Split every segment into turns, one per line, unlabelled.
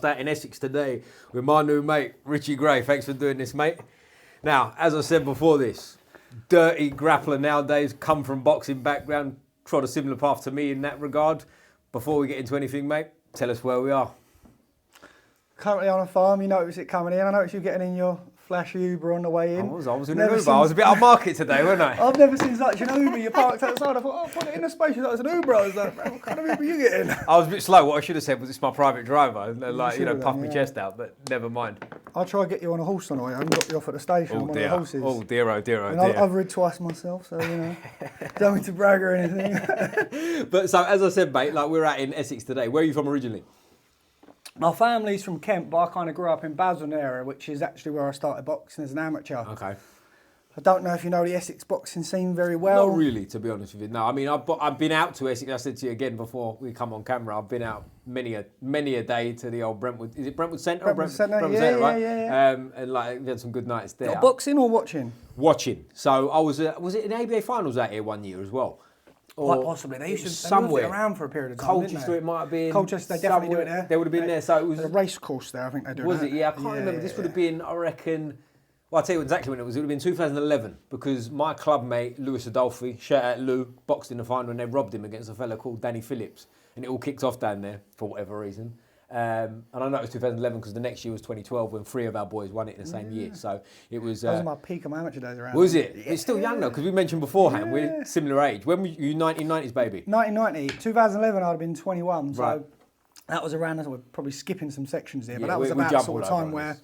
Out in Essex today with my new mate, Richie Gray. Thanks for doing this, mate. Now, as I said before this, dirty grappler nowadays, come from boxing background, trod a similar path to me in that regard. Before we get into anything, mate, tell us where we are.
Currently on a farm, you notice it coming in. I noticed you getting in your flashy Uber on the way in.
I was in an Uber. I was a bit out of market today, wasn't I?
I've never seen such an Uber. You parked outside. I thought, put it in the space. You thought it was an Uber. I was like, what kind of Uber are you getting?
I was a bit slow. What I should have said was it's my private driver. And puff my
yeah.
chest out, but never mind.
I'll try to get you on a horse on the way home, drop you off at the station on one of the horses.
Oh dear, oh dear, oh
and
dear.
I've rid twice myself, so, don't mean to brag or anything.
But so, as I said, mate, we're out in Essex today. Where are you from originally?
My family's from Kent, but I kind of grew up in Basildon area, which is actually where I started boxing as an amateur.
Okay.
I don't know if you know the Essex boxing scene very well.
Not really, to be honest with you. No, I mean, I've been out to Essex. I said to you again before we come on camera. I've been out many a day to the old Brentwood. Is it Brentwood Centre?
Brentwood Centre,
Brentwood
yeah,
Centre, right?
yeah.
And we had some good nights there.
Boxing or watching?
Watching. So I was it in ABA finals out here one year as well?
Quite possibly. They used to
somewhere
move it around for a period of time.
Colchester, it might have been.
Colchester, they definitely do it there.
They would have been there. So it was
a race course there. I think they do.
Was it? Yeah, I can't remember. This would have been, I reckon. Well, I'll tell you exactly when it was. It would have been 2011 because my club mate Lewis Adolphi, shout out Lou, boxed in the final and they robbed him against a fella called Danny Phillips, and it all kicked off down there for whatever reason. And I know it was 2011 because the next year was 2012 when 3 of our boys won it in the same year. So it was.
That was my peak of my amateur days around.
Was it? Yeah. It's still young though because we mentioned beforehand we're similar age. When were you? 1990s baby.
1990, 2011. I'd have been 21. So
right.
That was around. We're probably skipping some sections here, but
Yeah,
that was
we
about the sort of time
over
where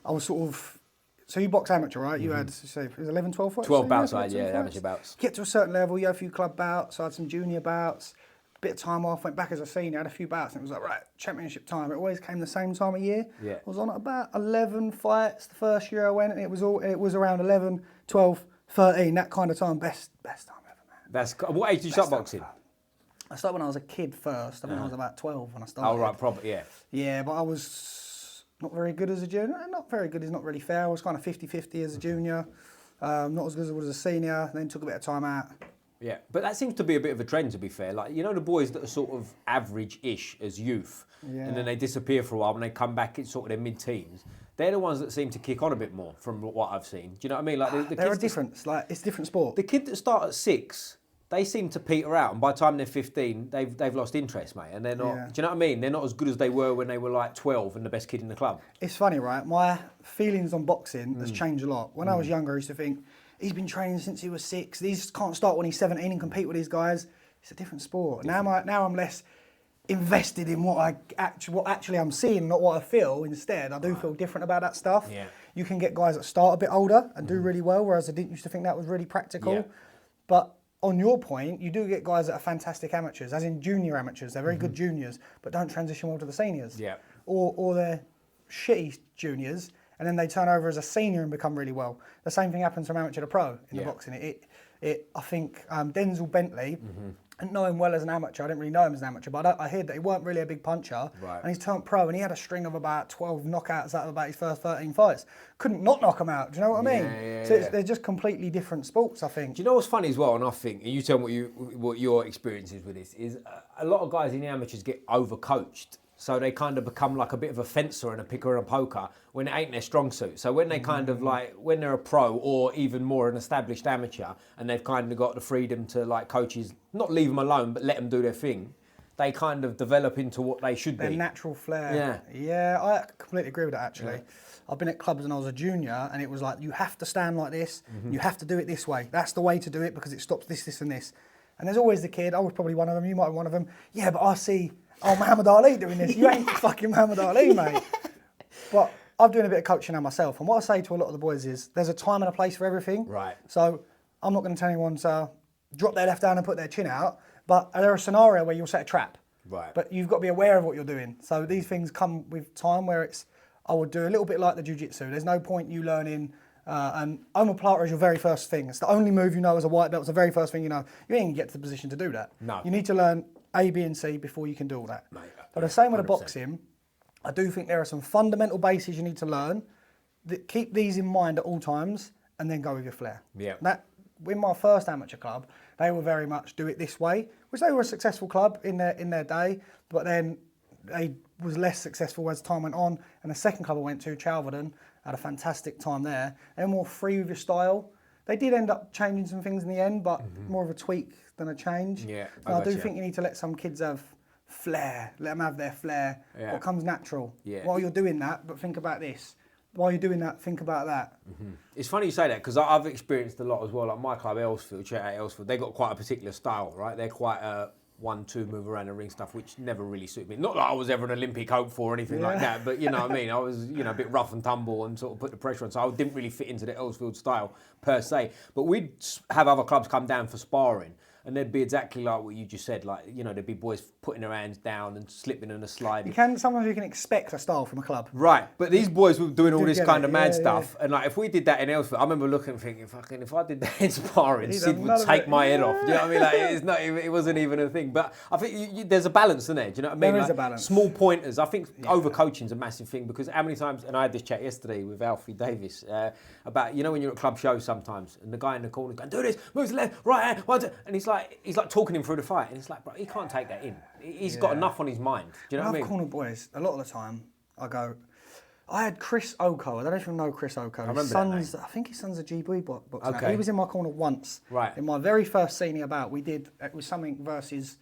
I was sort of. So you box amateur, right? You had, say, it was 11, 12 fights?
12 bouts,
yeah,
amateur bouts.
Get to a certain level, you had a few club bouts, I had some junior bouts, bit of time off, went back as a senior, had a few bouts, and it was like, right, championship time. It always came the same time of year.
Yeah.
I was on about 11 fights the first year I went, and it was around 11, 12, 13, that kind of time. Best time ever, man.
What age did you start boxing?
I started when I was a kid first. I think I was about 12 when I started.
Oh, right, probably, yeah.
Yeah, but I was not very good as a junior. Not very good is not really fair. I was kind of 50-50 as a junior. Not as good as I was as a senior. Then took a bit of time out.
Yeah, but that seems to be a bit of a trend, to be fair. Like, the boys that are sort of average-ish as youth, and then they disappear for a while, when they come back, it's sort of their mid-teens. They're the ones that seem to kick on a bit more, from what I've seen. Do you know what I mean? Like the
There are
kids
difference. Like it's a different sport.
The kids that start at 6, they seem to peter out, and by the time they're 15, they've lost interest, mate. And they're not.
Yeah.
Do you know what I mean? They're not as good as they were when they were like 12 and the best kid in the club.
It's funny, right? My feelings on boxing has changed a lot. When I was younger, I used to think he's been training since he was 6. These can't start when he's 17 and compete with these guys. It's a different sport. Now I'm less invested in what actually I'm seeing, not what I feel. Instead, I do feel different about that stuff.
Yeah.
You can get guys that start a bit older and do really well, whereas I didn't used to think that was really practical.
Yeah.
But on your point, you do get guys that are fantastic amateurs, as in junior amateurs. They're very good juniors, but don't transition well to the seniors.
Yeah.
Or they're shitty juniors, and then they turn over as a senior and become really well. The same thing happens from amateur to pro in the boxing. I think Denzel Bentley, and know him well as an amateur. I didn't really know him as an amateur, but I heard that he weren't really a big puncher.
Right.
And he's turned pro, and he had a string of about 12 knockouts out of about his first 13 fights. Couldn't not knock them out. Do you know what I mean?
Yeah.
They're just completely different sports, I think.
Do you know what's funny as well? And I think, and you tell me what your experience is with this, is a lot of guys in the amateurs get overcoached. So they kind of become like a bit of a fencer and a picker and a poker when it ain't their strong suit. So when they kind of when they're a pro or even more an established amateur and they've kind of got the freedom to coaches, not leave them alone, but let them do their thing, they kind of develop into what they should be.
Their natural flair.
Yeah.
Yeah, I completely agree with that actually. Yeah. I've been at clubs when I was a junior and it was like, you have to stand like this, you have to do it this way. That's the way to do it because it stops this, this and this. And there's always the kid, I was probably one of them, you might be one of them. Yeah, but I see, Muhammad Ali doing this. You ain't fucking Muhammad Ali, mate. But I'm doing a bit of coaching now myself. And what I say to a lot of the boys is, there's a time and a place for everything.
Right.
So I'm not going to tell anyone to drop their left down and put their chin out. But there's a scenario where you'll set a trap.
Right.
But you've got to be aware of what you're doing. So these things come with time where I would do a little bit like the Jiu Jitsu. There's no point you learning, and omoplata is your very first thing. It's the only move you know as a white belt. It's the very first thing you know. You ain't going to get to the position to do that.
No.
You need to learn A, B, and C before you can do all that.
Mate,
but the same with the
100%.
boxing, I do think there are some fundamental bases you need to learn. Keep these in mind at all times, and then go with your flair.
Yeah.
That in my first amateur club, they were very much do it this way, which they were a successful club in their day, but then they was less successful as time went on. And the second club I went to, Chalverden, I had a fantastic time there. They were more free with your style. They did end up changing some things in the end, but more of a tweak than a change.
Yeah,
I do think you need to let some kids have flair. Let them have their flair.
Yeah.
What comes natural.
Yeah.
While you're doing that, but think about this. While you're doing that, think about that.
It's funny you say that because I've experienced a lot as well. Like my club, Aylesfield, shout out Aylesfield, they got quite a particular style, right? They're quite a 1-2 move around the ring stuff, which never really suited me. Not that I was ever an Olympic hopeful or anything like that, but you know what I mean? I was, a bit rough and tumble and sort of put the pressure on. So I didn't really fit into the Aylesfield style per se. But we'd have other clubs come down for sparring. And they'd be exactly like what you just said, like, there'd be boys putting their hands down and slipping in a slide.
Sometimes you can expect a style from a club.
Right, but these boys were doing all this kind of mad stuff.
Yeah.
And like, if we did that in Aylesfield, I remember looking and thinking, fucking, if I did that in sparring,
He'd
Sid
have
would
none of
take
it.
my head off. Do you know what I mean? Like, it wasn't even a thing. But I think there's a balance in there. Do you know what I mean?
There is
like,
a balance.
Small pointers. I think overcoaching's a massive thing because how many times, and I had this chat yesterday with Alfie Davis about, when you're at club shows sometimes and the guy in the corner going, do this, move to the left, right hand, one, two, and he's like talking him through the fight, and it's like, bro, he can't take that in. He's got enough on his mind. Do you know what I mean?
Corner boys, a lot of the time, I had Chris Oko. I don't know if you know Chris Oko.
I remember that name.
I think his son's a GB boxer.
Okay.
He was in my corner once.
Right.
In my very first senior bout, it was something versus,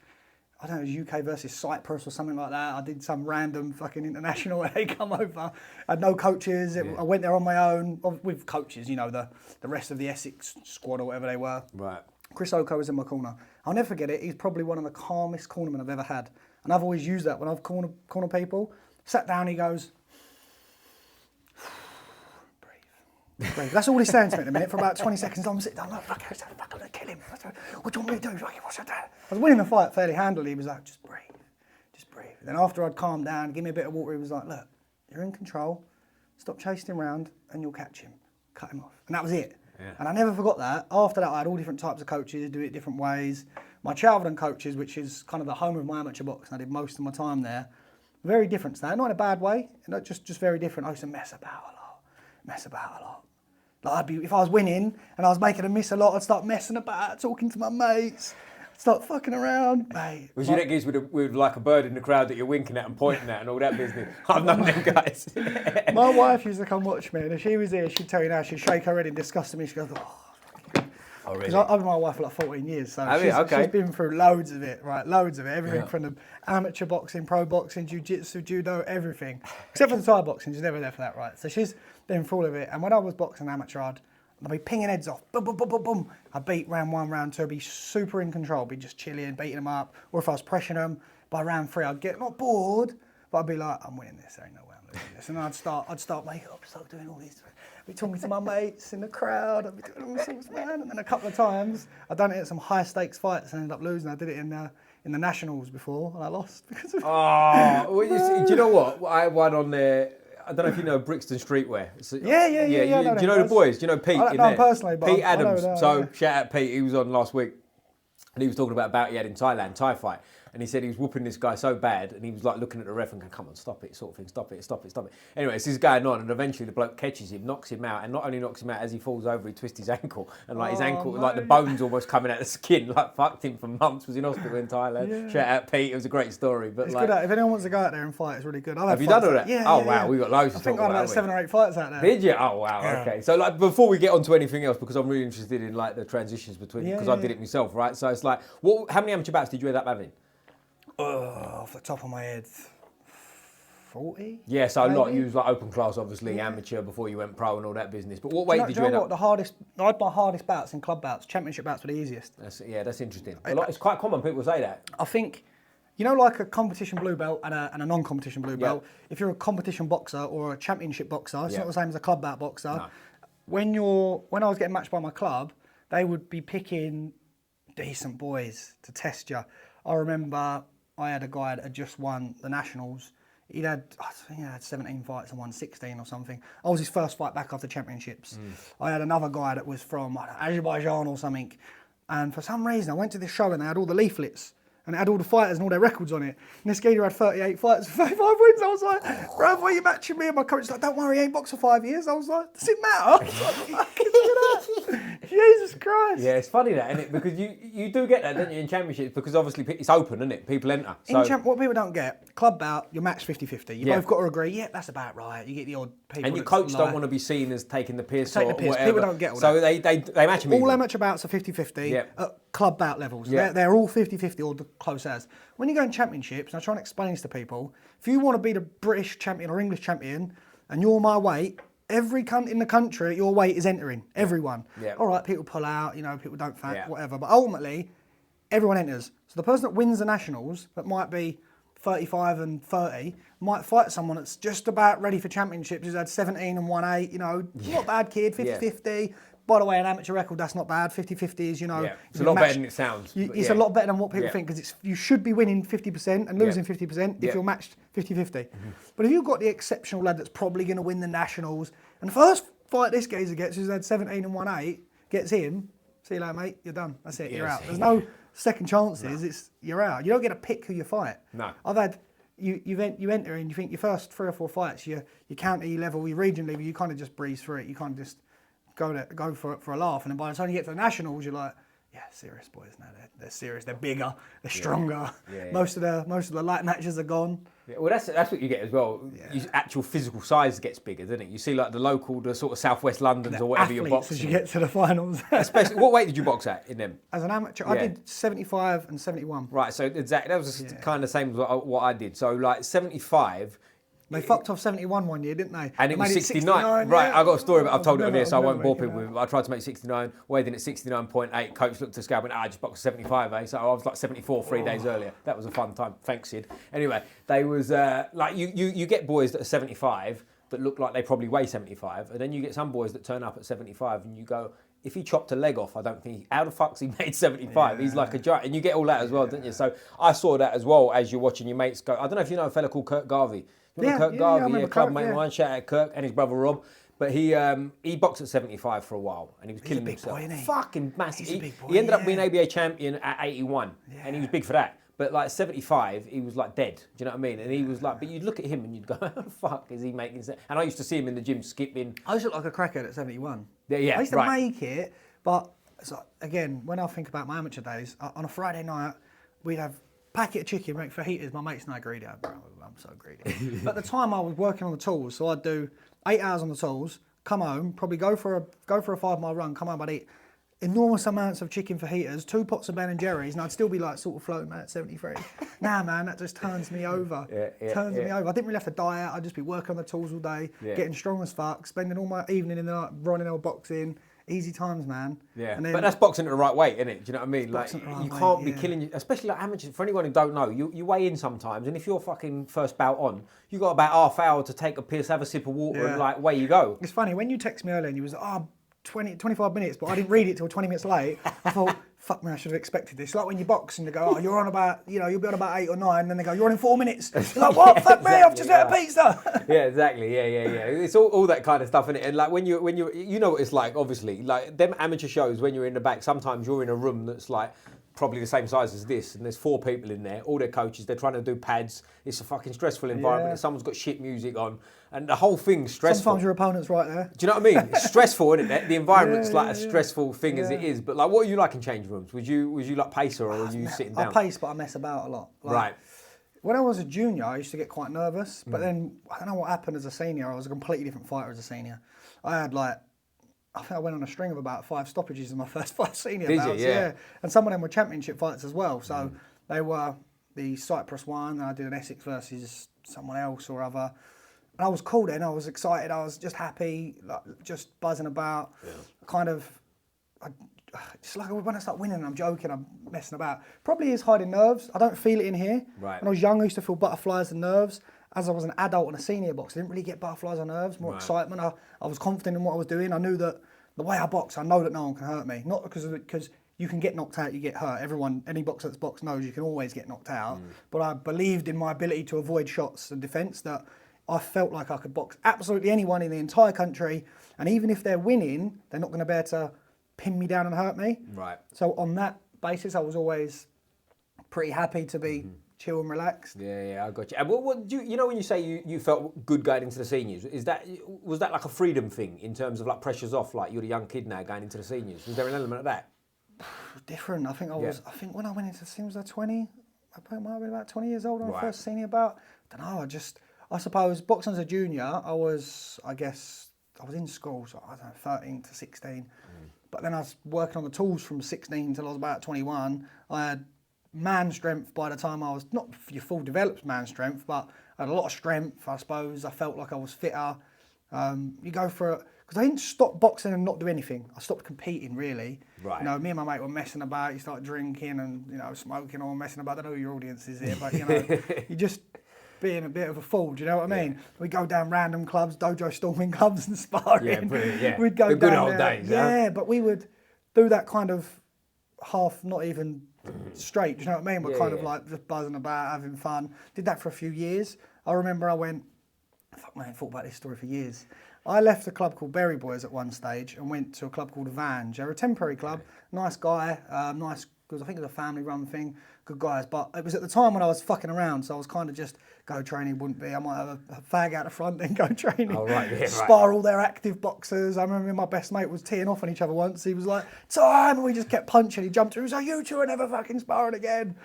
I don't know, it was UK versus Cyprus or something like that. I did some random fucking international where they come over. I had no coaches. I went there on my own with coaches, the rest of the Essex squad or whatever they were.
Right.
Chris Oko was in my corner. I'll never forget it. He's probably one of the calmest cornermen I've ever had. And I've always used that when I've corner people. Sat down, he goes, breathe. That's all he's saying to me in a minute for about 20 seconds. I'm sitting down, like, fuck, I'm going to kill him. What do you want me to do? What's that? I was winning the fight fairly handily. He was like, just breathe. Then after I'd calmed down, give me a bit of water, he was like, look, you're in control. Stop chasing him around and you'll catch him. Cut him off. And that was it. Yeah. And I never forgot that. After that, I had all different types of coaches, do it different ways. My Chalverden coaches, which is kind of the home of my amateur boxing, I did most of my time there, very different to that. Not in a bad way, just very different. I used to mess about a lot. Like if I was winning and I was making a miss a lot, I'd start messing about, talking to my mates, start fucking around, mate.
Was you that gives with like a bird in the crowd that you're winking at and pointing at and all that business? I've known them guys.
My wife used to come watch me, and if she was here, she'd tell you now, she'd shake her head in disgust at me. She'd go,
oh, really?
Because I've been with my wife for like 14 years, so she's been through loads of it, everything from the amateur boxing, pro boxing, Jiu Jitsu, judo, everything. Except for the Thai boxing, she's never there for that, right? So she's been through all of it. And when I was boxing amateur, I'd be pinging heads off, boom, boom, boom, boom, boom. I'd beat round 1, round 2, I'd be super in control, be just chilling, beating them up. Or if I was pressuring them, by round 3, I'd get not bored, but I'd be like, I'm winning this, there ain't no way I'm losing this. And I'd start making up, start doing all these. I'd be talking to my mates in the crowd, I'd be doing all sorts, man. And then a couple of times, I'd done it at some high stakes fights and ended up losing. I did it in the Nationals before, and I lost because of it.
Oh, well, do you know what? I won on there. I don't know if you know Brixton Streetwear. So,
Yeah.
Do you know the boys? Do you know Pete?
I don't know him personally, but
Pete
I know
Adams.
that,
So
yeah.
shout out Pete. He was on last week, and he was talking about a bout he had in Thailand, Thai fight. And he said he was whooping this guy so bad, and he was like looking at the ref and going, come on, stop it, sort of thing, stop it. Anyway, this is going on, and eventually the bloke catches him, knocks him out, and not only knocks him out, as he falls over, he twists his ankle, and like his ankle, like the bones almost coming out of the skin, like fucked him for months, was in hospital in Thailand. Yeah. Shout out Pete, it was a great story. But
it's
like,
good. If anyone wants to go out there and fight, it's really good.
have you done all that?
Yeah.
Oh wow, we got loads to talk about.
I think I had about 7 or 8 fights out there.
Did you? Oh wow, okay. So like before we get on to anything else, because I'm really interested in like the transitions between, because I did it myself, right? So it's like, how many amateur bouts did you end up having?
Off the top of my head, 40?
Yeah, so
maybe?
a lot. You was like open class, obviously, amateur before you went pro and all that business. But what weight did you end up?
The hardest, I had my hardest bouts in club bouts. Championship bouts were the easiest.
That's interesting. It's quite common people say that.
I think, like a competition blue belt and a non-competition blue belt, if you're a competition boxer or a championship boxer, it's not the same as a club bout boxer. No. When I was getting matched by my club, they would be picking decent boys to test you. I remember I had a guy that had just won the Nationals. I think he had 17 fights and won 16 or something. I was his first fight back after championships. I had another guy that was from Azerbaijan or something. And for some reason, I went to this show and they had all the leaflets. And it had all the fighters and all their records on it. And this geezer had 38 fights and 35 wins. I was like, bruv, why are you matching me? And my coach was like, don't worry, he ain't boxed for 5 years. I was like, does it matter? I was like, fucking look at that. Jesus Christ.
Yeah, it's funny that, isn't it? Because you do get that, don't you, in championships? Because obviously it's open, isn't it? People enter. So.
What people don't get, club bout, you're matched 50-50. You both got to agree, yeah, that's about right. You get the odd people.
And your coach don't want to be seen as taking the piss or whatever.
People don't get all
so
that.
they match them.
All amateur bouts are 50-50 at club bout levels. Yeah. They're all 50-50 or the close as. When you go in championships, and I try and explain this to people, if you want to be the British champion or English champion and you're my weight, every cunt in the country at your weight is entering. Everyone. Yeah. All right, people pull out, people don't fat, whatever. But ultimately, everyone enters. So the person that wins the nationals, that might be 35 and 30, might fight someone that's just about ready for championships, who's had 17 and 1-8, not bad kid, 50-50. By the way, an amateur record, that's not bad. 50-50 is,
it's a lot better than it sounds.
It's a lot better than what people think, because you should be winning 50% and losing 50% if you're matched 50-50. But if you've got the exceptional lad that's probably going to win the nationals, and the first fight this geezer gets, who's had 17 and 1-8, gets him, see you later, mate, you're done. That's it, you're out. There's no second chances, you're out. You don't get to pick who you fight.
No.
I've had, you enter and you think your first 3 or 4 fights, your county level, your region level, you kind of just breeze through it. You kind of just go for a laugh, and then by the time you get to the nationals, you're like, yeah, serious boys now. They're serious. They're bigger. They're stronger. Most of the light matches are gone.
Yeah, well, that's what you get as well. Your actual physical size gets bigger, doesn't it? You see, like the sort of Southwest Londons or whatever you're boxing.
As you get to the finals.
Especially, what weight did you box at in them?
As an amateur, I did 75 and 71.
Right, so exactly that was kind of the same as what I did. So like 75.
They fucked off 71 one year, didn't they?
And it was 69. Right, I got a story, but I've told it on here, so I won't bore people with it. I tried to make 69, weighed in at 69.8. Coach looked at the scale and went, I just boxed 75, eh? So I was like 74 3 days earlier. That was a fun time. Thanks, Sid. Anyway, they was like, you get boys that are 75 that look like they probably weigh 75, and then you get some boys that turn up at 75 and you go, if he chopped a leg off, I don't think, how the fuck's he made 75? He's like a giant. And you get all that as well, don't you? So I saw that as well as you're watching your mates go. I don't know if you know a fella called Kirk Garvey. Kirk Garvey, club mate of mine, shout out Kirk and his brother Rob. But he boxed at 75 for a while, and he was killing himself.
Boy,
fucking massive. He ended up being ABA champion at 81, and he was big for that. But like 75, he was like dead. Do you know what I mean? And he was like, but you'd look at him and you'd go, how the fuck is he making sense? And I used to see him in the gym skipping.
I used to look like a crackhead at 71.
Yeah,
I used to make it, but again, when I think about my amateur days, on a Friday night, we'd have packet of chicken, make fajitas. My mates and I greedy. I'm so greedy. But at the time, I was working on the tools, so I'd do 8 hours on the tools, come home, probably go for a 5-mile run, come home, I'd eat enormous amounts of chicken fajitas, 2 pots of Ben and Jerry's, and I'd still be like sort of floating at 73. Nah, man, that just turns me over. Turns me over. I didn't really have to diet. I'd just be working on the tools all day, getting strong as fuck, spending all my evening in the night running our boxing. Easy times, man.
Yeah, but that's boxing at the right weight, isn't it? Do you know what I mean? Like, you can't be killing, especially like amateurs. For anyone who don't know, you weigh in sometimes, and if you're fucking first bout on, you got about half hour to take a piss, have a sip of water, and like, away you go.
It's funny, when you text me earlier and you was 25 minutes, but I didn't read it till 20 minutes late, I thought, fuck me, I should have expected this. Like when you box and they go, you're on about, you'll be on about 8 or 9, and then they go, you're on in 4 minutes. You're like, what? Fuck me, I've just had a pizza.
Yeah, exactly. Yeah. It's all that kind of stuff, innit? And like when you know what it's like, obviously, like them amateur shows when you're in the back, sometimes you're in a room that's like probably the same size as this, and there's 4 people in there, all their coaches, they're trying to do pads. It's a fucking stressful environment. Someone's got shit music on, and the whole thing's stressful.
Sometimes your opponent's right there.
Do you know what I mean? It's stressful, isn't it? The environment's like a stressful thing as it is. But like, what are you like in change rooms? Was you like pacer, or were you sitting down?
I pace, but I mess about a lot. Right. When I was a junior, I used to get quite nervous, but then I don't know what happened as a senior. I was a completely different fighter as a senior. I had I think I went on a string of about 5 stoppages in my first 5 senior bouts. Yeah. And some of them were championship fights as well. So they were the Cyprus one, and I did an Essex versus someone else or other. And I was cool then, I was excited, I was just happy, just buzzing about. It's like when I start winning, I'm joking, I'm messing about. Probably is hiding nerves. I don't feel it in here.
Right.
When I was young, I used to feel butterflies and nerves. As I was an adult and a senior boxer, I didn't really get butterflies or nerves, more excitement. I was confident in what I was doing. I knew that the way I box, I know that no one can hurt me. Not because you can get knocked out, you get hurt. Any boxer that's boxed knows you can always get knocked out. But I believed in my ability to avoid shots and defence, that I felt like I could box absolutely anyone in the entire country. And even if they're winning, they're not going to be able to pin me down and hurt me.
Right.
So on that basis, I was always pretty happy to be chill and relaxed.
Yeah, I got you. And what do you know when you say you felt good going into the seniors? Was that like a freedom thing in terms of like pressures off? Like you're a young kid now going into the seniors. Was there an element of that?
Different. I think I think when I went into the seniors, I was 20. I might have been about 20 years old when I first senior bout. I don't know. I suppose boxing as a junior, I was in school, so I don't know, 13 to 16. But then I was working on the tools from 16 till I was about 21. I had man strength by the time I was, not your full developed man strength, but I had a lot of strength, I suppose. I felt like I was fitter. You go for it, because I didn't stop boxing and not do anything. I stopped competing, really.
Right.
You know, me and my mate were messing about. You start drinking and, you know, smoking or messing about. I don't know who your audience is here, but, you know, you just being a bit of a fool, do you know what I mean? We go down random clubs, dojo storming clubs and sparring.
Yeah, brilliant, yeah.
We'd go
the
down
good old
there.
days,
yeah, but we would do that kind of half, not even straight, do you know what I mean? We're kind of like just buzzing about, having fun. Did that for a few years. I remember I went, fuck man, I thought about this story for years. I left a club called Berry Boys at one stage and went to a club called Vange. They're a temporary club, nice guy, nice, because I think it was a family run thing, good guys. But it was at the time when I was fucking around, so I was kind of just, go training wouldn't be. I might have a fag out the front and go training.
Oh, right, yeah,
Spar all their active boxers. I remember my best mate was teeing off on each other once. He was like, time, and we just kept punching. He jumped through, he was like, you two are never fucking sparring again.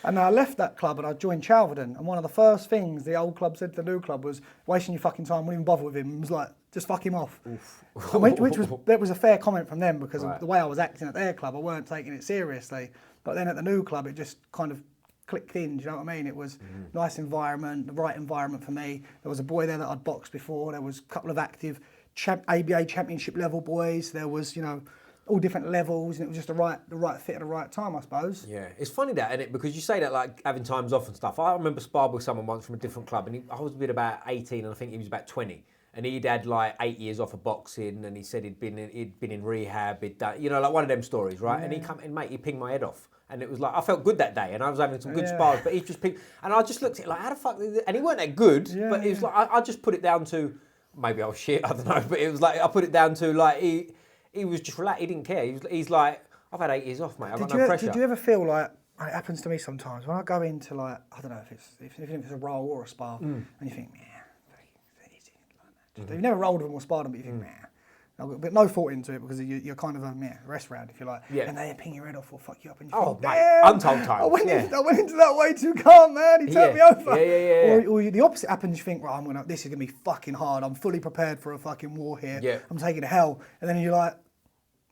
And I left that club and I joined Chalverton. And one of the first things the old club said to the new club was, wasting your fucking time, wouldn't even bother with him. It was like, just fuck him off. That was a fair comment from them because of the way I was acting at their club. I weren't taking it seriously. But then at the new club, it just kind of clicked in, do you know what I mean? It was nice environment, the right environment for me. There was a boy there that I'd boxed before. There was a couple of active ABA championship level boys. There was, you know, all different levels, and it was just the right fit at the right time, I suppose.
Yeah, it's funny that, isn't it? Because you say that like having times off and stuff. I remember sparred with someone once from a different club, and I was about 18, and I think he was about 20. And he'd had like 8 years off of boxing, and he said he'd been in rehab, he'd done, you know, like one of them stories, right? Yeah. And he come in, mate, he pinged my head off. And it was like, I felt good that day, and I was having some good spars, but he just pinged, and I just looked at it like, how the fuck, and he weren't that good, but it was like, I just put it down to, maybe I was shit, I don't know, but it was like, I put it down to like, he was just relaxed, he didn't care, he's like, I've had 8 years off, mate, I've got no pressure. Did
you ever feel like, it happens to me sometimes, when I go into like, I don't know if it's a roll or a spar, and you think, man, it's easy. Like you've never rolled them or sparred them, but you think, man. But no thought into it because you're kind of a rest round, if you like. Yeah. And they ping your head off or fuck you up and you think, damn,
untold times.
I went into that way too calm, man. He turned me over.
Yeah.
Or the opposite happens, you think, right, this is going to be fucking hard. I'm fully prepared for a fucking war here. Yeah. I'm taking hell. And then you're like,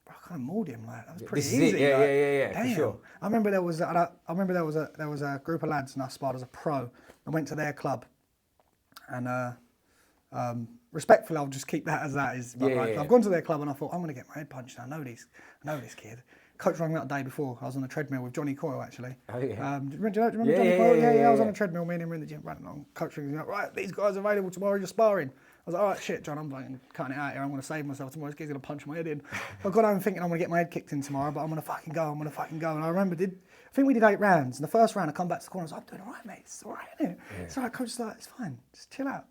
bro, I kind of mauled him. Like, that was pretty easy.
It. Yeah.
Damn. For sure. I remember there was a group of lads and I sparred as a pro. I went to their club and respectfully, I'll just keep that as that is. But I've gone to their club and I thought, I'm going to get my head punched. I know this kid. Coach rang me up the day before. I was on the treadmill with Johnny Coyle, actually.
Oh, yeah.
Do you remember Johnny Coyle? Yeah, I was on the treadmill. Me and him were in the gym running along. Coach rings me up, right, these guys are available tomorrow, you're sparring. I was like, all right, shit, John, I'm fucking cutting it out here. I'm going to save myself tomorrow. This kid's going to punch my head in. I got home thinking I'm going to get my head kicked in tomorrow, but I'm going to fucking go. And I remember I think we did 8 rounds. And the first round, I come back to the corner. I was like, I'm doing all right, mate. It's all right, isn't it? Yeah. It's all right. Coach was like, it's fine. Just chill out.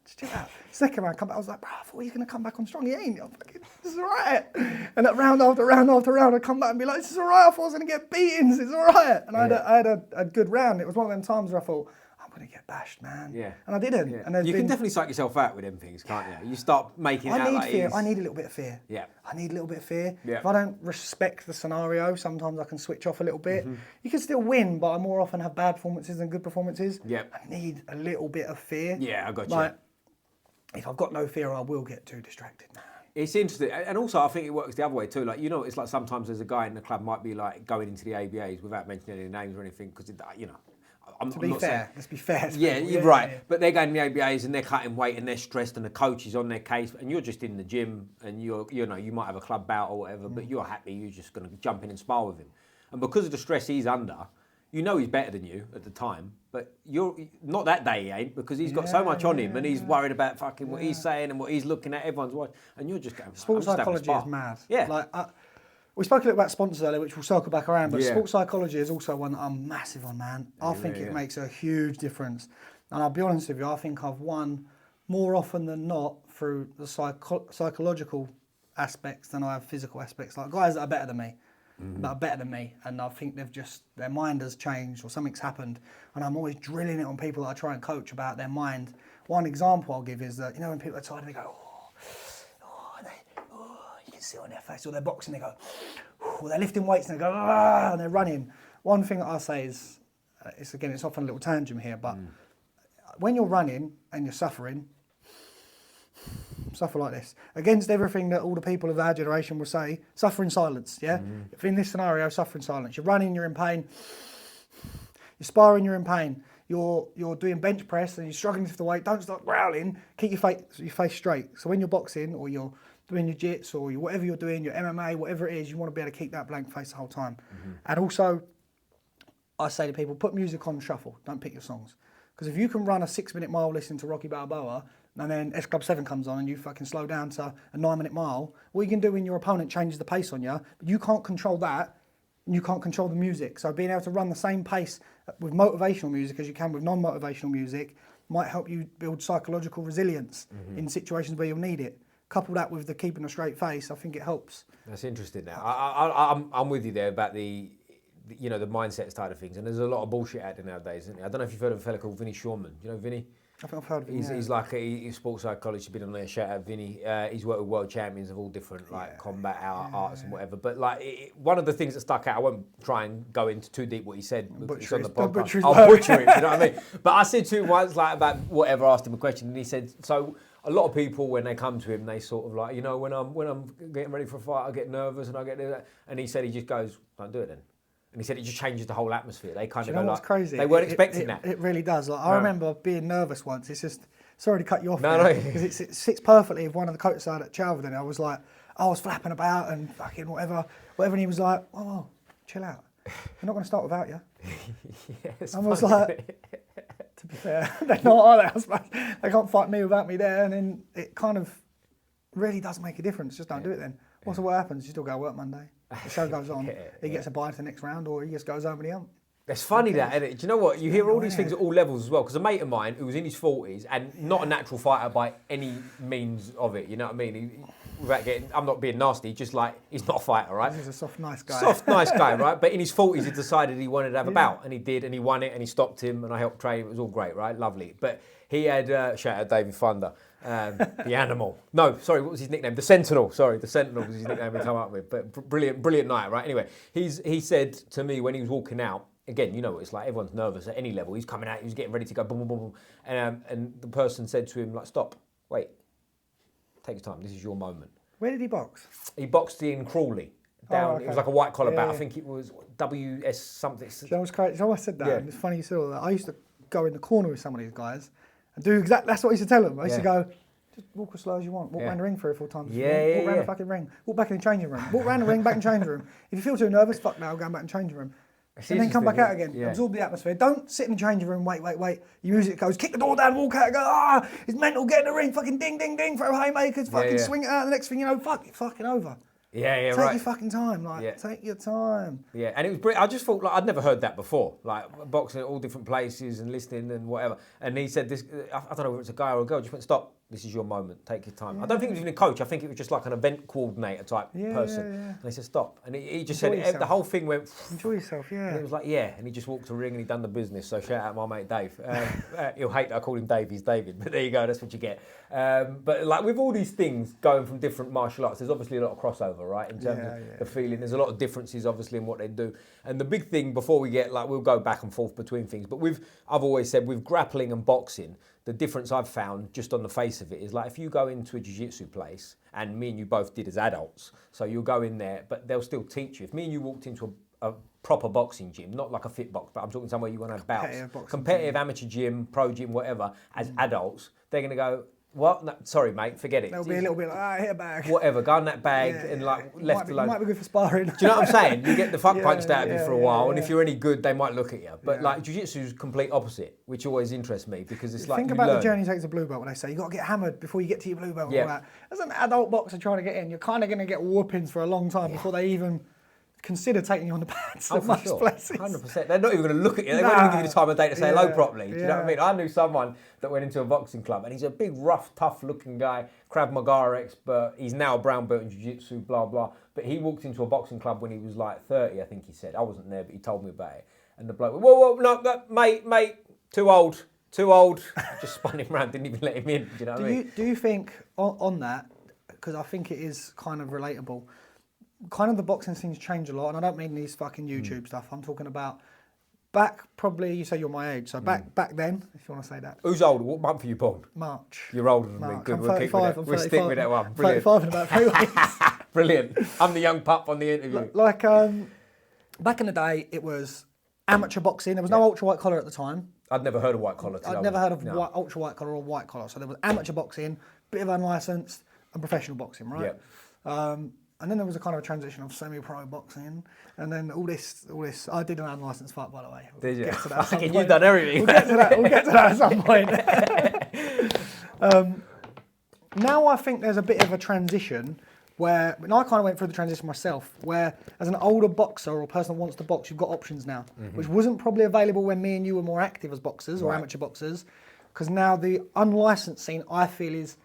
Second round, I come back. I was like, bro, I thought he was going to come back on strong. He ain't. I'm fucking, this is all right. And that round after round after round, I'd come back and be like, this is all right. I thought I was going to get beatings. It's all right. And I had a good round. It was one of them times where I thought, I'm going to get bashed, man. Yeah. And I didn't. Yeah. And
you can definitely psych yourself out with them things, can't you? You start making it out like
fear. I need a little bit of fear.
Yeah.
I need a little bit of fear.
Yeah.
If I don't respect the scenario, sometimes I can switch off a little bit. You can still win, but I more often have bad performances than good performances.
Yeah.
I need a little bit of fear.
Yeah, I got you.
Like, if I've got no fear, I will get too distracted.
It's interesting, and also I think it works the other way too. Like, you know, it's like sometimes there's a guy in the club might be like going into the ABAs without mentioning any names or anything, because you know.
Let's be fair.
Yeah, you're right. Yeah. But they're going to the ABAs and they're cutting weight and they're stressed and the coach is on their case and you're just in the gym and you might have a club bout or whatever, but you're happy. You're just going to jump in and spar with him. And because of the stress he's under, you know he's better than you at the time, but you're not that day he ain't, because he's got so much on him and he's worried about fucking what he's saying and what he's looking at. Everyone's watching, and you're just going.
Sports psychology is mad.
Yeah.
Like we spoke a little about sponsors earlier, which we'll circle back around, but sports psychology is also one that I'm massive on, man. I think it makes a huge difference. And I'll be honest with you, I think I've won more often than not through the psychological aspects than I have physical aspects. Like guys that are better than me. that are better than me, and I think their mind has changed or something's happened, and I'm always drilling it on people that I try and coach about their mind. One example I'll give is that, you know, when people are tired, they go, you can see it on their face, or they're boxing, they go, or they're lifting weights and they go, and they're running. One thing that I say is, it's often a little tangent here, but when you're running and you're suffering, suffer like this. Against everything that all the people of our generation will say, suffer in silence, yeah? If in this scenario, suffer in silence. You're running, you're in pain. You're sparring, you're in pain. You're doing bench press and you're struggling to lift the weight. Don't start growling. Keep your face straight. So when you're boxing or you're doing your jits or whatever you're doing, your MMA, whatever it is, you want to be able to keep that blank face the whole time. And also, I say to people, put music on shuffle. Don't pick your songs. Because if you can run a 6-minute mile listening to Rocky Balboa, and then S Club 7 comes on and you fucking slow down to a 9-minute mile, what you can do when your opponent changes the pace on you, but you can't control that, and you can't control the music. So being able to run the same pace with motivational music as you can with non-motivational music might help you build psychological resilience in situations where you'll need it. Couple that with the keeping a straight face, I think it helps.
That's interesting now. I'm with you there about the mindset side of things, and there's a lot of bullshit out there nowadays, isn't there? I don't know if you've heard of a fella called Vinny Shawman. Do you know Vinny?
I think I've heard of him.
He's like he's a sports psychologist. He's been on there. Shout out Vinny. He's worked with world champions of all different combat arts and whatever. But like one of the things that stuck out, I won't try and go into too deep what he said. It's on the podcast. I'll butcher it. You know what I mean? But I said to him once, like about whatever, asked him a question, and he said, so a lot of people when they come to him, they sort of like, you know, when I'm getting ready for a fight, I get nervous and I get that. And he said he just goes, don't do it then. And he said it just changes the whole atmosphere. They kind of go like,
crazy?
They weren't expecting that.
It really does. Like, I remember being nervous once. It's just, sorry to cut you off.
No.
Because it sits perfectly with one of the coaches I had at Chalverdon. I was like, I was flapping about and fucking whatever. And he was like, oh, chill out. We're not going to start without you.
Yes,
I was like, to be fair, they're not, are they? They can't fight me without me there. And then it kind of really does make a difference. Just don't do it then. So what happens? You still go to work Monday. The show goes on. He gets a bye to the next round, or he just goes over the hump.
It's funny that, isn't it? Do you know what? You hear all these things at all levels as well. Because a mate of mine who was in his 40s and not a natural fighter by any means of it, you know what I mean? I'm not being nasty, just like, he's not a fighter, right?
He's a soft, nice guy.
Soft, nice guy, right? But in his 40s, he decided he wanted to have a bout. And he did, and he won it, and he stopped him, and I helped train. It was all great, right? Lovely. But he had, shout out David Thunder, the animal. No, sorry, what was his nickname? The Sentinel. Sorry, the Sentinel was his nickname he come up with. But brilliant night, right? Anyway, he said to me when he was walking out, again, you know what it's like, everyone's nervous at any level. He's coming out, he was getting ready to go, boom, boom, boom, boom. And the person said to him, like, stop, wait, take your time, this is your moment.
Where did he box?
He boxed in Crawley. Down, It was like a white collar bout.
Yeah.
I think it was WS something.
You know what's crazy? So I said that,
Yeah.
and it's funny you said all that. I used to go in the corner with some of these guys and do exactly, that's what I used to tell them. I used to go, just walk as slow as you want. Walk around the ring 3 or 4 times. Walk around the fucking ring. Walk back in the changing room. Walk around the ring, back in the changing room. If you feel too nervous, fuck now, go back in the changing room. And then come back out again.
Yeah.
Absorb the atmosphere. Don't sit in the changing room, wait. Your music goes, kick the door down, walk out, go, it's mental, get in the ring, fucking ding, ding, ding, throw haymakers, fucking swing it out. The next thing you know, it's fucking over.
Yeah,
Take
right.
your fucking time, take your time.
Yeah, and it was brilliant. I just thought, like, I'd never heard that before, like boxing at all different places and listening and whatever. And he said this, I don't know whether it's a guy or a girl, just went, stop, this is your moment, take your time. I don't think it was even a coach, I think it was just like an event coordinator type person. Yeah. And he said, stop. And he just said, the whole thing went...
Enjoy yourself, yeah.
And it was like, and he just walked to the ring and he done the business. So shout out my mate Dave. He'll hate that I called him Dave, he's David. But there you go, that's what you get. But like with all these things going from different martial arts, there's obviously a lot of crossover, right? In terms of the feeling. There's a lot of differences, obviously, in what they do. And the big thing before we get, like, we'll go back and forth between things. But I've always said, with grappling and boxing, the difference I've found just on the face of it is like if you go into a jiu-jitsu place, and me and you both did as adults, so you'll go in there, but they'll still teach you. If me and you walked into a proper boxing gym, not like a fit box, but I'm talking somewhere you want to have bouts, competitive amateur gym, pro gym, whatever, as adults, they're going to go, what? No, sorry, mate, forget it.
They'll be a little bit like, hit a bag.
Whatever, go in that bag and like left alone.
Might be good for sparring.
Do you know what I'm saying? You get the fuck punched out of you for a while, and if you're any good, they might look at you. But like jiu-jitsu is complete opposite, which always interests me because it's like
think about the journey it takes to blue belt when they say you got to get hammered before you get to your blue belt. And all that. As an adult boxer trying to get in, you're kind of going to get whoopings for a long time before they even consider taking you on the pads.
Oh,
So
for
much
sure.
places.
100%. They're not even going to look at you. They won't even give you the time of day to say hello properly. Do you know what I mean? I knew someone that went into a boxing club, and he's a big, rough, tough-looking guy, Krav Maga expert. He's now a brown belt in Jiu Jitsu, blah, blah. But he walked into a boxing club when he was like 30, I think he said. I wasn't there, but he told me about it. And the bloke went, whoa, no, mate, too old. Just spun him around, didn't even let him in. Do you know what I mean?
Do you think on that, because I think it is kind of relatable, kind of the boxing scene's changed a lot, and I don't mean these fucking YouTube stuff. I'm talking about back, probably, you say you're my age, so back then, if you want to say that.
Who's older? What month are you born?
March.
You're older than me.
March.
Good,
I'm
we'll keep with
35.
it. We'll stick with that one. Brilliant.
35 in about 3 weeks.
Brilliant. I'm the young pup on the interview.
Like, back in the day, it was amateur boxing. There was no ultra white collar at the time.
I'd never heard of white collar.
I'd never heard of ultra white collar or white collar. So there was amateur boxing, bit of unlicensed, and professional boxing, right?
Yeah.
And then there was a kind of a transition of semi-pro boxing, and then all this. I did an unlicensed fight, by the way.
Did you?
Get to that at some
You've
point.
done everything.
We'll get to that at some point. Now I think there's a bit of a transition where, and I kind of went through the transition myself, where as an older boxer or a person that wants to box, you've got options now, which wasn't probably available when me and you were more active as boxers or amateur boxers, because now the unlicensed scene, I feel, is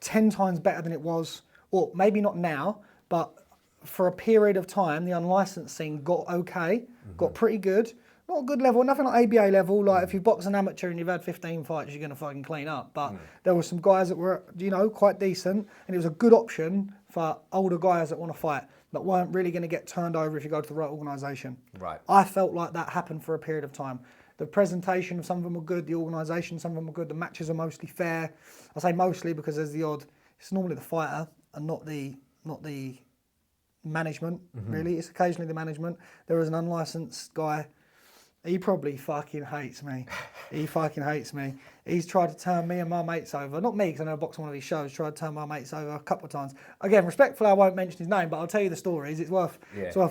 10 times better than it was, or maybe not now, but for a period of time, the unlicensed scene got okay, got pretty good. Not a good level, nothing like ABA level. Like if you box an amateur and you've had 15 fights, you're going to fucking clean up. But there were some guys that were, quite decent, and it was a good option for older guys that want to fight, that weren't really going to get turned over if you go to the right organisation.
Right.
I felt like that happened for a period of time. The presentation of some of them were good, the organisation, some of them were good, the matches are mostly fair. I say mostly because there's the odd, it's normally the fighter and not the management, really. It's occasionally the management. There was an unlicensed guy. He probably fucking hates me. He's tried to turn me and my mates over. Not me, because I know I boxed on one of his shows. Tried to turn my mates over a couple of times. Again, respectfully, I won't mention his name, but I'll tell you the stories. It's worth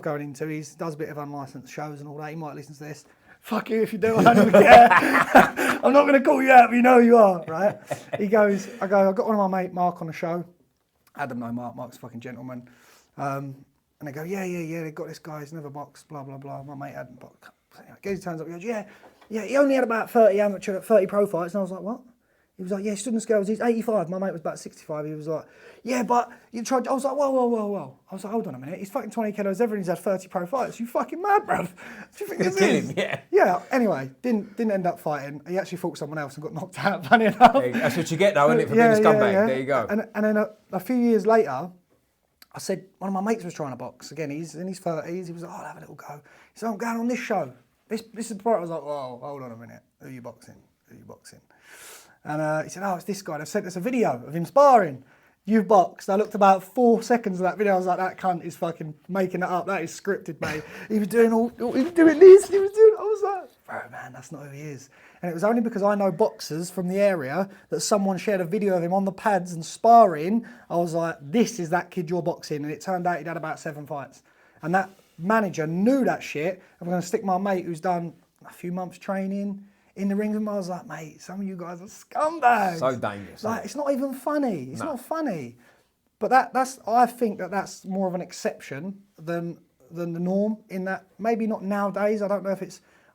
going into. He does a bit of unlicensed shows and all that. He might listen to this. Fuck you if you do. I don't even care. I'm not going to call you out, but you know who you are, right? I got one of my mate, Mark, on the show. Adam, no, Mark. Mark's a fucking gentleman. And they go, yeah, they got this guy. He's never boxed, blah, blah, blah. My mate hadn't boxed. He turns up, he goes, yeah, he only had about 30 pro fights. And I was like, what? He was like, yeah, he stood in the scales, he's 85. My mate was about 65. He was like, yeah, but you tried. I was like, whoa. I was like, hold on a minute. He's fucking 20 kilos everything. He's had 30 pro fights. You fucking mad, bruv. Do you think this is? Yeah, anyway, didn't end up fighting. He actually fought someone else and got knocked out, funny enough.
Hey, that's what you get now, isn't it, for being a scumbag? Yeah. There you go.
And then a few years later, I said, one of my mates was trying to box. Again, he's in his 30s. He was like, oh, I'll have a little go. He said, I'm going on this show. This is the part I was like, whoa, hold on a minute. Who are you boxing? And he said, oh, it's this guy. They've sent us a video of him sparring. You've boxed. I looked about 4 seconds of that video. I was like, that cunt is fucking making it up. That is scripted, mate. He was doing this. I was like, bro, man, that's not who he is. And it was only because I know boxers from the area that someone shared a video of him on the pads and sparring. I was like, this is that kid you're boxing. And it turned out he'd had about 7 fights. And that manager knew that shit. I'm going to stick my mate who's done a few months training in the ring with him. I was like, mate, some of you guys are scumbags.
So dangerous.
Like, it's not even funny. It's not funny. But I think that's more of an exception than the norm, in that maybe not nowadays. I don't know if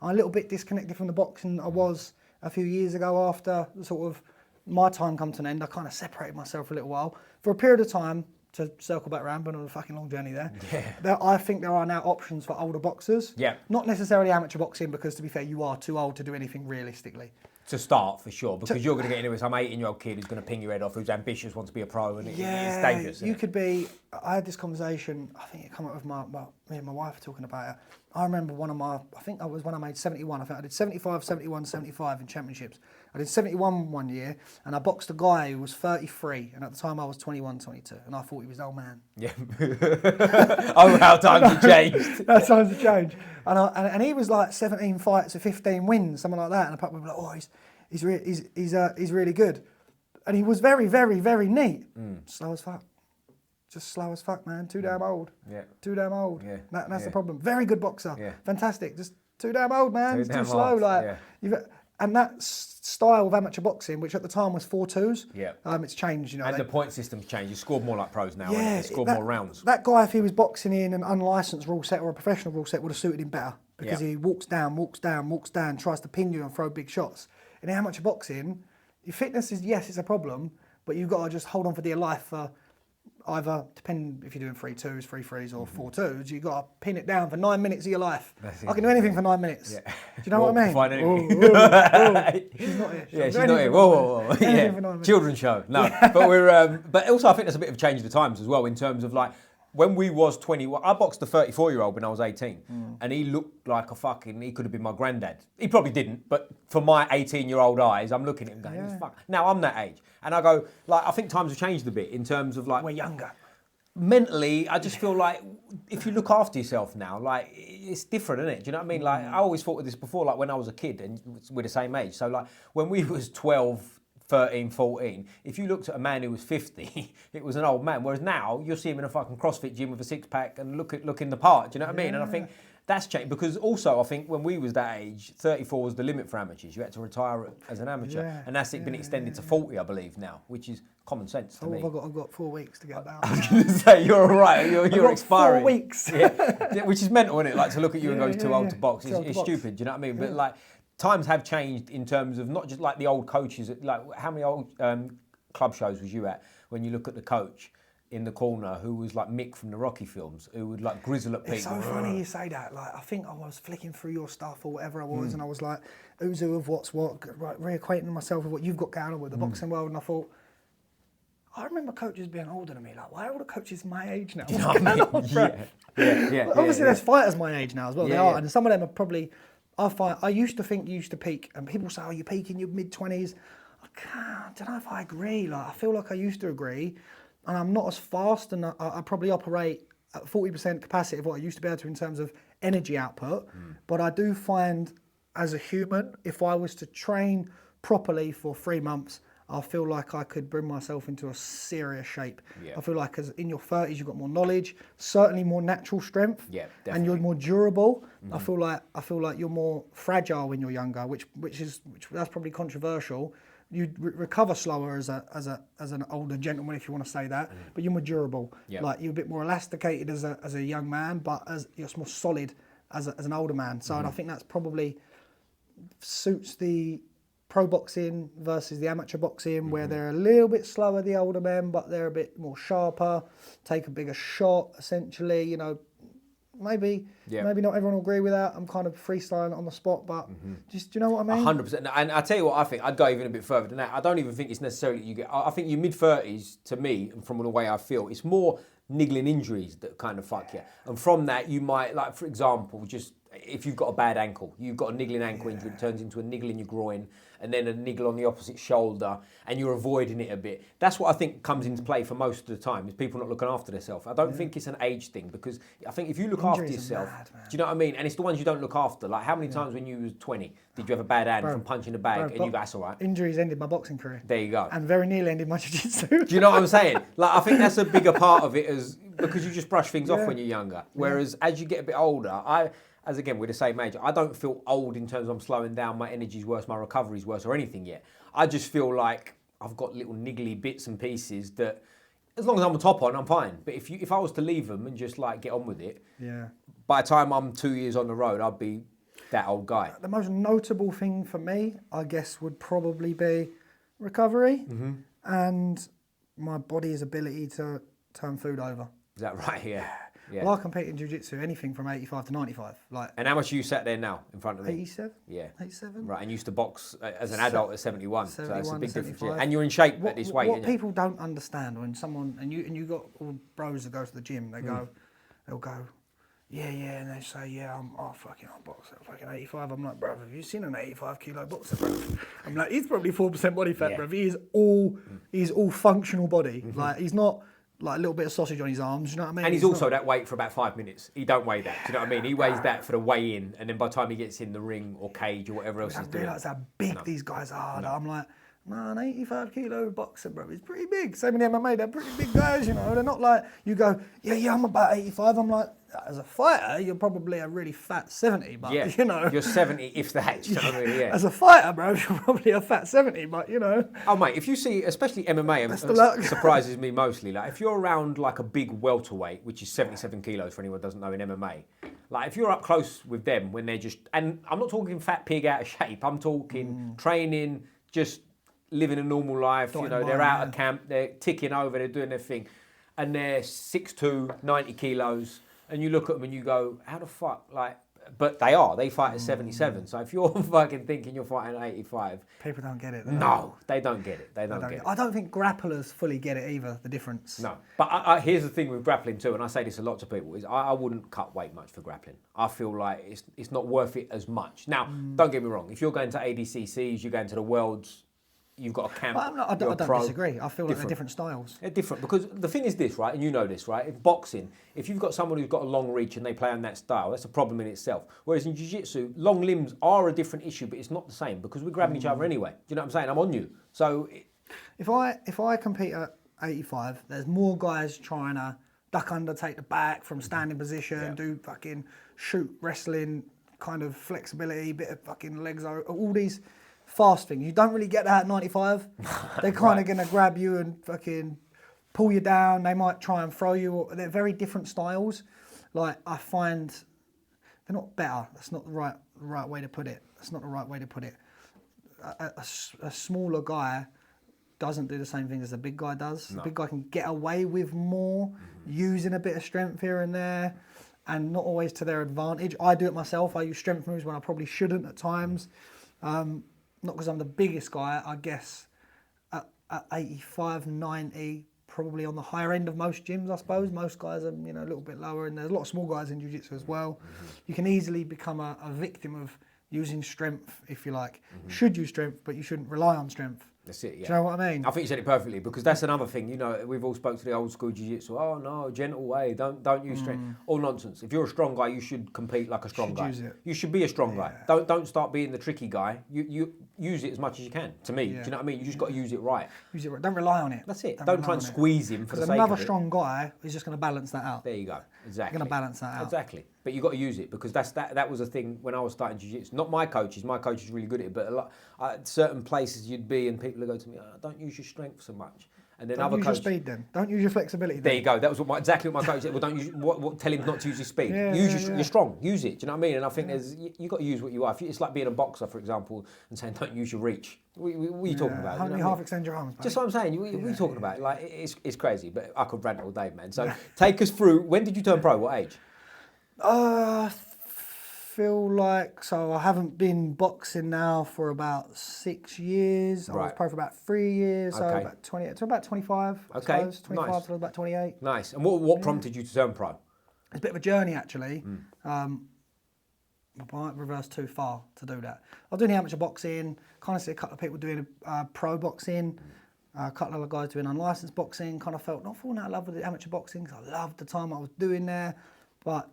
I'm a little bit disconnected from the boxing I was a few years ago after sort of my time come to an end. I kind of separated myself for a little while. For a period of time, to circle back around, but on a fucking long journey there. Yeah. I think there are now options for older boxers.
Yeah. Not
necessarily amateur boxing, because to be fair, you are too old to do anything realistically.
To start, for sure, because you're going to get into some 18-year-old kid who's going to ping your head off, who's ambitious, wants to be a pro, and it's dangerous.
You could be. I had this conversation, I think it came up with me and my wife talking about it. I remember I think that was when I made 71. I think I did 75, 71, 75 in championships. I did 71 one year, and I boxed a guy who was 33, and at the time I was 21, 22, and I thought he was an old man. Yeah.
Oh, how times have changed.
How times have changed. And he was like 17 fights with 15 wins, something like that, and the people were like, oh, he's really good. And he was very, very, very neat. Slow as fuck. Just slow as fuck, man. Too damn old. Yeah. Too damn old. Yeah. That's the problem. Very good boxer. Yeah. Fantastic. Just too damn old, man. It's too slow. And that style of amateur boxing, which at the time was 4-2s, it's changed, you know.
And the point system's changed. You score more like pros now,
yeah,
you score more rounds.
That guy, if he was boxing in an unlicensed rule set or a professional rule set, would have suited him better because he walks down, tries to pin you and throw big shots. In amateur boxing, your fitness is, yes, it's a problem, but you've got to just hold on for dear life for either, depending if you're doing 3-2s, 3-3s or 4-2s, you've got to pin it down for 9 minutes of your life. I can do anything for 9 minutes. Yeah. Do you know what I mean?
Fine anything.
She's not here.
Yeah, she's not here. Whoa. Yeah. Children's show. No, but we're. But also, I think there's a bit of change of the times as well in terms of like when we was 21. I boxed a 34-year-old when I was 18, and he looked like he could have been my granddad. He probably didn't, but for my 18-year-old eyes, I'm looking at him going, fuck. Now I'm that age, and I go like, I think times have changed a bit in terms of like
we're younger.
Mentally, I just feel like if you look after yourself now, like it's different, isn't it? Do you know what I mean? Like I always thought of this before, like when I was a kid and we're the same age. So like when we was 12, 13, 14, if you looked at a man who was 50, it was an old man. Whereas now you'll see him in a fucking CrossFit gym with a six pack and looking the part. Do you know what I mean? And I think that's changed because also I think when we was that age, 34 was the limit for amateurs. You had to retire as an amateur, and that's been extended to 40, I believe now, which is common sense to me.
I've got 4 weeks to get down.
I was going to say you're all right. You're expiring.
4 weeks.
Which is mental, isn't it? Like to look at you and go, he's too old to box. It's stupid. Do you know what I mean? But like times have changed in terms of not just like the old coaches. Like how many old club shows was you at when you look at the coach in the corner who was like Mick from the Rocky films, who would like grizzle at people.
It's so funny you say that. Like I think I was flicking through your stuff or whatever I was, and I was like, who's who of what's what, right, reacquainting myself with what you've got going on with the boxing world, and I thought, I remember coaches being older than me. Like, why are all the coaches my age now?
You know what I mean?
Obviously, there's fighters my age now as well. They are, and some of them are probably. I used to think you used to peak, and people say, "Oh, you peak in your mid-20s." I don't know if I agree. Like, I feel like I used to agree, and I'm not as fast, and I probably operate at 40% capacity of what I used to be able to in terms of energy output. But I do find, as a human, if I was to train properly for 3 months, I feel like I could bring myself into a serious shape. Yeah. I feel like as in your 30s, you've got more knowledge, certainly more natural strength, and you're more durable. I feel like you're more fragile when you're younger, which that's probably controversial. You recover slower as an older gentleman, if you want to say that, but you're more durable. Like you're a bit more elasticated as a young man, but you're more solid as an older man. So and I think that's probably suits the pro boxing versus the amateur boxing, where they're a little bit slower, the older men, but they're a bit more sharper, take a bigger shot, essentially. You know, maybe not everyone will agree with that. I'm kind of freestyling on the spot, but just, do you know what I mean?
100%. And I tell you what, I think I'd go even a bit further than that. I don't even think it's necessarily you get. I think your mid-30s, to me, and from the way I feel, it's more niggling injuries that kind of fuck you. And from that, you might, like for example, just if you've got a bad ankle, you've got a niggling ankle injury, it turns into a niggle in your groin, and then a niggle on the opposite shoulder, and you're avoiding it a bit. That's what I think comes into play for most of the time, is people not looking after themselves. I don't think it's an age thing, because I think if you look after yourself, do you know what I mean? And it's the ones you don't look after. Like how many times when you was 20, did you have a bad hand from punching the bag, and you go, that's all right?
Injuries ended my boxing career.
There you go.
And very nearly ended my jiu-jitsu.
Do you know what I'm saying? Like I think that's a bigger part of it, because you just brush things off when you're younger. Whereas as you get a bit older, as again, we're the same age, I don't feel old in terms of I'm slowing down, my energy's worse, my recovery's worse, or anything yet. I just feel like I've got little niggly bits and pieces that, as long as I'm on top on, I'm fine. But if I was to leave them and just like get on with it, by the time I'm 2 years on the road, I'd be that old guy.
The most notable thing for me, I guess, would probably be recovery and my body's ability to turn food over.
Is that right? Yeah.
Well, I compete in Jiu Jitsu, anything from 85 to 95.
And how much are you sat there now in front of me?
87.
Yeah.
87.
Right, and used to box as an adult at 71. So that's a big difference. Yeah.
75.
And you're in shape at this weight,
What people don't understand when someone, and you got all bros that go to the gym, they'll go, and they say, I'm boxing at fucking 85. I'm like, bro, have you seen an 85 kilo boxer, bro? I'm like, he's probably 4% body fat, bro. He's all functional body. Like, he's not like a little bit of sausage on his arms, you know what I mean?
And he's also that weight for about 5 minutes. He don't weigh that, do you know what I mean? He weighs that for the weigh in, and then by the time he gets in the ring or cage or whatever else he's doing.
I realise how big these guys are. I'm like, Man, 85 kilo boxer, bro, he's pretty big. Same in MMA, they're pretty big guys, you know. They're not like, you go, yeah, I'm about 85. I'm like, as a fighter, you're probably a really fat 70, but, you know.
You're 70 if that, you know what I mean? Yeah.
As a fighter, bro, you're probably a fat 70, but, you know.
Oh, mate, if you see, especially MMA, surprises me mostly. Like, if you're around, like, a big welterweight, which is 77 kilos for anyone who doesn't know in MMA, like, if you're up close with them when they're just, and I'm not talking fat pig out of shape, I'm talking training, just living a normal life, you know, they're out of camp, they're ticking over, they're doing their thing, and they're 6'2", 90 kilos, and you look at them and you go, how the fuck, like, but they fight at 77, so if you're fucking thinking you're fighting at 85...
People don't get it.
No, they don't get it, they don't get it.
I don't think grapplers fully get it either, the difference.
No, but here's the thing with grappling too, and I say this a lot to people, is I wouldn't cut weight much for grappling. I feel like it's not worth it as much. Now, don't get me wrong, if you're going to ADCCs, you're going to the Worlds, you've got a camp.
I don't disagree. I feel like they're different styles.
They're different because the thing is this, right? And you know this, right? In boxing, if you've got someone who's got a long reach and they play on that style, that's a problem in itself. Whereas in jiu-jitsu, long limbs are a different issue, but it's not the same because we're grabbing each other anyway. Do you know what I'm saying? I'm on you. So
if I compete at 85, there's more guys trying to duck under, take the back from standing position, do fucking shoot wrestling, kind of flexibility, bit of fucking legs, all these fast things. You don't really get that at 95. They're kind of going to grab you and fucking pull you down. They might try and throw you. They're very different styles. Like, I find they're not better. That's not the right way to put it. That's not the right way to put it. A smaller guy doesn't do the same thing as a big guy does. No. The big guy can get away with more, using a bit of strength here and there, and not always to their advantage. I do it myself. I use strength moves when I probably shouldn't at times. Not because I'm the biggest guy, I guess at 85, 90, probably on the higher end of most gyms, I suppose. Most guys are, a little bit lower, and there's a lot of small guys in jiu-jitsu as well. You can easily become a victim of using strength, if you like. Should use strength, but you shouldn't rely on strength.
That's it, yeah.
Do you know what I mean?
I think you said it perfectly, because that's another thing. We've all spoke to the old school jiu-jitsu. Oh no, gentle way. Don't use strength. All nonsense. If you're a strong guy, you should compete like a strong guy. You should be a strong guy. Don't start being the tricky guy. You use it as much as you can. To me, do you know what I mean? You just got to use it right.
Use it right. Don't rely on it.
That's it. Don't try and squeeze him for the sake of it.
Because another strong guy is just going to balance that out.
There you go. Exactly.
Going to balance that out.
Exactly. But you got to use it, because that was a thing when I was starting jiu-jitsu. Not my coaches. My coach is really good at it, but a lot certain places you'd be and people would go to me, don't use your strength so much. And then
don't use your speed then. Don't use your flexibility then.
There you go. That was exactly what my coach said. Well, don't use tell him not to use his speed. You're strong. Use it. Do you know what I mean? And I think you got to use what you are. It's like being a boxer, for example, and saying don't use your reach. What are you talking about?
How many half extend your arms, mate?
Just what I'm saying. What are you talking about? Like, it's crazy, but I could rant all day, man. So take us through. When did you turn pro? What age?
Feel like, so I haven't been boxing now for about 6 years. I was pro for about 3 years, so about 20 to about 25.
Okay,
I suppose. 25 to about 28.
Nice. And what prompted you to turn pro?
It's a bit of a journey, actually. I might reverse too far to do that. I was doing amateur boxing, kind of see a couple of people doing pro boxing, a couple of guys doing unlicensed boxing, kind of felt not falling out of love with the amateur boxing because I loved the time I was doing there, but,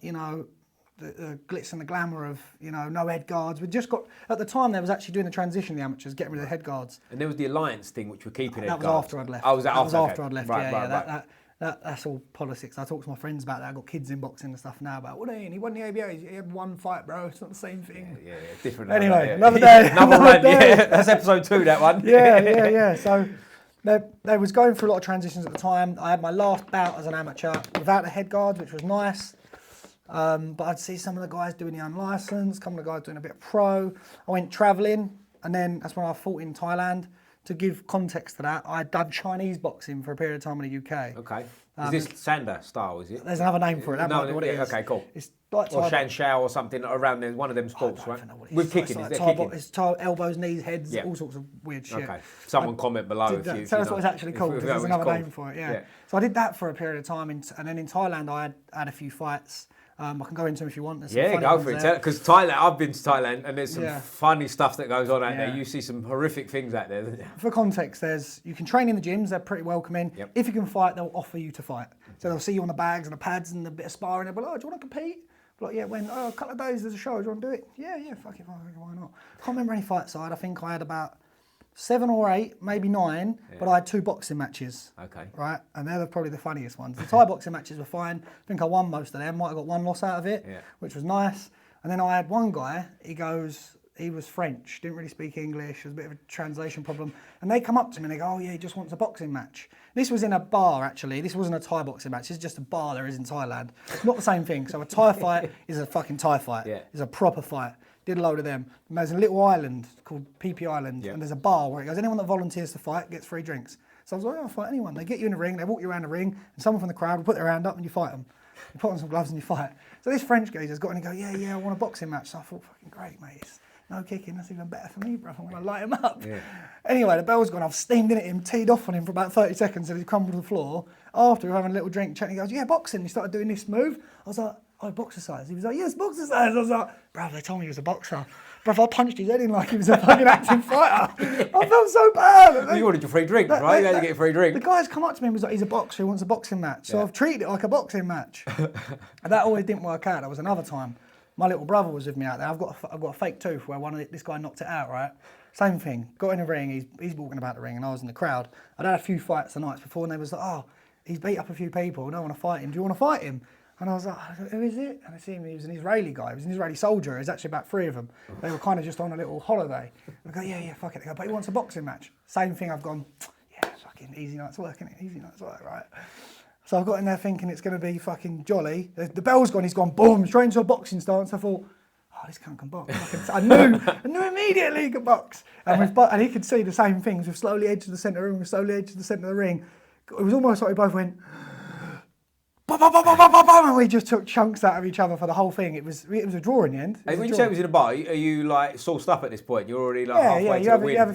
the glitz and the glamour of, no head guards. We just got, at the time there was actually doing the transition, the amateurs, getting rid of the head guards.
And there was the alliance thing, which were keeping head guards.
That was after I'd left.
Oh, was that after?
That was after I'd left,
Right.
That's all politics. I talk to my friends about that. I've got kids in boxing and stuff now about, he won the ABA, he had one fight, bro. It's not the same thing.
Yeah, different.
Anyway, another day.
Another day. Yeah, that's episode 2, that one.
Yeah. So they was going through a lot of transitions at the time. I had my last bout as an amateur without the head guards, which was nice. But I'd see some of the guys doing the unlicensed, some of the guys doing a bit of pro. I went travelling, and then that's when I fought in Thailand. To give context to that, I'd done Chinese boxing for a period of time in the UK.
Okay. Is this Sanda style, is it?
There's another name for it. That might be what it is.
Okay, cool.
It's like
or Shan Shao or something around there, one of them sports, right? With kicking, is there kicking?
It's elbows, knees, heads, all sorts of weird shit.
Okay. Someone comment below if you
tell us what it's actually called, because there's another name for it,
yeah.
So I did that for a period of time, and then in Thailand I had a few fights. I can go into them if you want.
Go for it. Because Thailand, I've been to Thailand, and there's some funny stuff that goes on out there. You see some horrific things out there.
For context, you can train in the gyms. They're pretty welcoming.
Yep.
If you can fight, they'll offer you to fight. So they'll see you on the bags and the pads and a bit of sparring. They'll be like, do you want to compete? Like, yeah, a couple of days there's a show. Do you want to do it? Yeah, fuck it, why not? I can't remember any fights I had. I think I had about 7 or 8, maybe 9, but I had 2 boxing matches.
Okay.
Right, and they're probably the funniest ones. The Thai boxing matches were fine. I think I won most of them. Might have got 1 loss out of it, which was nice. And then I had one guy. He was French, didn't really speak English. There was a bit of a translation problem. And they come up to me and they go, "Oh yeah, he just wants a boxing match." This was in a bar actually. This wasn't a Thai boxing match. This is just a bar there is in Thailand. Not the same thing. So a Thai fight is a fucking Thai fight. Yeah. It's a proper fight. Did a load of them. And there's a little island called PP Island, and there's a bar where it goes, anyone that volunteers to fight gets free drinks. So I was like, "Oh, I'll fight anyone." They get you in a ring, they walk you around the ring, and someone from the crowd will put their hand up and you fight them. You put on some gloves and you fight. So this French geezer's got in and go, "Yeah, I want a boxing match." So I thought, fucking great, mate. No kicking, that's even better for me, bro. I'm gonna light him up. Yeah. Anyway, the bell's gone. I've steamed in at him, teed off on him for about 30 seconds, and he crumbled to the floor. After we were having a little drink, chatting, he goes, "Yeah, boxing." He started doing this move. I was like, "Oh, boxercise." He was like, "Yes, boxercise." I was like, "Bruv, they told me he was a boxer." Bruv, I punched his head in like he was a fucking acting fighter. I felt so bad.
You wanted your free drink, right? You had to get a free drink.
The guy's come up to me and was like, "He's a boxer, he wants a boxing match." So I've treated it like a boxing match. And that always didn't work out. That was another time. My little brother was with me out there. I've got a fake tooth where this guy knocked it out, right? Same thing. Got in a ring, he's walking about the ring and I was in the crowd. I'd had a few fights the nights before and they was like, "Oh, he's beat up a few people, I don't want to fight him. Do you want to fight him?" And I was like, "Who is it?" And I see him, he was an Israeli guy. He was an Israeli soldier. There's actually about 3 of them. They were kind of just on a little holiday. I go, yeah, fuck it. They go, "But he wants a boxing match." Same thing, I've gone, yeah, fucking easy night's work, innit? Easy night's work, right? So I got in there thinking it's going to be fucking jolly. The bell's gone, he's gone, boom, straight into a boxing stance. I thought, "Oh, this cunt can box." I knew immediately he could box. And he could see the same things. We've slowly edged to the centre of the ring, we've slowly edged to the centre of the ring. It was almost like we both went, bam, bam, bam, bam, bam, bam, and we just took chunks out of each other for the whole thing. It was a draw in the end.
Hey, when you say it was in a bar, are you like sauced up at this point? You're already like halfway to the win.
You have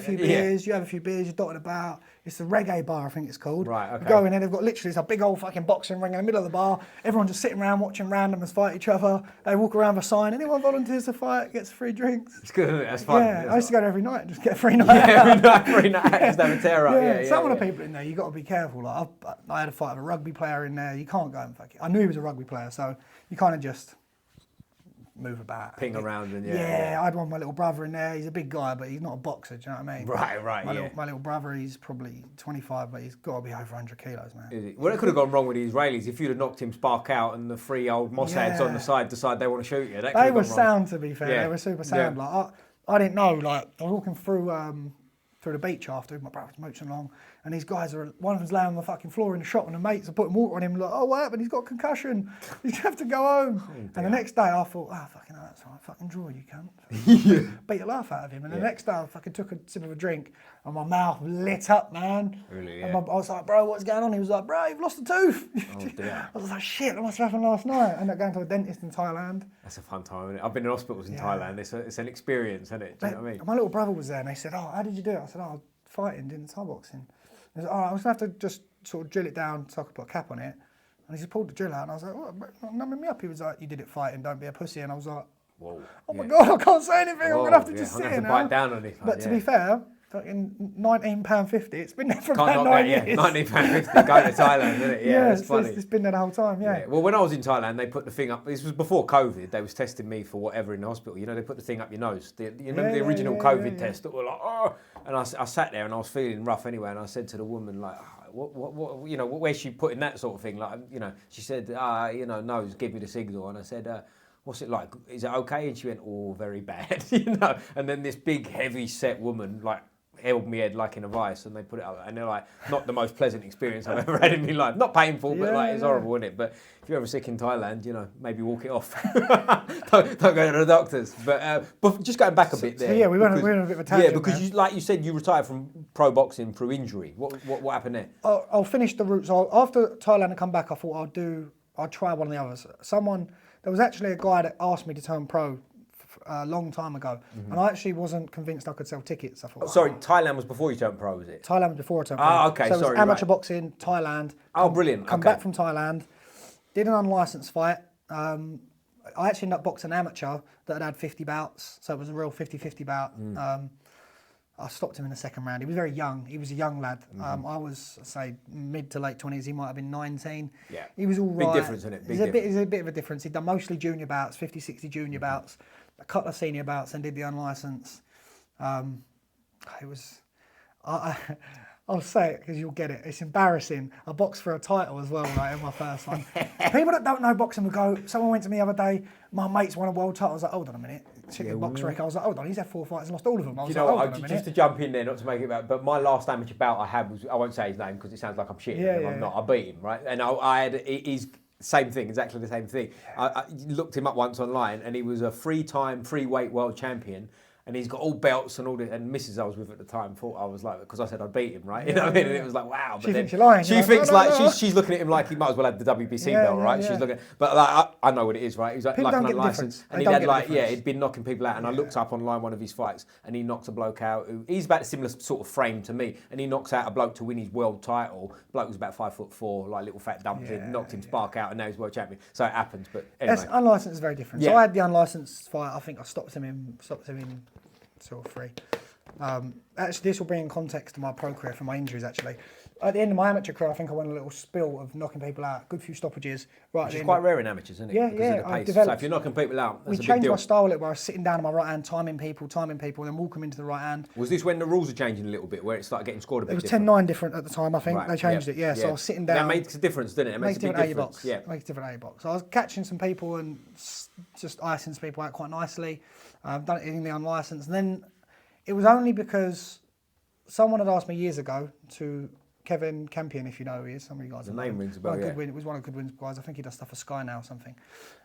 a few beers, you're dotted about. It's the reggae bar, I think it's called.
Right, okay.
You go in there, they've got literally it's a big old fucking boxing ring in the middle of the bar. Everyone just sitting around watching randomers fight each other. They walk around with a sign, "Anyone volunteers to fight gets free drinks."
It's good, isn't it? That's fun.
Yeah, I used to go there every night and just get a free night
out. Free night out, just have a tear up. Yeah,
some of the people in there, you got to be careful. Like I had a fight with a rugby player in there. You can't go and fuck it. I knew he was a rugby player, so you kind of just move about.
Ping around and
I had one with my little brother in there. He's a big guy, but he's not a boxer, do you know what I mean?
Right,
My little brother, he's probably 25, but he's got to be over 100 kilos, man.
Is it? Well, it could have gone wrong with the Israelis if you'd have knocked him spark out and the 3 old Mossads on the side decide they want to shoot you.
They were sound, to be fair. They were super sound. Like I didn't know. Like I was walking through the beach after, my brother was mooching along, and these guys one of them's laying on the fucking floor in the shop, and the mates are putting water on him. Like, "Oh, what happened? He's got a concussion. He's gonna have to go home." And the next day, I thought, "Oh, fucking hell, that's all right. Fucking draw, you cunt." Beat a laugh out of him. And the next day, I fucking took a sip of a drink, and my mouth lit up, man.
Really?
And I was like, "Bro, what's going on?" He was like, "Bro, you've lost a tooth."
Oh dear.
I was like, "Shit, that must have happened last night." I ended up going to a dentist in Thailand.
That's a fun time, isn't it? I've been in hospitals in Thailand. It's an experience, isn't it? Do you know what I mean?
My little brother was there, and they said, "Oh, how did you do it?" I said, "Oh, fighting, doing Thai boxing." I was like, "All right, I was going to have to just sort of drill it down so I could put a cap on it." And he just pulled the drill out, and I was like, "What, numbing me up?" He was like, "You did it fighting, don't be a pussy." And I was like,
"Whoa.
Oh my God, I can't say anything, I'm going to have to just sit here now.
Bite down on it.
But to be fair, fucking £19.50, it's been there for about 9 years.
£19.50, go to Thailand, isn't it? Yeah, it's funny.
It's been there the whole time, yeah.
Well, when I was in Thailand, they put the thing up, this was before COVID, they was testing me for whatever in the hospital. You know, they put the thing up your nose. You remember the original COVID test that were like, "Oh," and I sat there and I was feeling rough anyway, and I said to the woman, like, what you know, where's she putting that sort of thing? Like, you know, she said, nose, give me the signal. And I said, what's it like? Is it okay? And she went, "Oh, very bad," you know. And then this big, heavy set woman, like, held me head like in a vice, and they put it up, and they're like, not the most pleasant experience I've ever had in my life. Not painful, but like it's horrible, isn't it? But if you're ever sick in Thailand, you know, maybe walk it off. don't go to the doctors. But just going back a bit there.
So yeah, we're in a bit of a tangent.
Yeah, because you, like you said, you retired from pro boxing through injury. What happened there?
I'll finish the route. So after Thailand had come back, I thought I'll try one of the others. There was actually a guy that asked me to turn pro a long time ago, and I actually wasn't convinced I could sell tickets. I thought,
Thailand was before you turned pro, was it?
Thailand was before I turned pro.
Ah, okay,
so it was amateur boxing, Thailand.
Oh, brilliant.
Come back from Thailand, did an unlicensed fight. I actually ended up boxing an amateur that had 50 bouts, so it was a real 50-50 bout. I stopped him in the second round. He was very young. He was a young lad. I was, say, mid to late 20s. He might have been 19.
Yeah.
He was all right.
Big difference, isn't it?
There's a bit of a difference. He'd done mostly junior bouts, 50, 60 junior bouts, a couple of senior bouts, and did the unlicensed. I'll say it because you'll get it. It's embarrassing. I boxed for a title as well, right, in my first one. People that don't know boxing would go, someone went to me the other day, my mate's won a world title. I was like, hold on a minute. Chicken box record. I was like, hold on, he's had 4 fights and lost all of them. I was like, hold on a minute.
Just to jump in there, not to make it about, but my last amateur bout I had was, I won't say his name because it sounds like I'm shitting. I'm not. I beat him, right? And I had, he's same thing, exactly the same thing. I looked him up once online and he was a 3-time free weight world champion. And he's got all belts and all this, and Mrs. I was with at the time thought I was like, because I said I'd beat him, right? You know what I mean? And it was like, wow. But
she thinks you're lying.
She thinks she's looking at him like he might as well have the WBC belt, right? She's looking, but like I know what it is, right? He was like an unlicensed, and he had like he'd been knocking people out. And I looked up online one of his fights, and he knocked a bloke out. He's about a similar sort of frame to me, and he knocks out a bloke to win his world title. Bloke was about 5'4", like little fat dumpling, knocked him spark out, and now he's world champion. So it happens, but anyway.
Yes, unlicensed is very different. So I had the unlicensed fight. I think I stopped him in 3. Actually, this will bring in context to my pro career for my injuries, actually. At the end of my amateur career, I think I went a little spill of knocking people out, good few stoppages. Right,
which is quite rare in amateurs, isn't it?
Yeah,
because of the pace. So if you're knocking people out, that's a big deal.
We changed my style a little, where I was sitting down on my right hand, timing people, and then walking into the right hand.
Was this when the rules are changing a little bit, where it started getting scored a bit
It was
different?
10-9 different at the time, I think. Right, they changed it, yeah. So I was sitting down.
That makes a difference, doesn't it? It makes a big difference.
Yeah, it makes a different A box. So I was catching some people and just icing some people out quite nicely. I've done it in the unlicensed. And then it was only because someone had asked me years ago to Kevin Campion, if you know who he is. Some of you guys.
The name rings a bell,
It was one of Goodwin's guys. I think he does stuff for Sky now or something.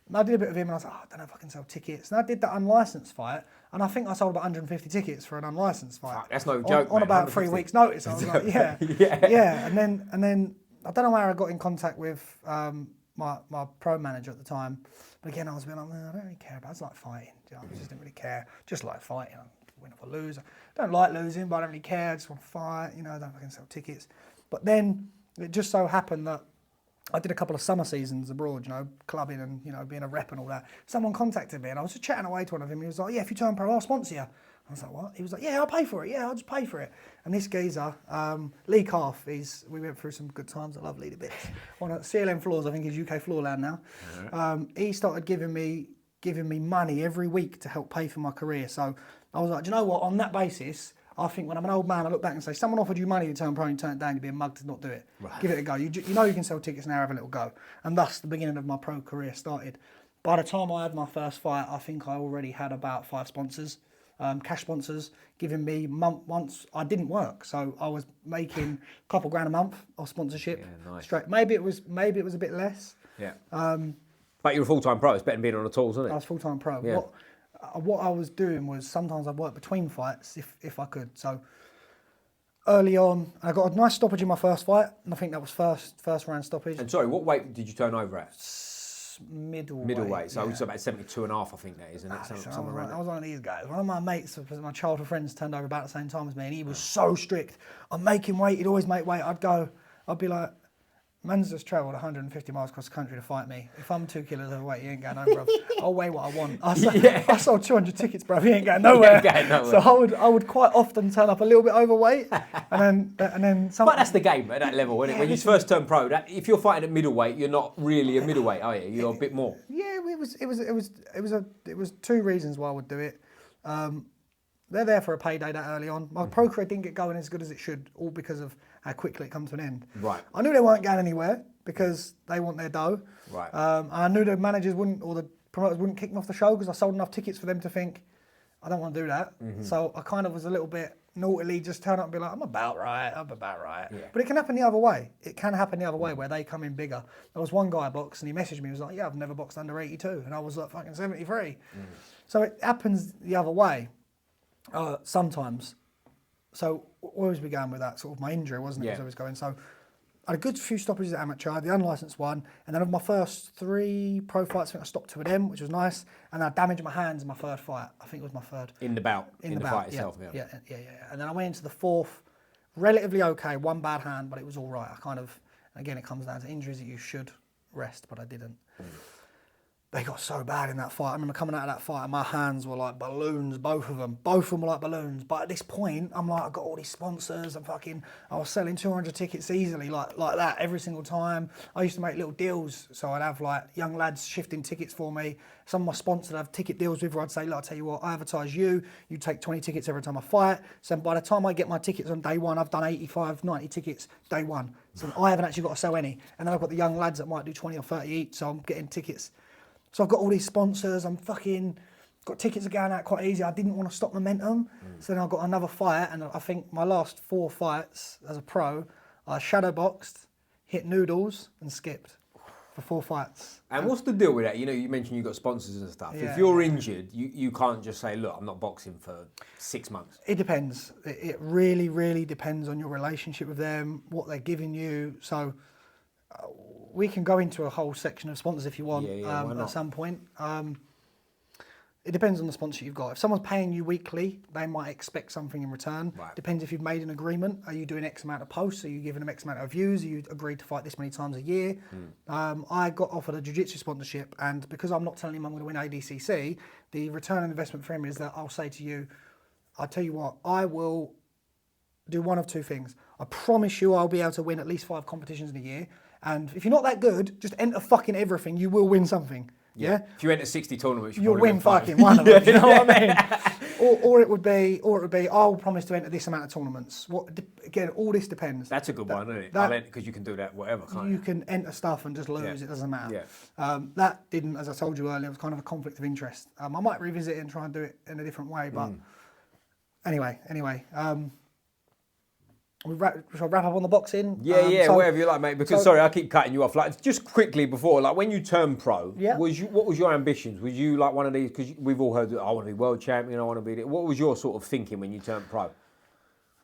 And I did a bit of him and I was like, I don't know if I can sell tickets. And I did that unlicensed fight and I think I sold about 150 tickets for an unlicensed fight.
Fuck, that's no joke,
on about 3 weeks' notice. I was like, yeah. And then I don't know where I got in contact with my pro manager at the time. But again, I was being like, I don't really care about it. I just like fighting. I just didn't really care. Just like fighting. Win or lose. I don't like losing, but I don't really care. I just want to fight. I don't fucking sell tickets. But then it just so happened that I did a couple of summer seasons abroad, clubbing and, being a rep and all that. Someone contacted me and I was just chatting away to one of him. He was like, yeah, if you turn pro, I'll sponsor you. I was like, what? He was like, yeah, I'll pay for it. Yeah, I'll just pay for it. And this geezer, Lee Calf, we went through some good times. I love Lee to bits. On CLM floors, I think he's UK Floorland now. He started giving me money every week to help pay for my career. So I was like, do you know what? On that basis, I think when I'm an old man, I look back and say, someone offered you money to turn pro and you turn it down, you'd be a mug to not do it. Right. Give it a go. You know you can sell tickets now, have a little go. And thus the beginning of my pro career started. By the time I had my first fight, I think I already had about 5 sponsors, cash sponsors, giving me once I didn't work. So I was making a couple grand a month of sponsorship. Yeah, nice. Straight. Maybe it was a bit less.
Yeah. But you're a full-time pro. It's better than being on the tools, isn't it?
I was full-time pro.
Yeah.
What I was doing was sometimes I'd work between fights if I could. So early on, I got a nice stoppage in my first fight, and I think that was first round stoppage.
And sorry, what weight did you turn over at?
Middleweight.
So it's about 72.5, I think that is, isn't it?
I was one of these guys. One of my mates, my childhood friends, turned over about the same time as me, and he was so strict. I'm making weight. He'd always make weight. I'd be like, man's just travelled 150 miles across the country to fight me. If I'm 2 kilos overweight, he ain't going home, bruv. I'll weigh what I want. I sold 200 tickets, bruv. He ain't going nowhere. So I would quite often turn up a little bit overweight, and then.
But that's the game at that level, isn't it? When you first turn pro, if you're fighting at middleweight, you're not really a middleweight, are you? You're a bit more.
Yeah, it was 2 reasons why I would do it. They're there for a payday that early on. My pro career didn't get going as good as it should, all because of how quickly it comes to an end.
Right.
I knew they weren't going anywhere because they want their dough.
Right.
I knew the managers wouldn't, or the promoters wouldn't kick me off the show because I sold enough tickets for them to think, I don't want to do that. Mm-hmm. So I kind of was a little bit naughtily just turn up and be like, I'm about right. Yeah. But it can happen the other way. It can happen the other way where they come in bigger. There was one guy I boxed and he messaged me, he was like, yeah, I've never boxed under 82. And I was like fucking 73. So it happens the other way. Sometimes. So where was we going with that? Sort of my injury, wasn't it? Yeah. As I was going. So I had a good few stoppages at amateur. I had the unlicensed one, and then of my first 3 pro fights, I think I stopped 2 of them, which was nice. And I damaged my hands in my 3rd fight. I think it was my 3rd.
In the bout. In the fight itself.
Yeah. And then I went into the 4th, relatively okay, 1 bad hand, but it was all right. Again, it comes down to injuries that you should rest, but I didn't. They got so bad in that fight. I remember coming out of that fight and my hands were like balloons, both of them. Both of them were like balloons. But at this point, I'm like, I've got all these sponsors. I was selling 200 tickets easily, like that every single time. I used to make little deals. So I'd have like young lads shifting tickets for me. Some of my sponsors I'd have ticket deals with where I'd say, look, I'll tell you what, I advertise you take 20 tickets every time I fight. So by the time I get my tickets on day one, I've done 85, 90 tickets day one. So I haven't actually got to sell any. And then I've got the young lads that might do 20 or 30 each. So I'm getting tickets. So I've got all these sponsors, got tickets are going out quite easy. I didn't want to stop momentum. So then I got another fight, and I think my last 4 fights as a pro, I shadow boxed, hit noodles, and skipped for 4 fights.
And what's the deal with that? You know, you mentioned you got sponsors and stuff.
Yeah,
if you're injured, you can't just say, look, I'm not boxing for 6 months.
It depends. It really, really depends on your relationship with them, what they're giving you. So we can go into a whole section of sponsors if you want at some point. It depends on the sponsor you've got. If someone's paying you weekly, they might expect something in return.
Right.
Depends if you've made an agreement. Are you doing X amount of posts? Are you giving them X amount of views? Are you agreed to fight this many times a year? I got offered a Jiu Jitsu sponsorship, and because I'm not telling him I'm going to win ADCC, the return on investment for him is that I'll say to you, I'll tell you what, I will do one of 2 things. I promise you I'll be able to win at least 5 competitions in a year. And if you're not that good, just enter fucking everything. You will win something. Yeah.
If you enter 60 tournaments,
you'll win fucking one of them. You know what I mean? Or it would be, I'll promise to enter this amount of tournaments. Again, all this depends.
That's a good one, isn't it? Because you can do that whatever, can't you?
You can enter stuff and just lose. It doesn't matter.
Yeah.
That didn't, as I told you earlier, it was kind of a conflict of interest. I might revisit it and try and do it in a different way. But anyway. Shall I wrap up on the boxing?
Whatever you like, mate. Because sorry, I keep cutting you off. Like just quickly before, like when you turned pro, what was your ambitions? Was you like one of these? Because we've all heard that I want to be world champion. I want to be. What was your sort of thinking when you turned pro?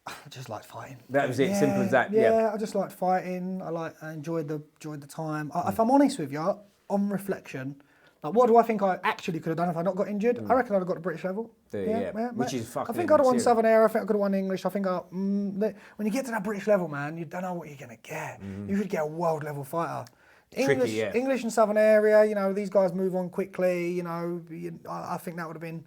I just liked fighting.
That was it. Simple as that.
Yeah, I just liked fighting. I enjoyed the time. If I'm honest with you, on reflection. Like, what do I think I actually could have done if I not got injured? I reckon I'd have got to British level.
Which is fucking.
I think I'd have won Southern Air. I think I could have won English. I think when you get to that British level, man, you don't know what you're gonna get. You could get a world level fighter. English and Southern Area, you know, these guys move on quickly. You know, I think that would have been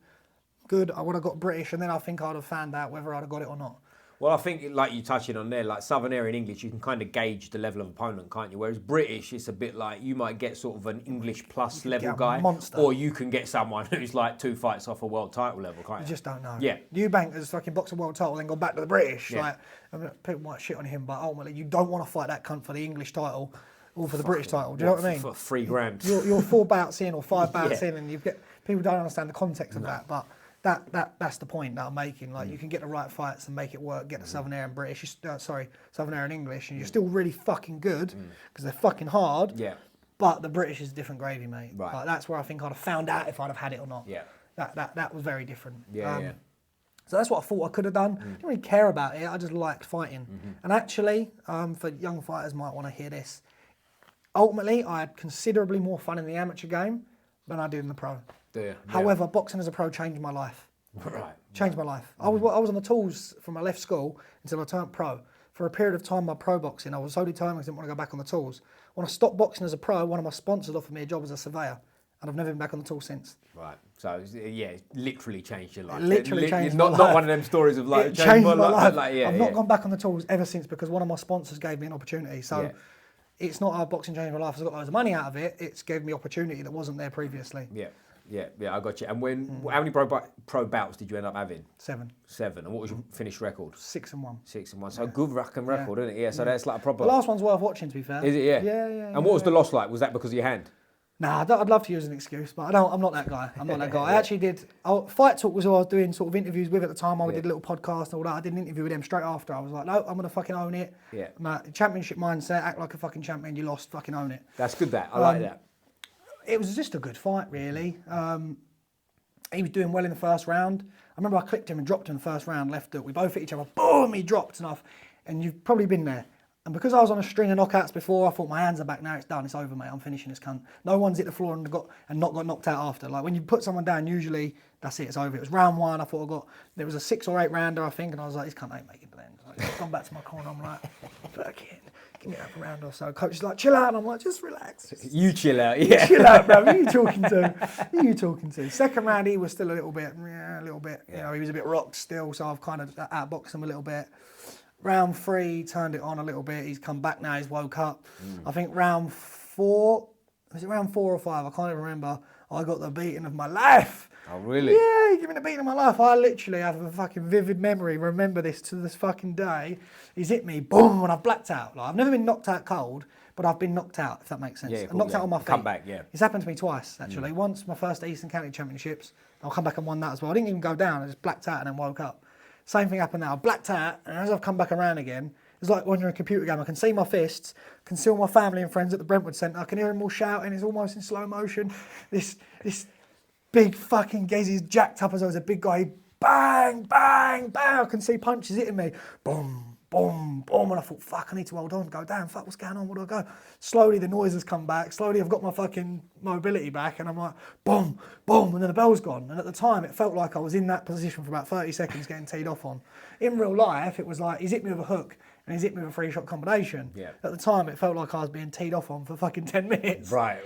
good. I would have got British, and then I think I'd have found out whether I'd have got it or not.
Well, I think, like you touching on there, like Southern Area and English, you can kind of gauge the level of opponent, can't you? Whereas British, it's a bit like you might get sort of an English plus level guy, or you can get someone who's like 2 fights off a world title level, can't you?
You just don't know.
Yeah.
Eubank has fucking boxed a world title, then gone back to the British. Yeah. Like, I mean, people might shit on him, but ultimately, you don't want to fight that cunt for the English title or for the British title. Do you know what I mean?
For $3,000.
You're 4 bouts in or 5 bouts in, and people don't understand the context of that, but. That's the point that I'm making. Like you can get the right fights and make it work. Get the Southern Air and British, Southern Air and English, and you're still really fucking good because they're fucking hard. Yeah. But the British is different gravy, mate. Right. Like, that's where I think I'd have found out if I'd have had it or not. Yeah. That was very different. Yeah. So that's what I thought I could have done. I didn't really care about it. I just liked fighting. And actually, for young fighters might want to hear this. Ultimately, I had considerably more fun in the amateur game than I did in the pro. However, boxing as a pro changed my life.
Right.
Changed my life. I was on the tools from I left school until I turned pro. For a period of time, my pro boxing, I was so determined I didn't want to go back on the tools. When I stopped boxing as a pro, one of my sponsors offered me a job as a surveyor. And I've never been back on the tools since. Right. So, it literally changed your life. Literally changed my life. Not one of them stories of like, it changed my life. I've not gone back on the tools ever since because one of my sponsors gave me an opportunity. So, it's not how boxing changed my life. I've got loads of money out of it. It's gave me opportunity that wasn't there previously. Yeah, I got you. And how many pro bouts did you end up having? 7. And what was your finished record? 6-1. 6-1. So good fucking record, isn't it? Yeah. So that's like a proper. The last one's worth watching, to be fair. Is it? Yeah. Yeah. And what was the loss like? Was that because of your hand? Nah, I'd love to use an excuse, but I'm not that guy. I actually did. Fight Talk was who I was doing sort of interviews with at the time. I did a little podcast and all that. I did an interview with them straight after. I was like, no, I'm going to fucking own it. Yeah. Championship mindset, act like a fucking champion. You lost, fucking own it. That's good, that. I like that. It was just a good fight, really. He was doing well in the first round. I remember I clipped him and dropped him in the first round, left hook. We both hit each other. Boom, he dropped enough. And you've probably been there. And because I was on a string of knockouts before, I thought my hands are back now. It's done. It's over, mate. I'm finishing this cunt. No one's hit the floor and not got knocked out after. Like when you put someone down, usually that's it. It's over. It was round 1. I thought there was a 6 or 8 rounder, I think, and I was like, this cunt ain't making it. I've gone back to my corner. I'm like, fuck it. give me another round or so. Coach is like, chill out. And I'm like, just relax.
You chill out, yeah.
Chill out, bro. Who are you talking to? Who are you talking to? Second round, he was still a little bit. You know, he was a bit rocked still, so I've kind of outboxed him a little bit. Round 3, turned it on a little bit. He's come back now. He's woke up. I think round 4, was it round 4 or 5? I can't even remember. I got the beating of my life.
Oh, really?
Yeah, he gave me the beating of my life. I literally have a fucking vivid memory. Remember this to this fucking day. He's hit me, boom, and I've blacked out. Like, I've never been knocked out cold, but I've been knocked out, if that makes sense.
Yeah,
I'm knocked out on my feet.
Come back, yeah.
It's happened to me twice, actually. Once, my first Eastern County Championships. I'll come back and won that as well. I didn't even go down. I just blacked out and then woke up. Same thing happened now. I blacked out, and as I've come back around again, it's like when you're in a computer game. I can see my fists, can see all my family and friends at the Brentwood Centre. I can hear them all shouting. It's almost in slow motion. This big fucking Gazy's jacked up as I was a big guy. Bang, bang, bang. I can see punches hitting me. Boom, boom, boom. And I thought, fuck, I need to hold on. Go, damn, fuck, what's going on? Where do I go? Slowly, the noise has come back. Slowly, I've got my fucking mobility back. And I'm like, boom, boom. And then the bell's gone. And at the time, it felt like I was in that position for about 30 seconds getting teed off on. In real life, it was like, he's hit me with a hook. And he's hit me with a 3-shot combination. Yeah. At the time, it felt like I was being teed off on for fucking 10 minutes.
Right.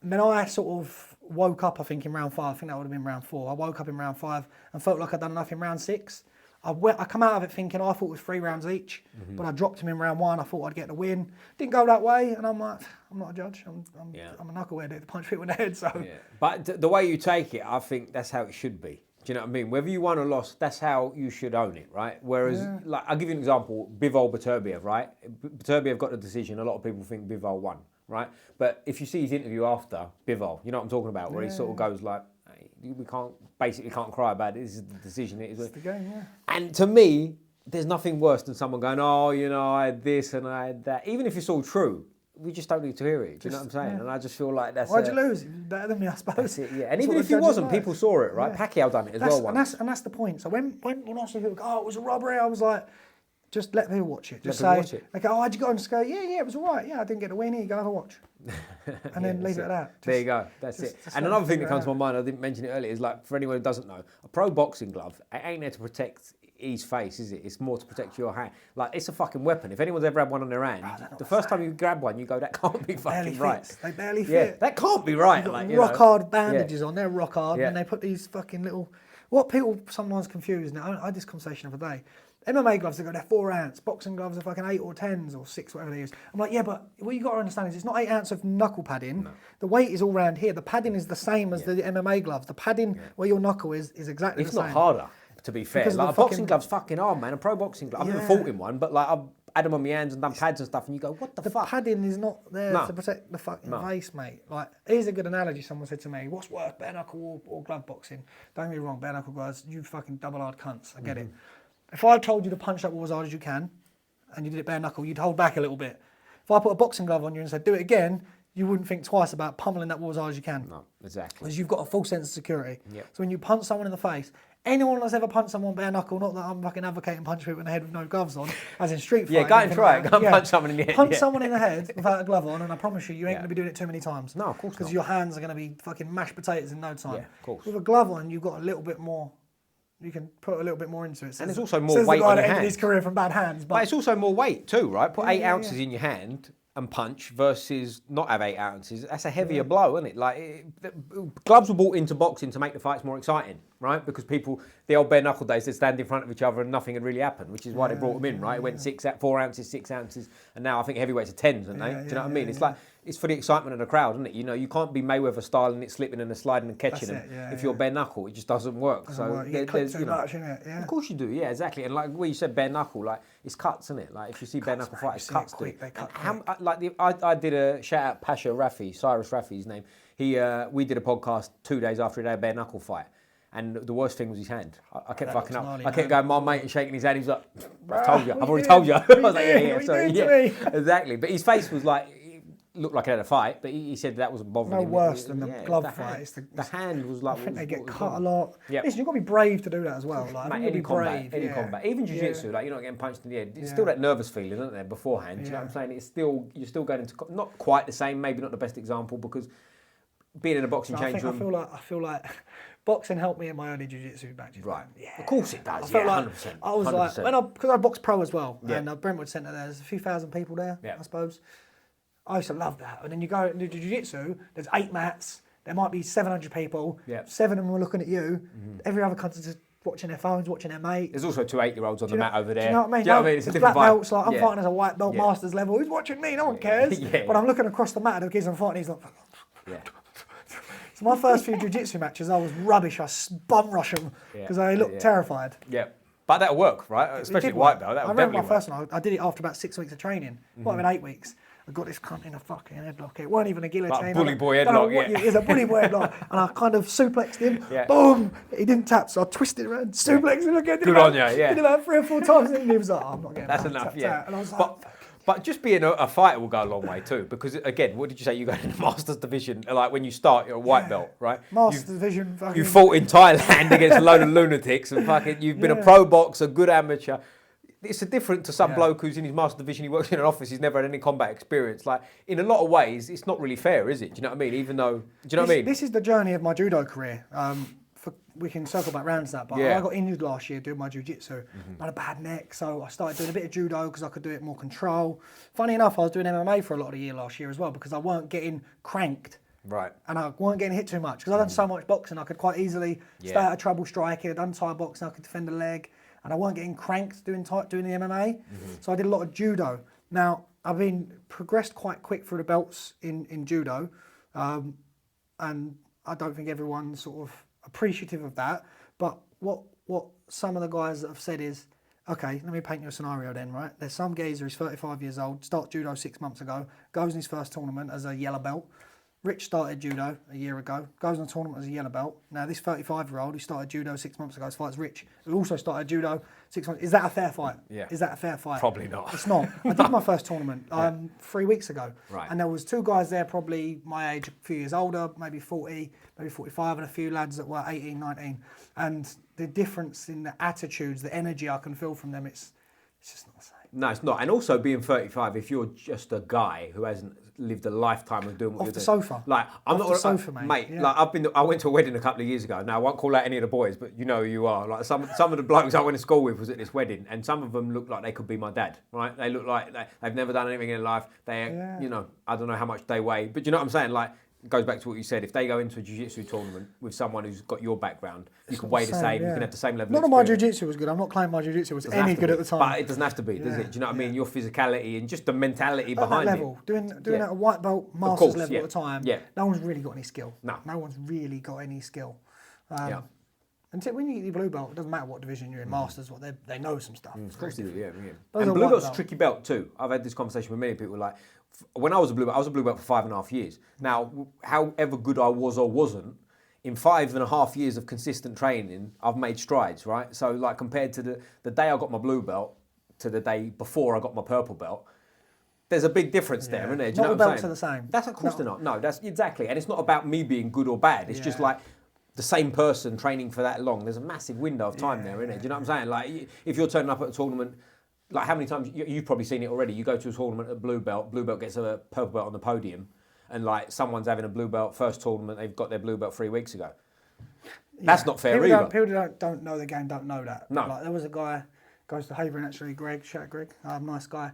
And then I sort of woke up, I think, in round 5. I think that would have been round 4. I woke up in round 5 and felt like I'd done enough in round 6. I come out of it thinking I thought it was 3 rounds each, but I dropped him in round 1. I thought I'd get the win. Didn't go that way, and I'm like, I'm not a judge. I'm a knucklehead to punch people in the head. So. Yeah.
But the way you take it, I think that's how it should be. Do you know what I mean? Whether you won or lost, that's how you should own it, right? Whereas, like, I'll give you an example, Bivol Beterbiev, right? Beterbiev got the decision. A lot of people think Bivol won, right? But if you see his interview after Bivol, you know what I'm talking about, where he sort of goes like, hey, we can't cry about it. This is the decision.
It's the game, yeah.
And to me, there's nothing worse than someone going, oh, you know, I had this and I had that. Even if it's all true, we just don't need to hear it. Do you know what I'm saying? Yeah. And I just feel like that's...
Why'd you lose? He was better than me, I suppose.
That's it, yeah. And even if he wasn't, people saw it, right? Yeah. Pacquiao done it as well once.
And that's the point. So when I see people go, oh, it was a robbery, I was like, just let people watch it. Just say, like, oh, how'd you go? And just go, yeah, it was all right. Yeah, I didn't get the win. Here you go, have a watch. And then leave it at that.
There you go. That's it. And another thing that comes to my mind, I didn't mention it earlier, is like, for anyone who doesn't know, a pro boxing glove, it ain't there to protect his face, is it? It's more to protect your hand. Like, it's a fucking weapon. If anyone's ever had one on their hand, the first time you grab one, you go, that can't be fucking right.
They barely fit.
Yeah, that can't be right.
Like, rock hard bandages on. They're rock hard, and they put these fucking little... What people sometimes confuse now, I had this conversation the other day. MMA gloves, they go, they're 4 ounce. Boxing gloves are fucking 8 or 10s or 6, whatever they use. I'm like, yeah, but what you got to understand is it's not 8 ounce of knuckle padding. No. The weight is all round here. The padding is the same as the MMA gloves. The padding where your knuckle is exactly the same.
It's not harder, to be fair. Like, a boxing glove's fucking hard, man. A pro boxing glove. I've never fought in one, but like I've had them on my hands and done pads and stuff, and you go, what the fuck?
The padding is not there to protect the fucking face, mate. Like, here's a good analogy someone said to me. What's worse, bare knuckle or glove boxing? Don't get me wrong, bare knuckle guys, you fucking double hard cunts. I get it. If I told you to punch that wall as hard as you can, and you did it bare knuckle, you'd hold back a little bit. If I put a boxing glove on you and said, do it again, you wouldn't think twice about pummeling that wall as hard as you can.
No, exactly.
Because you've got a full sense of security. Yep. So when you punch someone in the face, anyone that's ever punched someone bare knuckle, not that I'm fucking advocating punching people in the head with no gloves on, as in street fighting.
Yeah, go and try it. Go and punch someone in the head.
Punch someone in the head without a glove on, and I promise you, you ain't going to be doing it too many times.
No, of course not.
Because your hands are going to be fucking mashed potatoes in no time.
Yeah, of course.
With a glove on, you've got a little bit more... You can put a little bit more into it.
And there's also more weight on your hand.
Ended his career from bad hands.
But it's also more weight too, right? Put 8 ounces in your hand and punch versus not have 8 ounces. That's a heavier blow, isn't it? Like, gloves were brought into boxing to make the fights more exciting, right? Because people, the old bare knuckle days, they'd stand in front of each other and nothing had really happened, which is why they brought them in, right? It went 4 ounces, 6 ounces, and now I think heavyweights are 10s, aren't they? Do you know what I mean? It's like, it's for the excitement of the crowd, isn't it? You know, you can't be Mayweather style and it's slipping and sliding and catching them. If you're bare knuckle, it just doesn't work.
You get clipped too much, innit? Yeah.
Of course you do, yeah, exactly. And like where you said bare knuckle, like it's cuts, isn't it? Like if you see bare knuckle fighters, cuts quick. They cut quick. I did a shout out Pasha Rafi, Cyrus Rafi, his name. We did a podcast 2 days after he had a bare knuckle fight. And the worst thing was his hand. I kept fucking up. I kept going, my mate, and shaking his hand. He was like, I told you. I've already told you. I was like, yeah, exactly. But his face was like, looked like he had a fight, but he said that wasn't bothering him.
No worse than the glove fight.
It's the hand was like...
I think they get cut a lot. Yep. Listen, you've got to be brave to do that as well. Like,
any combat. Even Jiu Jitsu, like you're not getting punched in the head. It's still that nervous feeling, isn't there, beforehand? Do you know what I'm saying? You're still going into... Not quite the same, maybe not the best example, because being in a boxing
So
change room.
I feel like boxing helped me in my early jiu-jitsu matches.
Right.
Yeah.
Of course it does.
I felt like
100%.
I was
100%.
like because I boxed pro as well,
Yeah.
and Brentwood Centre there's a few thousand people there,
Yeah.
I suppose. I used to love that. And then you go into jiu-jitsu, there's 8 mats, there might be 700 people,
Yeah.
7 of them are looking at you, every other country's just watching their phones, watching their mates.
There's also 2 8-year-olds on the mat over there.
Do you know what I mean?
Do you know what I mean? It's a
there's
different
black
vibe.
belts, like I'm fighting as a white belt masters level. Who's watching me? No one cares.
Yeah.
But I'm looking across the mat at the kids I'm fighting, he's like...
Yeah.
So my first few jiu-jitsu matches, I was rubbish. I bum rush them because they looked terrified.
Yeah. But that'll work, right? Especially
It did
white
work.
belt. That'll
I remember
definitely
my first one. I did it after about 6 weeks of training. Might have been 8 weeks. I got this cunt in a fucking headlock. It weren't even a guillotine.
Like a bully boy headlock, yeah.
It was a bully boy headlock. And I kind of suplexed him.
Yeah.
Boom! He didn't tap, so I twisted around, suplexed him again.
Good on you, yeah.
Did about 3 or 4 times, and he was like, oh, I'm not getting
That's
that.
enough,
Tapped
yeah.
out. And I was like,
But just being a fighter will go a long way too, because again, what did you say? You go in the Masters division, like when you start, you're a white belt, right?
Masters division.
You fought in Thailand against a load of lunatics, and fucking, you've been a pro boxer, good amateur. It's a different to some bloke who's in his master division, he works in an office, he's never had any combat experience. Like, in a lot of ways, it's not really fair, is it? Do you know what I mean? Even though, do you know what I mean?
This is the journey of my judo career. We can circle back round to that, but I got injured last year doing my jiu-jitsu. I had a bad neck, so I started doing a bit of judo because I could do it more control. Funny enough, I was doing MMA for a lot of the year last year as well because I weren't getting cranked.
Right.
And I weren't getting hit too much because I'd done so much boxing, I could quite easily stay out of trouble striking. I'd done Thai boxing, I could defend the leg. And I weren't getting cranked doing the MMA. So I did a lot of judo. Now, I've been progressed quite quick through the belts in judo. And I don't think everyone's sort of appreciative of that. But what some of the guys that have said is, okay, let me paint you a scenario then, right? There's some geezer, he's 35 years old, starts judo 6 months ago, goes in his first tournament as a yellow belt. Rich started judo a year ago, goes on a tournament as a yellow belt. Now this 35-year-old who started judo 6 months ago fights Rich, who also started judo 6 months. Is that a fair fight?
Yeah.
Is that a fair fight?
Probably not.
It's not. I did my first tournament 3 weeks ago.
Right.
And there was 2 guys there probably my age, a few years older, maybe 40, maybe 45, and a few lads that were 18, 19. And the difference in the attitudes, the energy I can feel from them, it's just not the same.
No, it's not. And also being 35, if you're just a guy who hasn't lived a lifetime of doing what
Off
you're
the
doing.
sofa.
Like, I'm
Off
not
the sofa, mate. Yeah.
Like I went to a wedding a couple of years ago. Now I won't call out any of the boys, but you know who you are. Like some of the blokes I went to school with was at this wedding, and some of them looked like they could be my dad, right? They look like they've never done anything in their life. You know, I don't know how much they weigh, but you know what I'm saying? Like, it goes back to what you said. If they go into a jiu-jitsu tournament with someone who's got your background, you can weigh the same. You can have the same level.
None of my jiu-jitsu was good. I'm not claiming my jiu-jitsu was any good at the time.
But it doesn't have to be, does it? Do you know what I mean? Your physicality and just the mentality behind
that level,
it.
doing at a white belt masters level at the time.
Yeah.
No one's really got any skill.
No
one's really got any skill. Until when you get your blue belt, it doesn't matter what division you're in, masters, what they know some stuff.
Of course they do, yeah.
Those
And
are
blue
white
belt's a
belt.
tricky belt too. I've had this conversation with many people. Like, when I was a blue belt for 5.5 years. Now, however good I was or wasn't, in 5.5 years of consistent training, I've made strides, right? So, like, compared to the day I got my blue belt to the day before I got my purple belt, there's a big difference there, isn't there? Do you
Not
know
all
what I'm
belts
saying?
are the same.
That's of course they're not. No, that's exactly. And it's not about me being good or bad. It's just like the same person training for that long. There's a massive window of time there, isn't it? Do you know what I'm saying? Like, if you're turning up at a tournament, like how many times, you've probably seen it already, you go to a tournament at blue belt gets a purple belt on the podium, and like someone's having a blue belt first tournament, they've got their blue belt 3 weeks ago. That's not fair either.
People don't know the game, don't know that.
No.
Like, there was a guy, goes to Havering actually, Greg, shout out Greg, nice guy.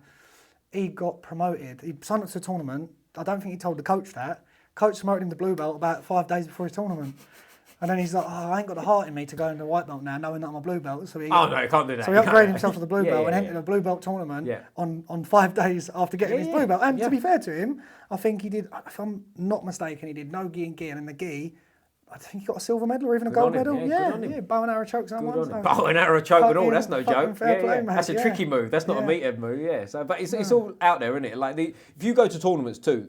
He got promoted. He signed up to a tournament. I don't think he told the coach that. Coach promoted him to blue belt about 5 days before his tournament. And then he's like, I ain't got the heart in me to go into white belt now, knowing that I'm a blue belt. So he
No, you can't do that.
So he upgraded himself to the blue belt and entered a blue belt tournament
Yeah.
on 5 days after getting his blue belt. And to be fair to him, I think he did, if I'm not mistaken, he did no gi and gi. And in the gi, I think he got a silver medal or even a gold medal. Yeah, bow and arrow chokes and one. So
bow and arrow choke and all, that's no joke.
Fair play, mate,
That's a tricky move. That's not a meathead move, So, but it's all out there, isn't it? Like, if you go to tournaments too,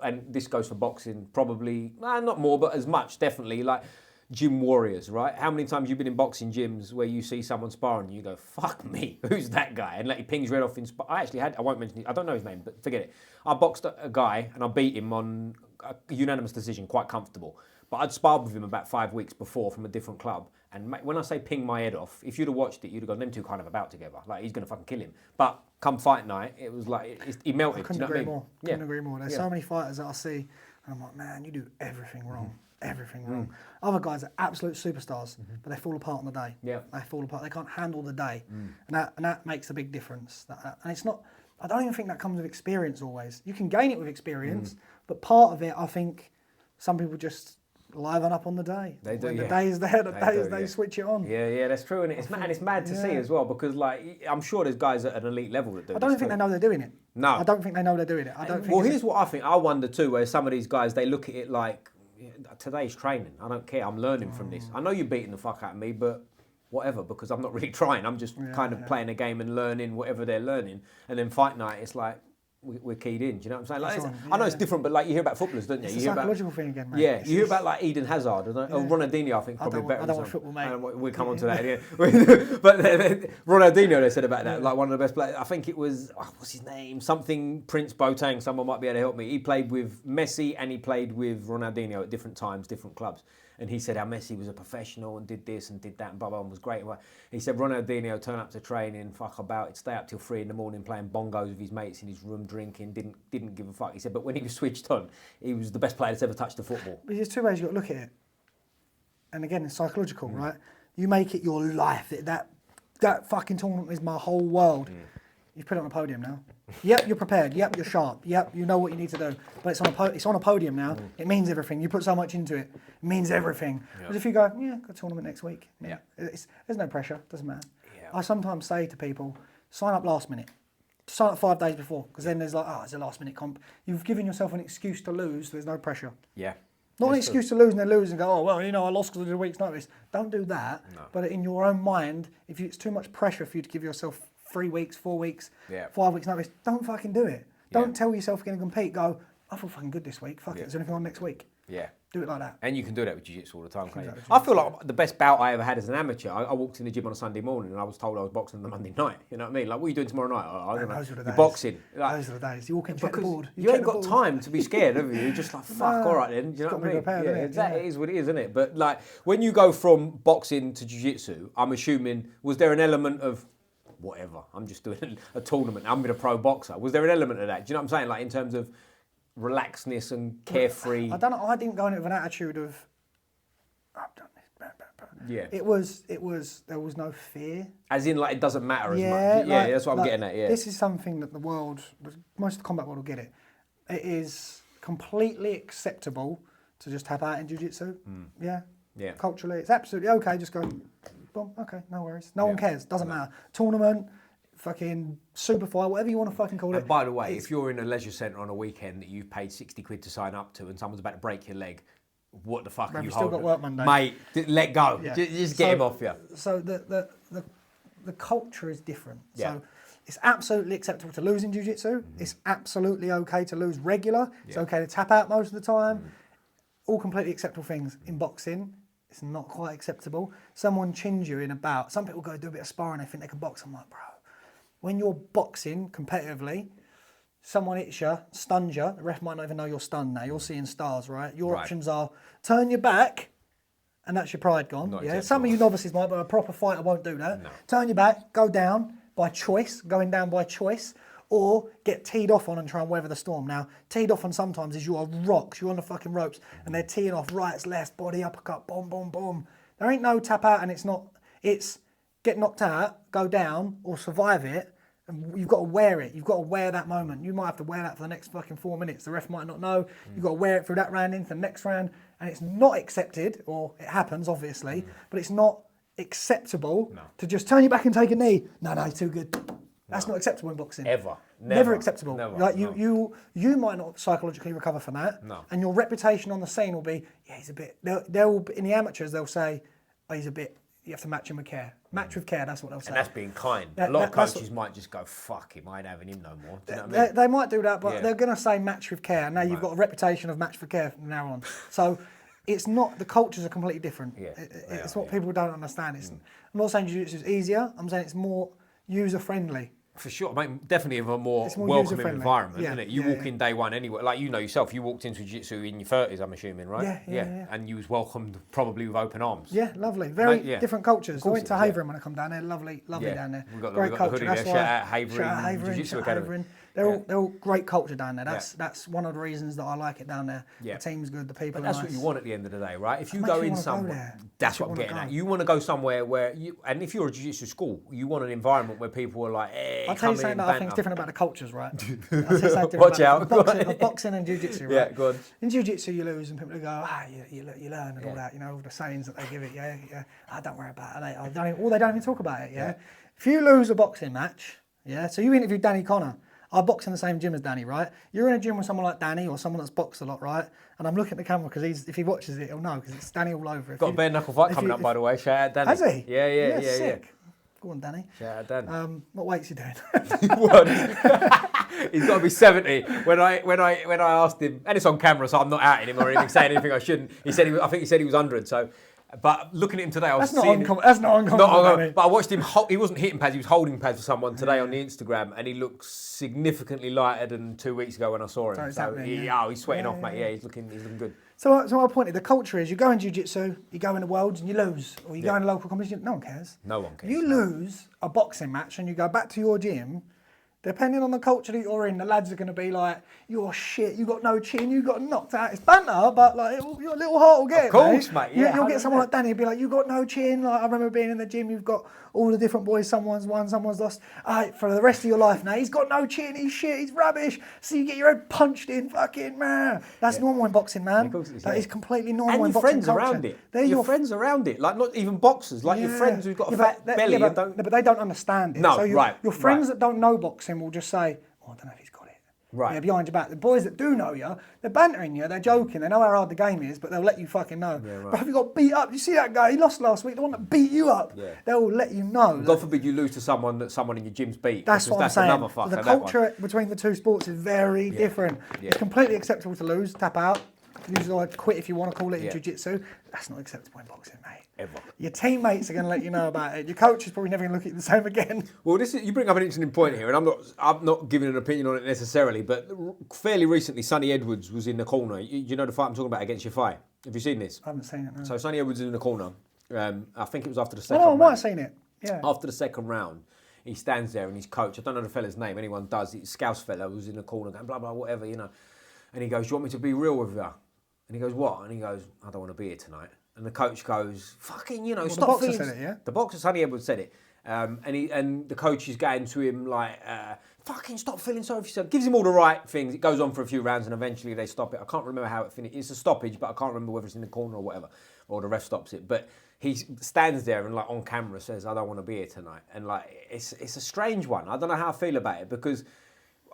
and this goes for boxing, probably, not more, but as much, definitely, like gym warriors, right? How many times you've been in boxing gyms where you see someone sparring and you go, fuck me, who's that guy? And like, he pings right off in I won't mention it, I don't know his name, but forget it. I boxed a guy and I beat him on a unanimous decision, quite comfortable. But I'd sparred with him about 5 weeks before from a different club. And when I say ping my head off, if you'd have watched it, you'd have gone, them two kind of about together. Like, he's going to fucking kill him. But come fight night, it was like, he melted.
I couldn't agree more. Couldn't agree more. There's so many fighters that I see And I'm like, man, you do everything wrong. Everything wrong. Other guys are absolute superstars, but they fall apart on the day.
Yeah.
They fall apart. They can't handle the day, and that makes a big difference. And it's not. I don't even think that comes with experience always. You can gain it with experience, but part of it, I think, some people just liven up on the day.
They do.
When
yeah.
the day is there, they switch it on.
Yeah, that's true, and it's mad to see as well, because like I'm sure there's guys at an elite level that do.
I don't think they know they're doing it.
No,
I don't think they know they're doing it. I don't.
Well, here's what I think. I wonder too, where some of these guys, they look at it like, today's training. I don't care. I'm learning from this. I know you're beating the fuck out of me, but whatever, because I'm not really trying. I'm just kind of playing a game and learning whatever they're learning. And then fight night, it's like, we're keyed in. Do you know what I'm saying? Like, I know it's different, but like you hear about footballers, don't you?
It's
you
a
hear
psychological
about,
thing again, mate.
Yeah, you hear about like Eden Hazard or Ronaldinho. I think probably better.
I don't watch football, mate.
We'll come on to that. Yeah. But Ronaldinho, they said about that, like one of the best players. I think it was what's his name? Something Prince Boateng. Someone might be able to help me. He played with Messi and he played with Ronaldinho at different times, different clubs. And he said how Messi was a professional and did this and did that and blah, blah, and was great. He said Ronaldinho turned up to training, fuck about, he'd stay up till 3 a.m. playing bongos with his mates in his room, drinking, didn't give a fuck. He said, but when he was switched on, he was the best player that's ever touched the football.
But there's two ways you've got to look at it. And again, it's psychological, right? You make it your life. That fucking tournament is my whole world. You've put it on a podium now. Yep, you're prepared. Yep, you're sharp. Yep, you know what you need to do. But it's on a podium now. It means everything. You put so much into it. It means everything. But if you go, got a tournament next week. There's no pressure. Doesn't matter. Yeah. I sometimes say to people, sign up last minute. Sign up 5 days before, because then there's like, it's a last minute comp. You've given yourself an excuse to lose. So there's no pressure. Yeah. Not an excuse to lose and then lose and go, I lost because of the week's notice. Don't do that. No. But in your own mind, if it's too much pressure for you to give yourself 3 weeks, 4 weeks, 5 weeks notice, don't fucking do it. Don't tell yourself you're going to compete. Go, I feel fucking good this week. Fuck it. Is there anything on next week? Yeah. Do it like that.
And you can do that with Jiu Jitsu all the time, can't you? I feel like the best bout I ever had as an amateur, I walked in the gym on a Sunday morning and I was told I was boxing on the Monday night. You know what I mean? Like, what are you doing tomorrow night? I don't know. You're boxing. Like,
those are the days. You walk in, check the board.
You ain't got time to be scared, have you? You're just like, fuck, all right then. Do you know what I mean?
Prepared,
exactly. It is what it is, isn't it? But like, when you go from boxing to Jiu Jitsu, I'm assuming, was there an element of, whatever, I'm just doing a tournament, I'm a pro boxer. Was there an element of that? Do you know what I'm saying? Like, in terms of relaxedness and carefree.
I don't know. I didn't go in it with an attitude of, I've done this.
Yeah.
It was. There was no fear.
As in, like, it doesn't matter as much. Yeah, that's what I'm getting at. Yeah.
This is something that most of the combat world will get it. It is completely acceptable to just tap out in jiu-jitsu. Yeah. Culturally, it's absolutely okay. Just go, boom. Okay, no worries. No one cares. Doesn't matter. Tournament. Fucking super fight, whatever you want to fucking call it.
And by the way, if you're in a leisure centre on a weekend that you've paid 60 quid to sign up to and someone's about to break your leg, what the fuck are you holding?
Still got work Monday.
Mate, let go. Yeah. Just get him off you.
So the culture is different. So it's absolutely acceptable to lose in jiu-jitsu. It's absolutely okay to lose regular. It's okay to tap out most of the time. All completely acceptable things. In boxing, it's not quite acceptable. Someone chins you in a bout. Some people go do a bit of sparring, they think they can box. I'm like, bro. When you're boxing competitively, someone hits you, stuns you, the ref might not even know you're stunned now, you're seeing stars, right? Your options are turn your back, and that's your pride gone. Some of you novices might, but a proper fighter won't do that. No. Turn your back, go down by choice, going down by choice, or get teed off on and try and weather the storm. Now, teed off on sometimes is you're rocks, you're on the fucking ropes, and they're teeing off rights, left, body, uppercut, boom, boom, boom. There ain't no tap out, and it's get knocked out, go down, or survive it. And you've got to wear it. You've got to wear that moment. You might have to wear that for the next fucking 4 minutes. The ref might not know. You've got to wear it through that round into the next round. And it's not accepted, or it happens, obviously, but it's not acceptable to just turn your back and take a knee. No, you're too good. That's not acceptable in boxing.
Ever.
Never acceptable. Never. Like you might not psychologically recover from that. No. And your reputation on the scene will be, he's a bit, they'll in the amateurs, they'll say, he's a bit, you have to match him with care. Match with care, that's what they'll say.
And that's being kind. A lot of coaches might just go, fuck him, I ain't having him no more. Do you know what I mean?
They might do that, but they're going to say match with care. Now you've got a reputation of match with care from now on. So it's not, the cultures are completely different. It's what people don't understand. I'm not saying jiu-jitsu is easier, I'm saying it's more user-friendly.
For sure, mate, definitely of a more welcoming environment, isn't it? You walk in day one anyway, like you know yourself, you walked into Jiu-Jitsu in your 30s, I'm assuming, right? Yeah. And you was welcomed probably with open arms.
Yeah, lovely. Very different cultures. I went to Havering when I come down there, lovely down there.
We've got the hoodie there, shout out Havering Jiu-Jitsu Academy.
they're all great culture down there. That's one of the reasons that I like it down there.
Yeah.
The team's good, the people
But
are
that's
nice.
what you want at the end of the day, right? If you
Makes
go
you
in
wanna go
somewhere,
there.
that's
Makes you
what I'm
wanna
getting
go.
at. You want to go somewhere where and if you're a jiu-jitsu school, you want an environment where people are like, hey,
I'll tell you
come
something
in,
that I think is
banter.
different about the cultures, right? I'll tell you something different
Watch
about
out.
boxing and jiu-jitsu, right?
Yeah, go on.
In jiu-jitsu, you lose, and people go, you learn and all that, all the sayings that they give it, don't worry about it. They don't even talk about it, yeah? If you lose a boxing match, so you interviewed Danny Connor. I box in the same gym as Danny, right? You're in a gym with someone like Danny or someone that's boxed a lot, right? And I'm looking at the camera because if he watches it, he'll know because it's Danny all over.
Got a bare knuckle fight coming up, by the way. Shout out Danny.
Has he?
Yeah.
Sick. Go on, Danny.
Shout out Danny.
What weight's he doing?
He's got to be 70. When I asked him, and it's on camera, so I'm not outing him or anything, saying anything I shouldn't. I think he said he was 100. So, but looking at him today, I was
That's
seeing
not uncommon.
But I watched him. He wasn't hitting pads. He was holding pads for someone today on the Instagram, and he looks significantly lighter than 2 weeks ago when I saw him. He's sweating off, mate. Yeah, he's looking good.
So my point is, the culture is you go in jiu-jitsu, you go in the worlds and you lose, or you go in a local competition. No one cares.
No one cares.
You lose a boxing match and you go back to your gym. Depending on the culture that you're in, the lads are going to be like, "You're shit. You got no chin. You got knocked out." It's banter, but like your little heart will get it.
Of course, mate. Yeah,
you'll get someone like Danny. He'll be like, "You got no chin." Like I remember being in the gym. You've got all the different boys. Someone's won, someone's lost. For the rest of your life now, he's got no chin. He's shit. He's rubbish. So you get your head punched in. Fucking man. That's normal in boxing, man. That is completely normal in boxing.
And your friends around it. Your friends around it. Like not even boxers. Like your friends who've got a fat belly.
But they don't understand it.
No,
so
right.
Your friends that don't know boxing will just say, I don't know if he's got it.
Right.
Yeah, behind your back. The boys that do know you, they're bantering you, they're joking, they know how hard the game is, but they'll let you fucking know. Yeah, right. But if you got beat up, you see that guy, he lost last week, the one that beat you up, they'll let you know.
God forbid you lose to someone that someone in your gym's beat.
That's what I'm saying.
Another fucker,
the culture between the two sports is very different. Yeah. It's completely acceptable to lose, tap out. Usually quit if you want to call it in jiu-jitsu. That's not acceptable in boxing, mate.
Ever.
Your teammates are going to let you know about it. Your coach is probably never going to look at you the same again.
Well, you bring up an interesting point here, and I'm not giving an opinion on it necessarily, but fairly recently, Sonny Edwards was in the corner. You know the fight I'm talking about against Yafai? Have you seen this?
I haven't seen it, no.
So Sonny Edwards is in the corner. I think it was after the second
round.
round.
I might have seen it, yeah.
After the second round, he stands there and his coach, I don't know the fella's name, anyone does, he's Scouse fella was in the corner going blah, blah, whatever, And he goes, do you want me to be real with you? And he goes, what? And he goes, I don't want to be here tonight. And the coach goes, fucking, stop feeling...
The boxer said it, yeah?
The boxer, Sonny Edwards, said it. And the coach is going to him like, fucking stop feeling sorry for yourself. Gives him all the right things. It goes on for a few rounds and eventually they stop it. I can't remember how it finished. It's a stoppage, but I can't remember whether it's in the corner or whatever. Or the ref stops it. But he stands there and like on camera says, I don't want to be here tonight. And like, it's a strange one. I don't know how I feel about it because...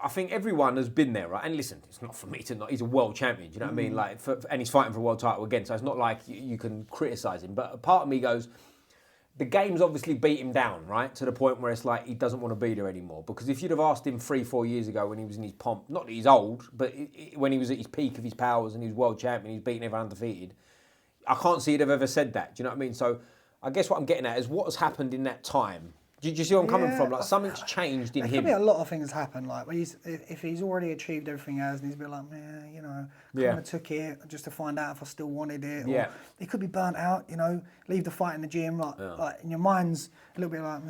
I think everyone has been there, right? And listen, it's not for me to not. He's a world champion. Do you know what I mean? Like, and he's fighting for a world title again. So it's not like you can criticise him. But a part of me goes, the game's obviously beat him down, right? To the point where it's like he doesn't want to be there anymore. Because if you'd have asked him 3-4 years ago when he was in his pomp, not that he's old, but when he was at his peak of his powers and he was world champion, he's beating everyone undefeated. I can't see he'd have ever said that. Do you know what I mean? So I guess what I'm getting at is what has happened in that time. Do you see where I'm coming from? Like something's changed in him.
There could be a lot of things happen. Like if he's already achieved everything he has, and he's been like, kind of took it just to find out if I still wanted it. Or he could be burnt out. Leave the fight in the gym. Like in your mind's a little bit like,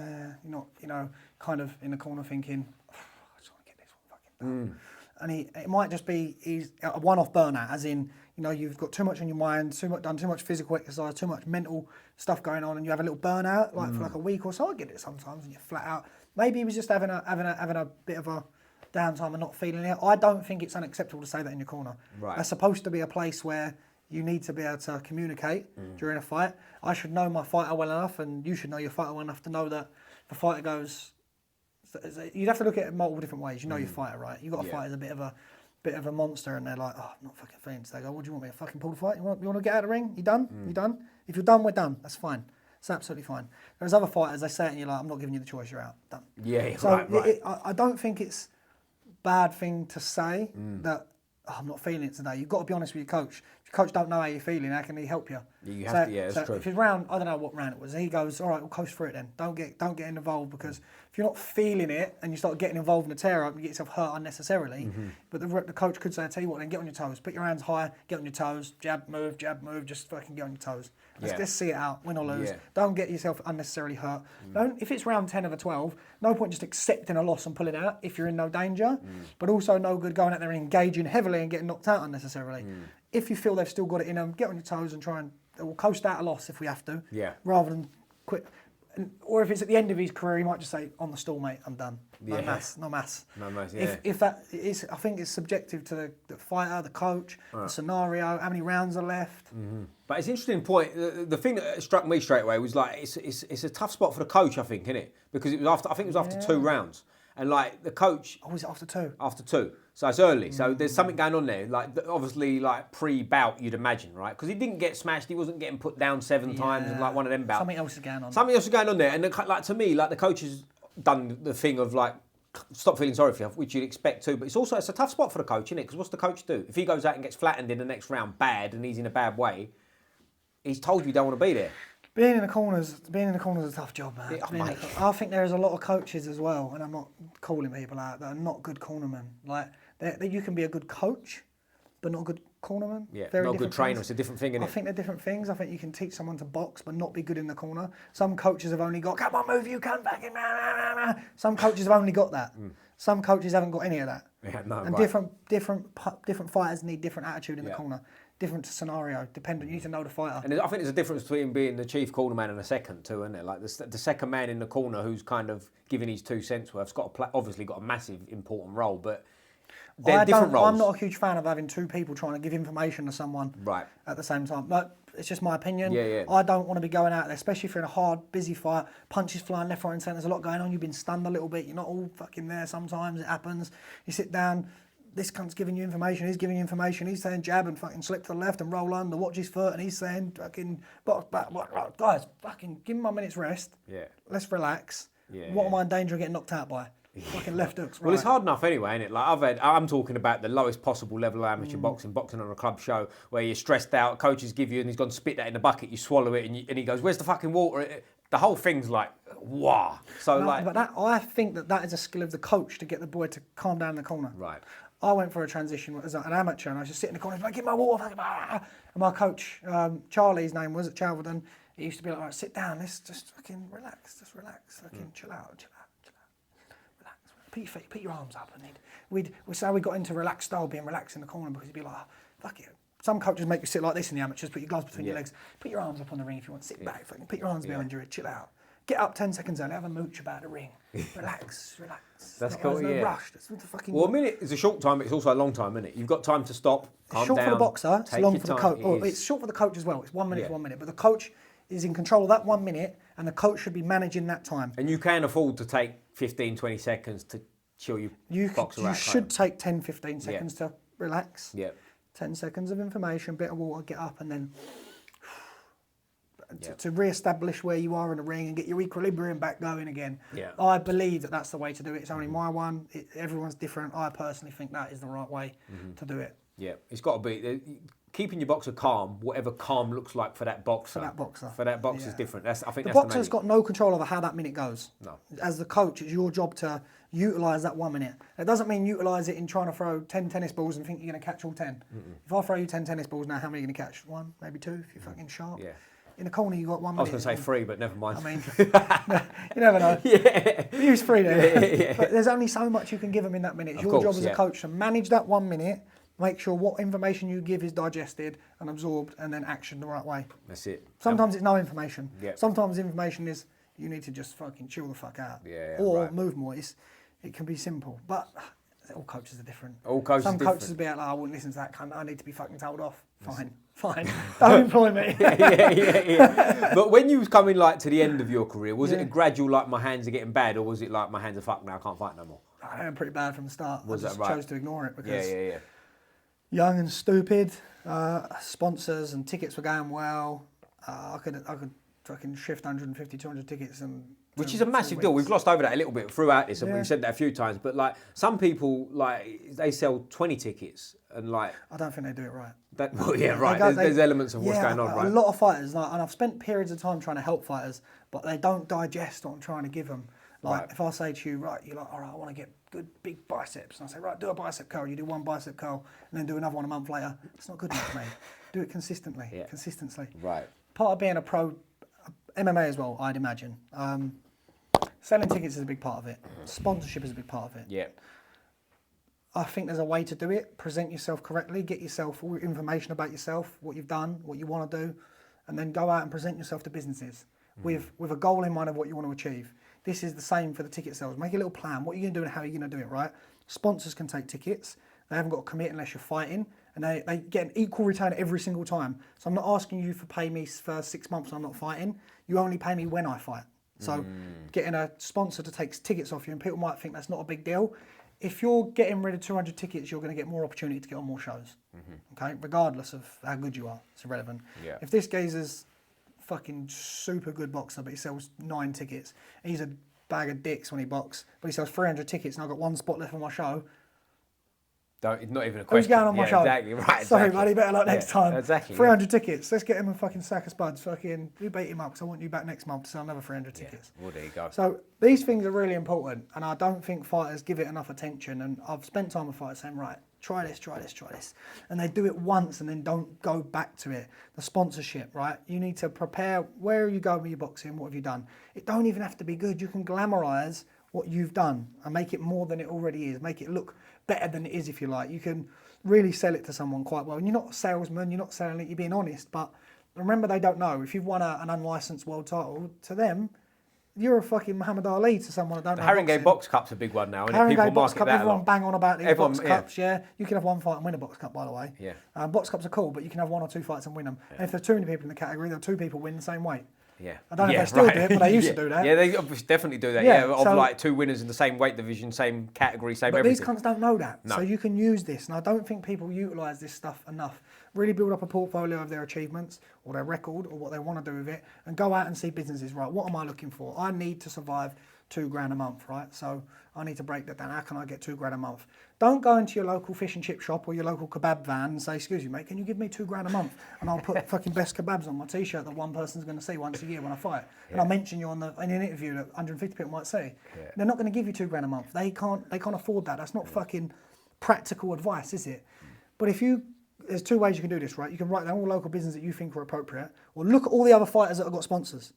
you're not, kind of in the corner thinking, I just want to get this one fucking done. And it might just be he's a one-off burnout, as in, you've got too much on your mind, done too much physical exercise, too much mental stuff going on, and you have a little burnout, like for like a week or so. I get it sometimes, and you're flat out. Maybe he was just having a bit of a downtime and not feeling it. I don't think it's unacceptable to say that in your corner. Right. That's supposed to be a place where you need to be able to communicate during a fight. I should know my fighter well enough, and you should know your fighter well enough to know that the fighter goes. You'd have to look at it multiple different ways. You know your fighter, right? You've got a fight as a bit of a monster, and they're like, oh, I'm not fucking feeling today. They go, what do you want me to fucking pull the fight? You want to get out of the ring? You done? You done? If you're done, we're done. That's fine. It's absolutely fine. There's other fighters, they say it and you're like, I'm not giving you the choice, you're out. Done.
Yeah,
so
right.
I don't think it's a bad thing to say that oh, I'm not feeling it today. You've got to be honest with your coach. If your coach don't know how you're feeling, how can he help you?
You have to, yeah, that's true.
If it's round, I don't know what round it was, he goes, all right, we'll coast through it then. Don't get involved, because if you're not feeling it and you start getting involved in a tear up, you get yourself hurt unnecessarily. But the coach could say, I tell you what, then get on your toes, put your hands high, get on your toes, jab, move, just fucking get on your toes. Let's see it out, win or lose. Don't get yourself unnecessarily hurt. Don't, if it's round 10 of a 12, no point just accepting a loss and pulling out if you're in no danger, but also no good going out there and engaging heavily and getting knocked out unnecessarily. If you feel they've still got it in them, get on your toes and try and we'll coast out a loss if we have to, rather than quit. Or if it's at the end of his career, he might just say, on the stall, mate, I'm done. No mass.
No mass,
If that is, I think it's subjective to the fighter, the coach, the scenario, how many rounds are left.
But it's an interesting point. The thing that struck me straight away was like, it's a tough spot for the coach, I think, isn't it? Because it was after, I think it was after 2 rounds. And like the coach...
Oh, was it after 2?
After 2. So it's early. So there's something going on there. Like obviously like pre-bout, you'd imagine, right? Because he didn't get smashed. He wasn't getting put down 7 times and like one of them bouts.
Something else is going on.
Something else is going on there. And like to me, like the coach has done the thing of like, stop feeling sorry for you, which you'd expect to. But it's a tough spot for the coach, isn't it? Because what's the coach do? If he goes out and gets flattened in the next round bad and he's in a bad way, he's told you don't want to be there.
Being in the corners is a tough job, man. I think there's a lot of coaches as well, and I'm not calling people out, that are not good cornermen. Like, you can be a good coach, but not a good cornerman.
Yeah, not a good trainer. It's a different thing, isn't it?
I think they're different things. I think you can teach someone to box, but not be good in the corner. Some coaches have only got, come on, move, you can back in. Some coaches have only got that. Some coaches haven't got any of that.
Yeah, no,
and
right.
different fighters need different attitude in the corner. Different scenario, dependent. You need to know the fighter.
And I think there's a difference between being the chief corner man and a second too, isn't there? Like the second man in the corner who's kind of giving his 2 cents worth. Has obviously got a massive important role, but they're different roles.
I'm not a huge fan of having 2 people trying to give information to someone at the same time. But it's just my opinion. I don't want to be going out there, especially if you're in a hard, busy fight, punches flying left, right and centre. There's a lot going on. You've been stunned a little bit. You're not all fucking there sometimes. It happens. You sit down. This cunt's giving you information, he's giving you information, he's saying jab and fucking slip to the left and roll under, watch his foot, and he's saying fucking box back. Guys, fucking give me my minute's rest. Let's relax. What am I in danger of getting knocked out by? Fucking left hooks.
Well, it's hard enough anyway, isn't it? Like I'm talking about the lowest possible level of amateur boxing on a club show where you're stressed out, coaches give you, and he's gone to spit that in the bucket, you swallow it, and he goes, where's the fucking water? The whole thing's like, wow. So
but I think that is a skill of the coach to get the boy to calm down in the corner.
Right.
I went for a transition as an amateur, and I was just sitting in the corner, like, get my water, and my coach, Charlie, his name was at Chalverdon, he used to be like, all right, sit down, let's just fucking relax, fucking chill out, relax. Put your arms up, and we got into relaxed style, being relaxed in the corner, because he'd be like, oh, fuck it. Some coaches make you sit like this in the amateurs, put your gloves between your legs, put your arms up on the ring if you want, sit back, fucking put your arms behind your head, chill out. Get up 10 seconds early, have a mooch about the ring. Relax.
That's cool,
There's no rush. That's what the fucking...
Well, a minute is a short time, but it's also a long time, isn't it? You've got time to stop, calm down.
It's short for the boxer, it's long for the coach. It's short for the coach as well. It's 1 minute, 1 minute. But the coach is in control of that 1 minute, and the coach should be managing that time.
And you can afford to take 15, 20 seconds to chill your boxer out.
You should take 10, 15 seconds to relax. 10 seconds of information, bit of water, get up, and then... To re-establish where you are in the ring and get your equilibrium back going again. I believe that that's the way to do it. It's only my one. Everyone's different. I personally think that is the right way to do it. Yeah,
it's got to be keeping your boxer calm. Whatever calm looks like for that boxer. For that boxer is different. I think
the boxer's got no control over how that minute goes.
No.
As the coach, it's your job to utilise that 1 minute. It doesn't mean utilise it in trying to throw 10 tennis balls and think you're going to catch all 10. If I throw you 10 tennis balls now, how many are you going to catch? 1, maybe 2 if you're fucking sharp. In the corner, you got 1 minute.
I was going to say 3, but never mind.
I mean, you never know. Use 3 there. But there's only so much you can give them in that minute. It's your job as a coach to manage that 1 minute, make sure what information you give is digested and absorbed, and then action the right way.
That's it.
Sometimes it's no information. Sometimes information is you need to just fucking chill the fuck out. Or move more. It can be simple. But all coaches are different. Some coaches will be like, I wouldn't listen to that cunt. I need to be fucking told off. Fine. Don't employ me.
But when you was coming like to the end of your career, was it a gradual like my hands are getting bad, or was it like my hands are fucked now, I can't fight no more?
I am pretty bad from the start.
Was
I just
that right?
chose to ignore it because
Yeah.
young and stupid, sponsors and tickets were going well. I could fucking shift 150, 200 tickets and
Which is a massive deal. We've glossed over that a little bit throughout this, and we've said that a few times. But like some people, like they sell 20 tickets, and like
I don't think they do it right.
There's elements of what's going on, right?
A lot of fighters, like, and I've spent periods of time trying to help fighters, but they don't digest what I'm trying to give them. Like if I say to you, right, you're like, all right, I want to get good big biceps, and I say, right, do a bicep curl. You do one bicep curl, and then do another one a month later. It's not good enough, mate. Do it consistently.
Right.
Part of being a pro, MMA as well, I'd imagine. Selling tickets is a big part of it. Sponsorship is a big part of it.
Yeah.
I think there's a way to do it. Present yourself correctly. Get yourself all your information about yourself, what you've done, what you want to do, and then go out and present yourself to businesses with a goal in mind of what you want to achieve. This is the same for the ticket sales. Make a little plan. What are you going to do and how are you going to do it, right? Sponsors can take tickets. They haven't got to commit unless you're fighting. And they get an equal return every single time. So I'm not asking you to pay me for 6 months when I'm not fighting. You only pay me when I fight. So getting a sponsor to take tickets off you, and people might think that's not a big deal. If you're getting rid of 200 tickets, you're going to get more opportunity to get on more shows. Okay, regardless of how good you are, it's irrelevant.
Yeah.
If this geezer's fucking super good boxer, but he sells 9 tickets, he's a bag of dicks when he boxes, but he sells 300 tickets, and I've got 1 spot left on my show.
Not even a question.
Who's going on my show?
Exactly, right.
Sorry, buddy, better luck next time.
Exactly.
300 tickets. Let's get him a fucking sack of spuds. Fucking, you beat him up because I want you back next month to sell another 300 tickets.
Well, there you go.
So these things are really important, and I don't think fighters give it enough attention. And I've spent time with fighters saying, right, try this, and they do it once and then don't go back to it. The sponsorship, right? You need to prepare. Where are you going with your boxing? What have you done? It don't even have to be good. You can glamorize what you've done and make it more than it already is. Make it look better than it is, if you like. You can really sell it to someone quite well. And you're not a salesman, you're not selling it, you're being honest. But remember, they don't know. If you've won an unlicensed world title, to them, you're a fucking Muhammad Ali to someone that don't know
Haringey
boxing.
Box Cup's a big one now, and people
Haringey Box
market
Cup,
that a
everyone
lot.
bang on about these box cups,
yeah.
You can have one fight and win a box cup, by the way.
Yeah.
Box cups are cool, but you can have 1 or 2 fights and win them. Yeah. And if there's too many people in the category, there'll 2 people win the same weight.
Yeah.
I don't know if they still do it, but they used to do that.
Yeah, they obviously definitely do that.
Yeah,
of
so,
like 2 winners in the same weight division, same category, same
but
everything.
But these cunts don't know that.
No.
So you can use this. And I don't think people utilise this stuff enough. Really build up a portfolio of their achievements or their record or what they want to do with it, and go out and see businesses, right? What am I looking for? I need to survive $2,000 a month, right? So I need to break that down. How can I get $2,000 a month? Don't go into your local fish and chip shop or your local kebab van and say, excuse me, mate, can you give me $2,000 a month? And I'll put fucking best kebabs on my t-shirt that one person's going to see once a year when I fight. Yeah. And I'll mention you in an interview that 150 people might see. Yeah. They're not going to give you $2,000 a month. They can't afford that. That's not fucking practical advice, is it? But there's 2 ways you can do this, right? You can write down all local businesses that you think are appropriate, or look at all the other fighters that have got sponsors.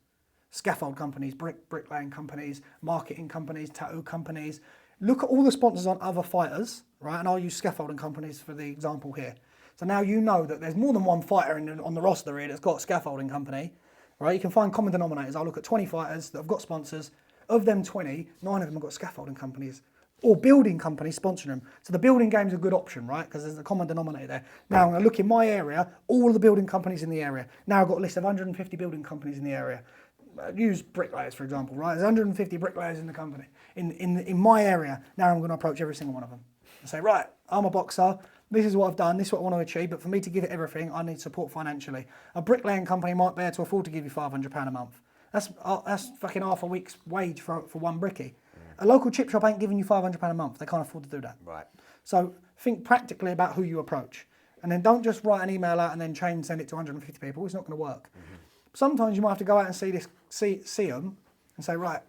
Scaffold companies, bricklaying companies, marketing companies, tattoo companies. Look at all the sponsors on other fighters, right? And I'll use scaffolding companies for the example here. So now you know that there's more than one fighter on the roster here that's got a scaffolding company, right? You can find common denominators. I'll look at 20 fighters that have got sponsors. Of them 20, 9 of them have got scaffolding companies or building companies sponsoring them. So the building game's a good option, right? Because there's a common denominator there. Now I'm going to look in my area, all of the building companies in the area. Now I've got a list of 150 building companies in the area. Use bricklayers, for example, right? There's 150 bricklayers in the company, in my area. Now I'm going to approach every single one of them and say, right, I'm a boxer. This is what I've done. This is what I want to achieve. But for me to give it everything, I need support financially. A bricklaying company might be able to afford to give you £500 a month. That's fucking half a week's wage for one brickie. A local chip shop ain't giving you £500 a month. They can't afford to do that.
Right.
So think practically about who you approach. And then don't just write an email out and then send it to 150 people. It's not going to work. Mm-hmm. Sometimes you might have to go out and see them and say, right,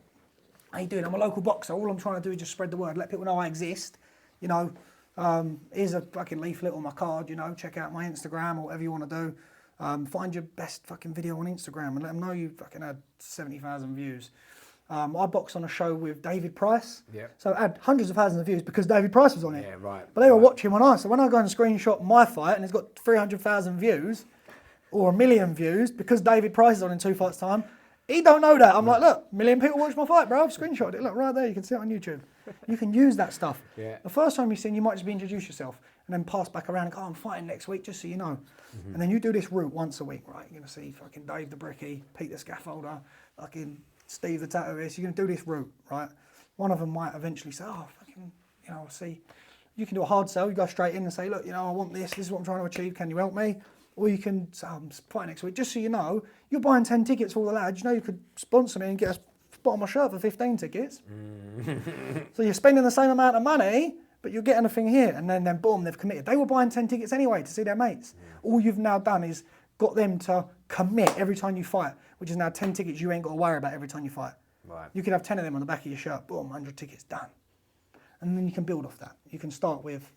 how you doing? I'm a local boxer. All I'm trying to do is just spread the word, let people know I exist. You know, here's a fucking leaflet or my card, you know, check out my Instagram or whatever you want to do. Find your best fucking video on Instagram and let them know you fucking had 70,000 views. I boxed on a show with David Price. Yeah. So I had hundreds of thousands of views because David Price was on it.
Yeah, right.
But they were watching so when I go and screenshot my fight and it's got 300,000 views, or 1 million views because David Price is on in 2 fights' time. He don't know that. I'm like, look, 1 million people watch my fight, bro. I've screenshotted it. Look, right there. You can see it on YouTube. You can use that stuff. Yeah. The first time you sing, you might just introduce yourself and then pass back around and go, I'm fighting next week, just so you know. Mm-hmm. And then you do this route once a week, right? You're going to see fucking Dave the Bricky, Pete the Scaffolder, fucking Steve the Tattooist. You're going to do this route, right? One of them might eventually say, oh, fucking, you know, see. You can do a hard sell. You go straight in and say, look, you know, I want this. This is what I'm trying to achieve. Can you help me? Or you can say, I'm fighting next week. Just so you know, you're buying 10 tickets for all the lads. You know, you could sponsor me and get us spot on my shirt for 15 tickets. So you're spending the same amount of money, but you're getting a thing here. And then boom, they've committed. They were buying 10 tickets anyway to see their mates. All you've now done is got them to commit every time you fight, which is now 10 tickets you ain't got to worry about every time you fight.
Right.
You could have 10 of them on the back of your shirt, boom, 100 tickets, done. And then you can build off that. You can start with,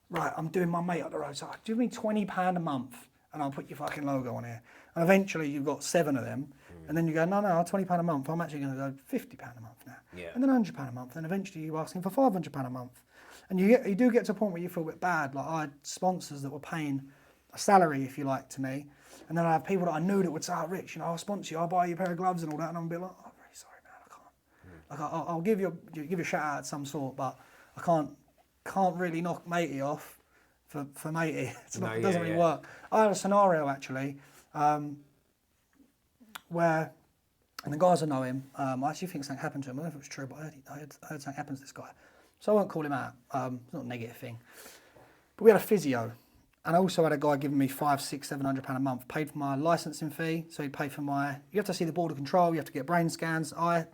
right, I'm doing my mate up the road, so give me £20 a month and I'll put your fucking logo on here. And eventually you've got 7 of them, and then you go, no, £20 a month, I'm actually going to go £50 a month now.
Yeah.
And then £100 a month, and eventually you're asking for £500 a month. And you do get to a point where you feel a bit bad. Like, I had sponsors that were paying a salary, if you like, to me, and then I have people that I knew that would say, oh, Rich, I'll sponsor you, I'll buy you a pair of gloves and all that, and I'm be like, oh, I'm really sorry, man, I can't. Like, I'll give you a shout out of some sort, but I can't really knock matey off for matey. It doesn't really work. I had a scenario actually where, and the guys I know him, I actually think something happened to him. I don't know if it was true, but I heard something happened to this guy. So I won't call him out. It's not a negative thing. But we had a physio, and I also had a guy giving me £500, £600, £700 a month. Paid for my licensing fee, so he paid for my. You have to see the board of control. You have to get brain scans. I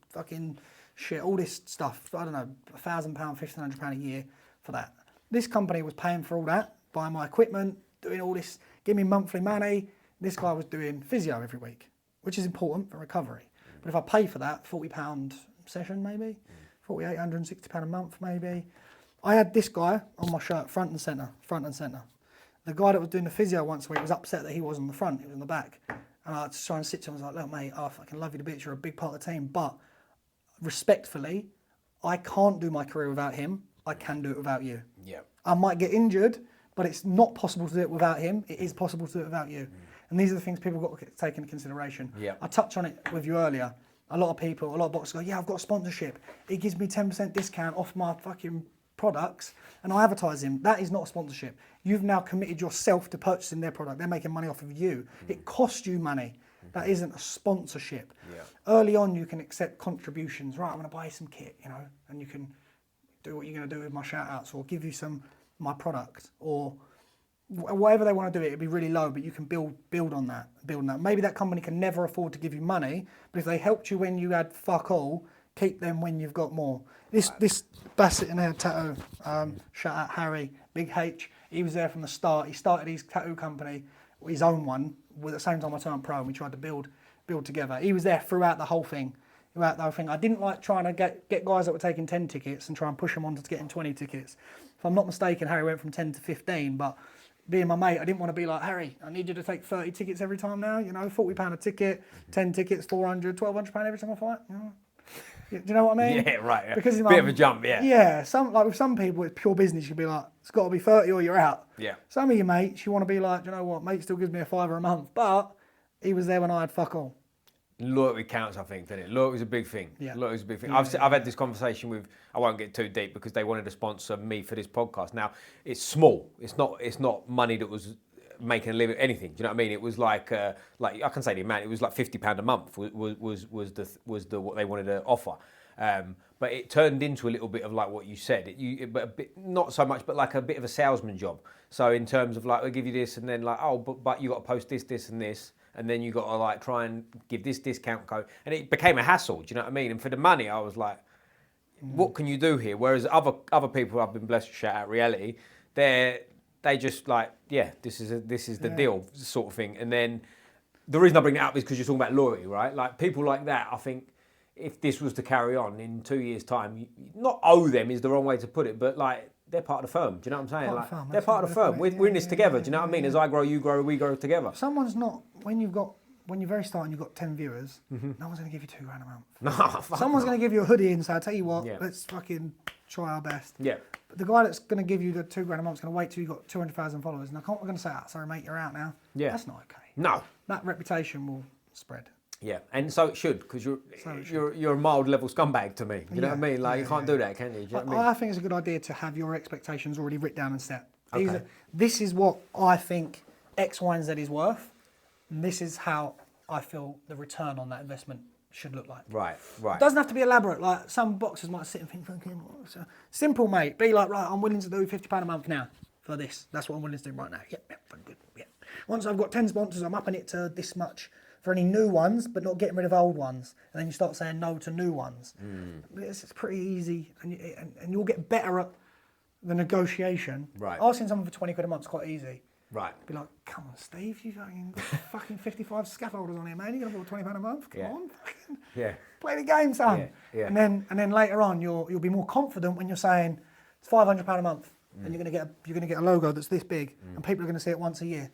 fucking shit, all this stuff. I don't know, £1,000, £1,500 a year for that. This company was paying for all that, buying my equipment, doing all this, giving me monthly money. This guy was doing physio every week, which is important for recovery. But if I pay for that, £40 session maybe, £4,860 a month maybe. I had this guy on my shirt, front and centre. The guy that was doing the physio once a week was upset that he wasn't on the front, he was on the back. And I had to try and sit to him, I was like, look mate, I fucking love you to bits, you're a big part of the team, but respectfully, I can't do my career without him, I can do it without you.
Yeah.
I might get injured, but it's not possible to do it without him, it is possible to do it without you. And these are the things people got to take into consideration.
Yeah.
I touched on it with you earlier. A lot of boxers go, yeah, I've got a sponsorship. It gives me 10% discount off my fucking products, and I advertise him. That is not a sponsorship. You've now committed yourself to purchasing their product. They're making money off of you. It costs you money. That isn't a sponsorship. Yeah. Early on, you can accept contributions. Right, I'm going to buy you some kit, and you can do what you're going to do with my shout-outs, or give you my product, or whatever they want to do it. It'd be really low, but you can build on that. Maybe that company can never afford to give you money, but if they helped you when you had fuck all, keep them when you've got more. This Bassett and Hair tattoo, shout out Harry, Big H. He was there from the start. He started his tattoo company, his own one, at the same time I turned pro, and we tried to build together. He was there throughout the whole thing. I didn't like trying to get guys that were taking 10 tickets and try and push them on to getting 20 tickets. If I'm not mistaken, Harry went from 10 to 15, but being my mate, I didn't want to be like, Harry, I need you to take 30 tickets every time now, £40 a ticket, 10 tickets, £400, £1,200 every time I fight. Do you know what I mean?
Yeah, right. Yeah.
Because
bit of a jump, yeah.
Yeah, with some people, it's pure business. You'll be like, it's got to be 30 or you're out.
Yeah.
Some of your mates, you want to be like, do you know what, mate still gives me a £5 a month, but he was there when I had fuck all.
Loyalty counts, I think, doesn't it? Loyalty's a big thing.
Yeah.
Loyalty's a big thing.
Yeah,
I've had this conversation with, I won't get too deep because they wanted to sponsor me for this podcast. Now, it's small. It's not money that was making a living, anything. Do you know what I mean? It was like I can say the amount. It was like £50 a month was the what they wanted to offer. But it turned into a little bit of like what you said. But a bit, not so much, but like a bit of a salesman job. So in terms of like, we'll give you this, and then like, oh, but you got to post this, and this. And then you got to like try and give this discount code, and it became a hassle. Do you know what I mean? And for the money, I was like, what can you do here? Whereas other people I've been blessed to shout out reality, they just like, yeah, this is the deal sort of thing. And then the reason I bring it up is because you're talking about loyalty, right? Like people like that, I think if this was to carry on in 2 years' time, you not owe them is the wrong way to put it, but like they're part of the firm. Do you know what I'm saying? They're part of the firm. We're in this together. Do you know what I mean? As I grow, you grow, we grow together.
Someone's not, when you're very starting, you've got 10 viewers, no one's going to give you £2 a month.
No,
Someone's going to give you a hoodie and say, I'll tell you what, let's fucking try our best.
Yeah.
But the guy that's going to give you the £2 a month is going to wait till you've got 200,000 followers. And I'm going to say, sorry mate, you're out now. Yeah. That's not okay.
No.
That reputation will spread.
Yeah, and so it should, because you're a mild level scumbag to me. You know what I mean? Like you can't do that, can you? Do you know what I mean?
I think it's a good idea to have your expectations already written down and set.
Okay.
This is what I think X, Y, and Z is worth, and this is how I feel the return on that investment should look like.
Right.
It doesn't have to be elaborate. Like some boxers might sit and think, simple, mate. Be like, right, I'm willing to do £50 a month now for this. That's what I'm willing to do right now. Yep, good. Yep. Once I've got 10 sponsors, I'm upping it to this much for any new ones, but not getting rid of old ones. And then you start saying no to new ones. It's pretty easy, and you'll get better at the negotiation.
Right.
Asking someone for 20 quid a month is quite easy.
Right.
Be like, come on, Steve, you've got fucking 55 scaffolders on here, man. You're gonna afford £20 a month? Come on, fucking play the game, son.
Yeah.
And then later on, you'll be more confident when you're saying it's £500 a month, and you're gonna get a logo that's this big, and people are gonna see it once a year,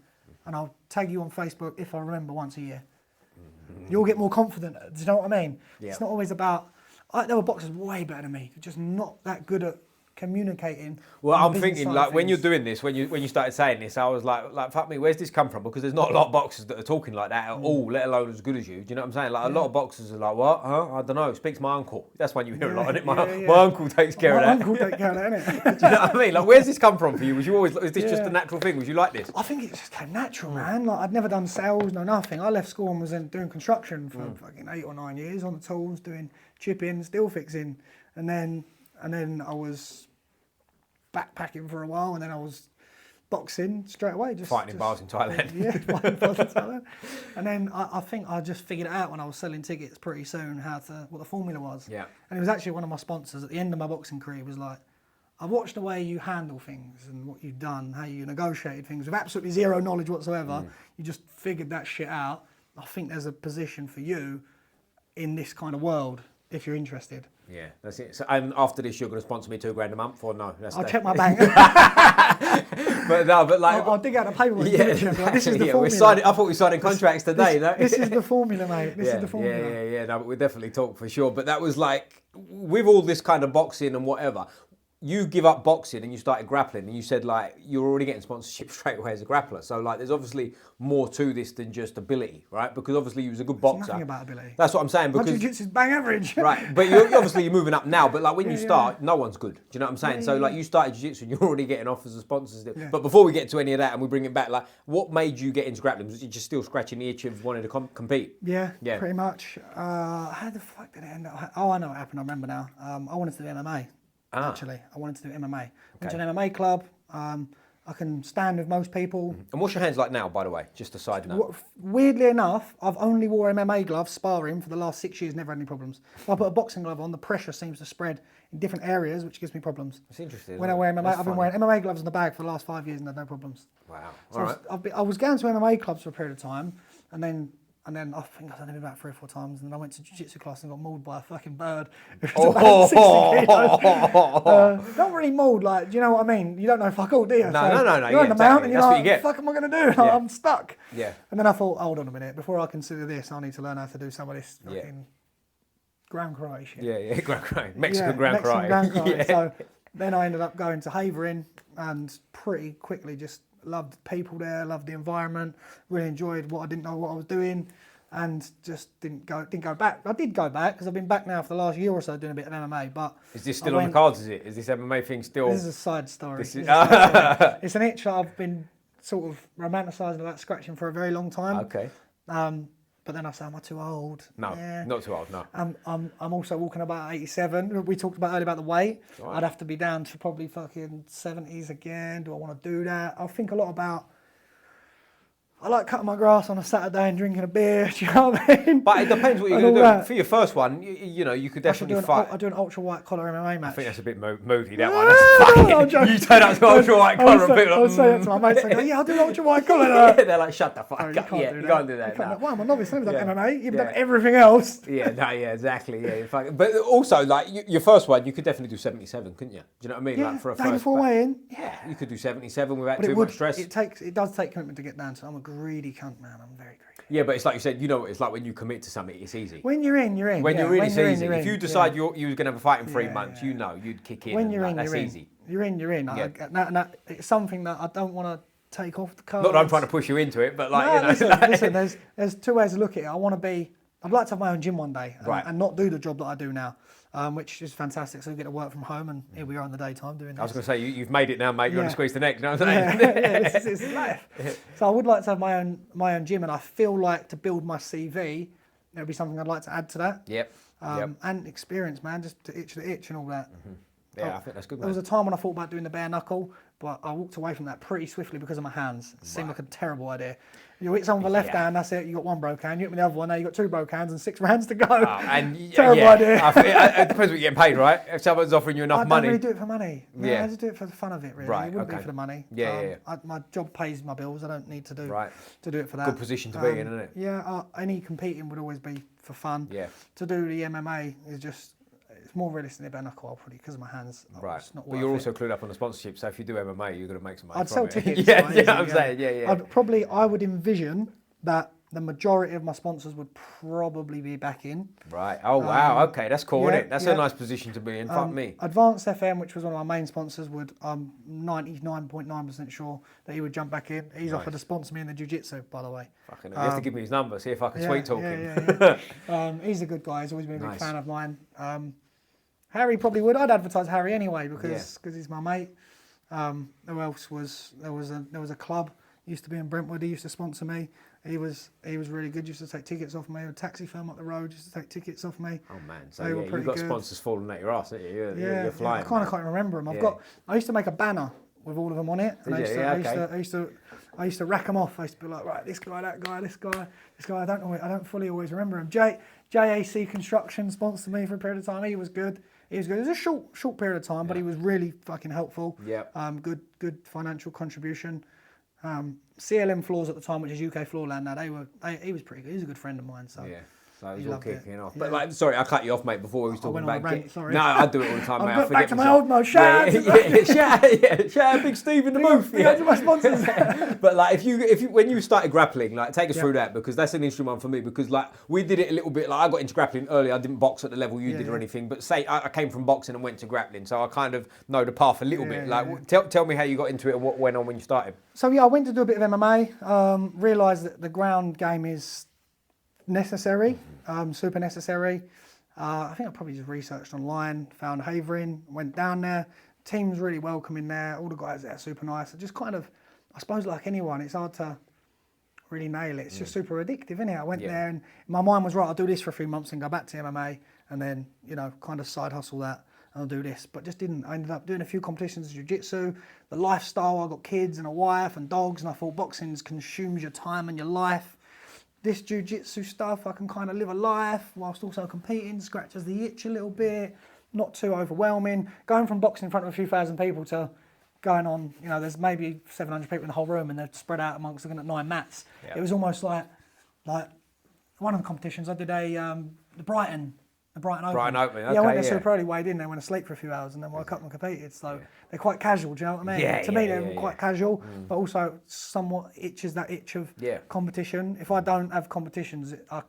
and I'll tag you on Facebook if I remember once a year. You'll get more confident. Do you know what I mean?
Yeah.
It's not always about. There were boxers way better than me, just not that good at communicating.
Well, I'm thinking like when you're doing this, when you started saying this, I was like, fuck me, where's this come from? Because there's not a lot of boxers that are talking like that at all, let alone as good as you. Do you know what I'm saying? Like a lot of boxers are like, what? Huh? I don't know. Speak to my uncle. That's when you hear a lot of it. My uncle takes care of that.
My uncle takes care of that, innit?
Do you know what I mean? Like, where's this come from for you? Was this just a natural thing? Was you like this?
I think it just came natural, man. Like I'd never done sales, no nothing. I left school and was doing construction for fucking 8 or 9 years on the tools, doing chipping, steel fixing, and then I was backpacking for a while, and then I was boxing straight away.
Fighting in bars in Thailand.
Yeah, fighting in bars in Thailand. And then I think I just figured it out when I was selling tickets pretty soon what the formula was.
Yeah.
And it was actually one of my sponsors at the end of my boxing career. He was like, I've watched the way you handle things and what you've done, how you negotiated things with absolutely zero knowledge whatsoever. You just figured that shit out. I think there's a position for you in this kind of world if you're interested.
Yeah, that's it. So after this, you're going to sponsor me $2,000 a month, or no?
I'll check my bank.
But like
I'll dig out the paperwork.
Yeah,
this is the formula.
I thought we were signing contracts today.
This is the formula, mate. This is the formula.
Yeah. No, but we'll definitely talk for sure. But that was like, with all this kind of boxing and whatever, you give up boxing and you started grappling, and you said like you're already getting sponsorship straight away as a grappler. So like there's obviously more to this than just ability, right? Because obviously you was a good boxer.
Nothing about ability.
That's what I'm saying.
My
Because
jiu-jitsu is bang average.
Right, but you're moving up now. But like when you start, no one's good. Do you know what I'm saying? So like you started jiu-jitsu and you're already getting offers of sponsors. Yeah. But before we get to any of that and we bring it back, like what made you get into grappling? Was it just still scratching the itch of wanting to compete?
Yeah, pretty much. How the fuck did it end up? Oh, I know what happened. I remember now. I wanted to do MMA. Actually, I wanted to do MMA. Went to an MMA club. I can stand with most people.
And what's your hands like now, by the way? Just a side note.
Weirdly enough, I've only wore MMA gloves sparring for the last 6 years, never had any problems. If I put a boxing glove on, the pressure seems to spread in different areas, which gives me problems.
It's interesting.
When I wear MMA, I've been wearing MMA gloves in the bag for the last 5 years and had no problems.
Wow.
So I was going to MMA clubs for a period of time, and then I think I've done it about 3 or 4 times, and then I went to jiu-jitsu class and got mauled by a fucking bird. It was about 60 kilos. Not really mauled, like, do you know what I mean? You don't know fuck all, do you?
No.
You're on the mount and you're
That's what
like,
you get.
what the fuck am I going to do? I'm stuck.
Yeah.
And then I thought, hold on a minute, before I consider this, I need to learn how to do some of this fucking ground karate shit.
Yeah, ground karate. Mexican ground karate.
Ground karate. So then I ended up going to Havering and pretty quickly just loved the people there, loved the environment, really enjoyed what I didn't know what I was doing, and just didn't go back. I did go back because I've been back now for the last year or so doing a bit of MMA. But
is this still on the cards? Is this MMA thing still?
This is a side story. It's an itch that I've been sort of romanticising about scratching for a very long time.
Okay.
But then I say, am I too old?
No, not too old, no.
I'm also walking about 87. We talked about earlier about the weight. Right. I'd have to be down to probably fucking 70s again. Do I want to do that? I think a lot about... I like cutting my grass on a Saturday and drinking a beer, do you know what I mean?
But it depends what you're going to do. For your first one, you know, you could definitely fight.
I do an ultra white collar MMA match.
I think that's a bit moody, that one. That's fucking, you turn up to ultra white collar and people
I'll say that to my mates. I go, yeah, I'll do an ultra white collar.
They're like, shut the fuck up. You can't do that.
Well, I'm a novice. I've never done MMA. You've done everything else.
Exactly. Yeah, but also, like, your first one, you could definitely do 77, couldn't you? Do you know what I mean?
Yeah,
like for a
day
first
before weigh-in.
Yeah, you could do 77 without too much stress.
It does take commitment to get down to. I'm a greedy cunt, man. I'm very greedy.
Yeah, but it's like you said, you know what it's like when you commit to something, it's easy.
When you're in, you're in.
When you're in, it's easy. If you decide you were going to have a fight in 3 months, you know, you'd kick in.
When you're in,
that's
you're
easy.
in. You're in, you're in. Yeah. It's something that I don't want to take off the cards.
Not that I'm trying to push you into it, but like,
listen, there's 2 ways to look at it. I'd like to have my own gym one day and not do the job that I do now. Which is fantastic. So we get to work from home, and here we are in the daytime doing this.
I was going to say, you've made it now, mate. You're going to squeeze the neck. You know what I'm saying?
This is life. So I would like to have my own gym, and I feel like to build my CV, there'll be something I'd like to add to that.
Yep.
And experience, man, just to itch the itch and all that.
Mm-hmm. Yeah, I think that's good.
There was a time when I thought about doing the bare knuckle, but I walked away from that pretty swiftly because of my hands. It seemed like a terrible idea. You hit someone with the left hand, that's it. You got one broke hand. You hit me the other one. Now you got 2 broke hands and 6 rounds to go. Terrible idea.
It depends what you're getting paid, right? If someone's offering you enough money.
I don't really do it for money. No, I just do it for the fun of it, really.
Right,
It wouldn't be for the money. My job pays my bills. I don't need to do it for that.
Good position to be in, isn't it?
Yeah, any competing would always be for fun.
Yeah.
To do the MMA is just, it's more realistic than bare knuckle, probably, because of my hands.
Right. But you're also clued up on the sponsorship, so if you do MMA, you're going to make some money.
I'd sell tickets.
I'm saying.
I would envision that the majority of my sponsors would probably be back in.
Right. Oh, wow. Okay, that's cool, isn't it? That's a nice position to be in. Fuck me.
Advanced FM, which was one of my main sponsors, I'm 99.9% sure that he would jump back in. He's offered to sponsor me in the Jiu Jitsu, by the way.
Fucking you have to give me his number, see if I can sweet talk him.
He's a good guy. He's always been a big fan of mine. Harry probably would. I'd advertise Harry anyway because he's my mate. Who else was there was a club used to be in Brentwood. He used to sponsor me. He was really good. Used to take tickets off me. A taxi firm up the road used to take tickets off me.
Oh man, so you've got sponsors falling at your ass, haven't you? You're flying.
I kind of can't remember them. I used to make a banner with all of them on it, and I used to rack them off. I used to be like, right, this guy, that guy, this guy. I don't fully always remember him. JAC Construction sponsored me for a period of time. He was good. It was a short period of time, but he was really fucking helpful.
Yeah.
Good financial contribution. CLM Floors at the time, which is UK Floorland now, he was pretty good. He was a good friend of mine. So
yeah. So it was all kicking off. But sorry, I cut you off, mate, before we was talking about...
Sorry.
No, I do it all the time, mate. I forget
back to my old mode. Shout
out Big Steve in the booth.
Yeah, to my sponsors.
But like, if you when you started grappling, like, take us through that, because that's an interesting one for me. Because like, we did it a little bit. Like, I got into grappling early. I didn't box at the level you did or anything. But say I came from boxing and went to grappling, so I kind of know the path a little bit. Like, tell me how you got into it and what went on when you started.
So I went to do a bit of MMA. Realised that the ground game is necessary, super necessary. I think I probably just researched online, found Havering, went down there. Team's really welcoming there. All the guys there are super nice. Just kind of, I suppose, like anyone, it's hard to really nail it. It's just super addictive, isn't it? I went there and my mind was right. I'll do this for a few months and go back to MMA, and then kind of side hustle that and I'll do this. But just didn't. I ended up doing a few competitions of jiu-jitsu. The lifestyle. I got kids and a wife and dogs, and I thought boxing consumes your time and your life. This jiu-jitsu stuff, I can kind of live a life whilst also competing, scratches the itch a little bit, not too overwhelming. Going from boxing in front of a few thousand people to going on, there's maybe 700 people in the whole room and they're spread out amongst looking at 9 mats. Yep. It was almost like one of the competitions I did the Brighton Open.
Okay,
I went there super early, weighed in, they went to sleep for a few hours and then woke up and competed. So they're quite casual, do you know what I mean? To me, they're quite casual, but also somewhat itches that itch of competition. If I don't have competitions, I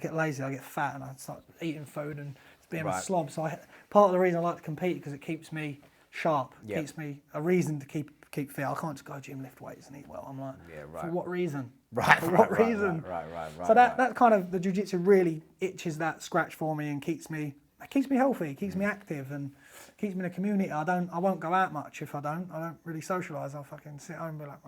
get lazy, I get fat and I start eating food and being a slob. So part of the reason I like to compete because it keeps me sharp, keeps me a reason to keep fit. I can't just go gym, lift weights and eat well. I'm like, for what reason? For what reason? Right. So that kind of, the jiu-jitsu really itches that scratch for me and keeps me healthy, keeps me active and keeps me in a community. I won't go out much if I don't really socialise. I'll fucking sit home and be like,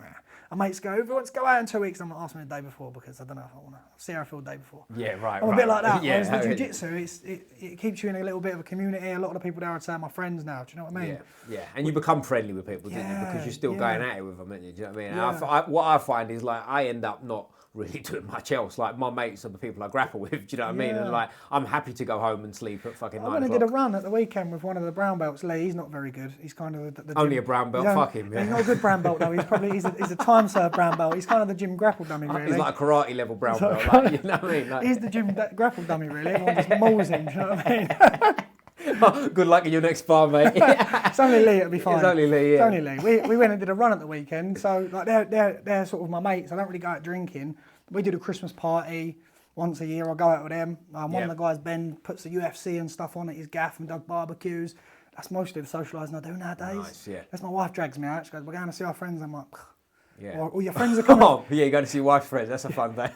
my mates go, who wants to go out in 2 weeks? I'm like, ask me the day before because I don't know if I want to see how I feel the day before.
Yeah, right.
I'm a bit like that. Whereas the jiu-jitsu, it keeps you in a little bit of a community. A lot of the people there I'd say are my friends now. Do you know what I mean?
Yeah. And you become friendly with people, don't you? Because you're still going at it with them, don't you? Do you know what I mean? What I find is like I end up not really doing much else. Like my mates are the people I grapple with, do you know what I mean? And like I'm happy to go home and sleep at fucking 9 o'clock.
I did a run at the weekend with one of the brown belts, Lee. He's not very good. He's kind of the
only a brown belt, fuck him.
He's not a good brown belt though. He's a time served brown belt. He's kind of the gym grapple dummy really.
He's like a karate level brown belt, like, you know what I mean? Like,
he's the gym grapple dummy really. Everyone just mauls him, do you know what I mean?
Good luck in your next bar, mate.
It's only Lee, it'll be fine.
It's only Lee,
It's only Lee. We went and did a run at the weekend, so like they're sort of my mates. I don't really go out drinking. We did a Christmas party once a year. I go out with them. One of the guys, Ben, puts the UFC and stuff on at his gaff and does barbecues. That's mostly the socialising I do nowadays. Nice, That's my wife drags me out. She goes, we're going to see our friends. I'm like, or your friends are coming.
Oh, yeah, you're going to see your wife's friends. That's a fun day.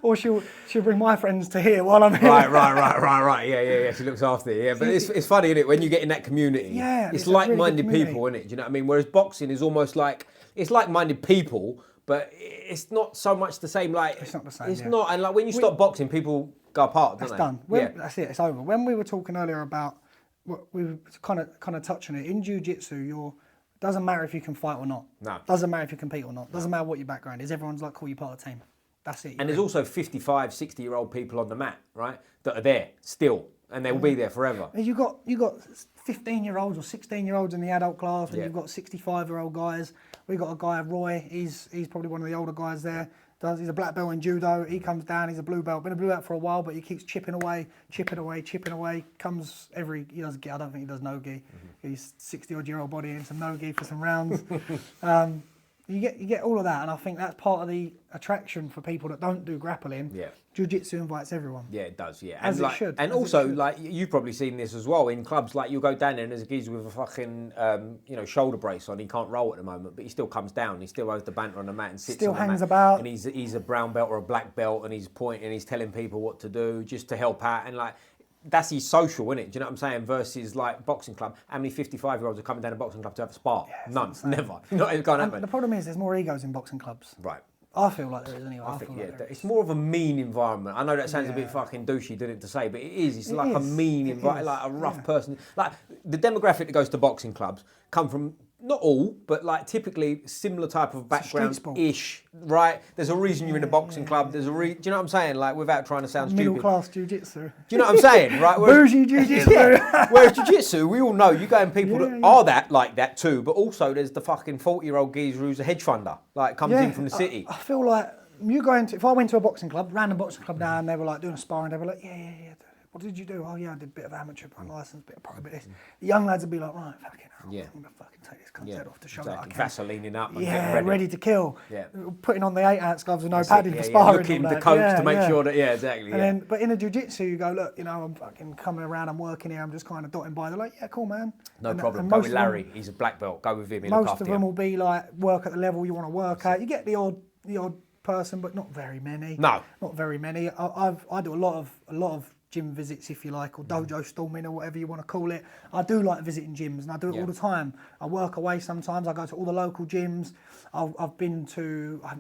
Or she'll bring my friends to here while I'm here.
Right. Yeah. She looks after you. Yeah, but it's funny, isn't it? When you get in that community, it's like-minded people, isn't it? Do you know what I mean? Whereas boxing is almost like, it's like-minded people, but it's not so much the same. Like
it's not the same.
It's not, and like when you stop boxing, people go apart.
That's done. That's it. It's over. When we were talking earlier about what we were kind of touching it in jiu-jitsu, Doesn't matter if you can fight or not.
No.
Doesn't matter if you compete or not. Doesn't matter what your background is. Everyone's like, cool, you're part of the team. That's it.
And there's also 55, 60-year-old people on the mat, right, that are there still, and they will be there forever.
You got 15-year-olds or 16-year-olds in the adult class, and
Yeah.
you've got 65-year-old guys. We got a guy, Roy. He's probably one of the older guys there. He's a black belt in judo. He comes down. He's a blue belt. Been a blue belt for a while, but he keeps chipping away. Comes he does. I don't think he does no gi. He's 60-odd-year-old body and some no gi for some rounds. You get all of that, and I think that's part of the attraction for people that don't do grappling.
Yeah.
Jiu Jitsu invites everyone.
Yeah, it does, yeah.
As
and
it should.
And
as
also,
it should.
like, you've probably seen this as well in clubs, like, you'll go down there and there's a geezer with a fucking, shoulder brace on. He can't roll at the moment, but he still comes down. He still has the banter on the mat and sits
Still
on the
hangs
mat.
about.
And he's a brown belt or a black belt, and he's pointing, he's telling people what to do just to help out. And, like, that's his social, isn't it? Do you know what I'm saying? Versus, like, boxing club. How many 55-year-olds are coming down a boxing club to have a spar?
Yeah,
None. Never. Not, it can't happen.
The problem is there's more egos in boxing clubs.
Right.
I feel like there is anyway.
I think,
feel like there
it's
is.
more of a mean environment. I know that sounds a bit
Yeah.
fucking douchey, didn't it, to say, but it is. It's
It
like a
is.
mean
It
environment,
is.
like a rough
Yeah.
person. Like, the demographic that goes to boxing clubs come from, not all, but like typically similar type of background-ish, right? There's a reason you're in a boxing club. There's a do you know what I'm saying? Like, without trying to sound
Middle
stupid.
class jiu-jitsu.
Do you know what I'm saying? Right?
Bougie jiu-jitsu.
Yeah. Whereas jiu-jitsu, we all know you go and people that
Yeah.
are that like that too, but also there's the fucking 40-year-old geezer who's a hedge funder, like comes in from the city.
I feel like if I went to a boxing club, random boxing club now, and they were like doing a sparring, they were like, yeah. What did you do? Oh yeah, I did a bit of amateur, bit of license, bit of pro, bit of this. The young lads would be like, right, fucking hell,
Yeah.
I'm gonna fucking take this cunt's head off to show that I can.
Vaselining up and
Yeah,
getting
ready to kill.
Yeah.
Putting on the 8-ounce gloves with no
That's it,
padding
yeah,
for
yeah.
sparring.
Looking
and all
the
that.
coach to make
Yeah.
sure that, exactly.
And then, but in a jiu-jitsu, you go, look, I'm fucking coming around, I'm working here, I'm just kind of dotting by. They're like, yeah, cool, man.
No
And
problem.
and
Go
most
with
of them-
Larry. He's a black belt. Go with him. He'll look
Most
after
of
you.
them will be like work at the level you want to work at. You get the odd person, but not very many.
No.
Not very many. I do a lot of gym visits, if you like, or dojo storming, or whatever you want to call it. I do like visiting gyms, and I do it all the time. I work away sometimes. I go to all the local gyms. I haven't been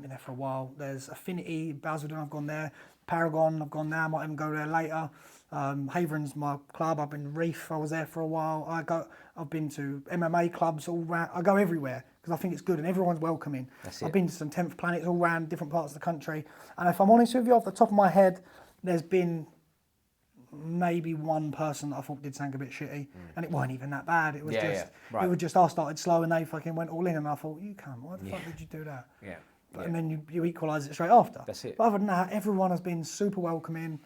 there for a while. There's Affinity, Basildon, I've gone there. Paragon, I've gone there. I might even go there later. Haveren's my club. I've been Reef. I was there for a while. I've been to MMA clubs all round. I go everywhere because I think it's good and everyone's welcoming. I've been to some 10th planets all around different parts of the country. And if I'm honest with you, off the top of my head, there's been maybe one person that I thought did something a bit shitty, and it wasn't even that bad. It was
Right.
it was just I started slow and they fucking went all in, and I thought, you cunt, why the fuck did you do that?
Yeah.
And then you equalise it straight after.
That's it.
But other than that, everyone has been super welcoming.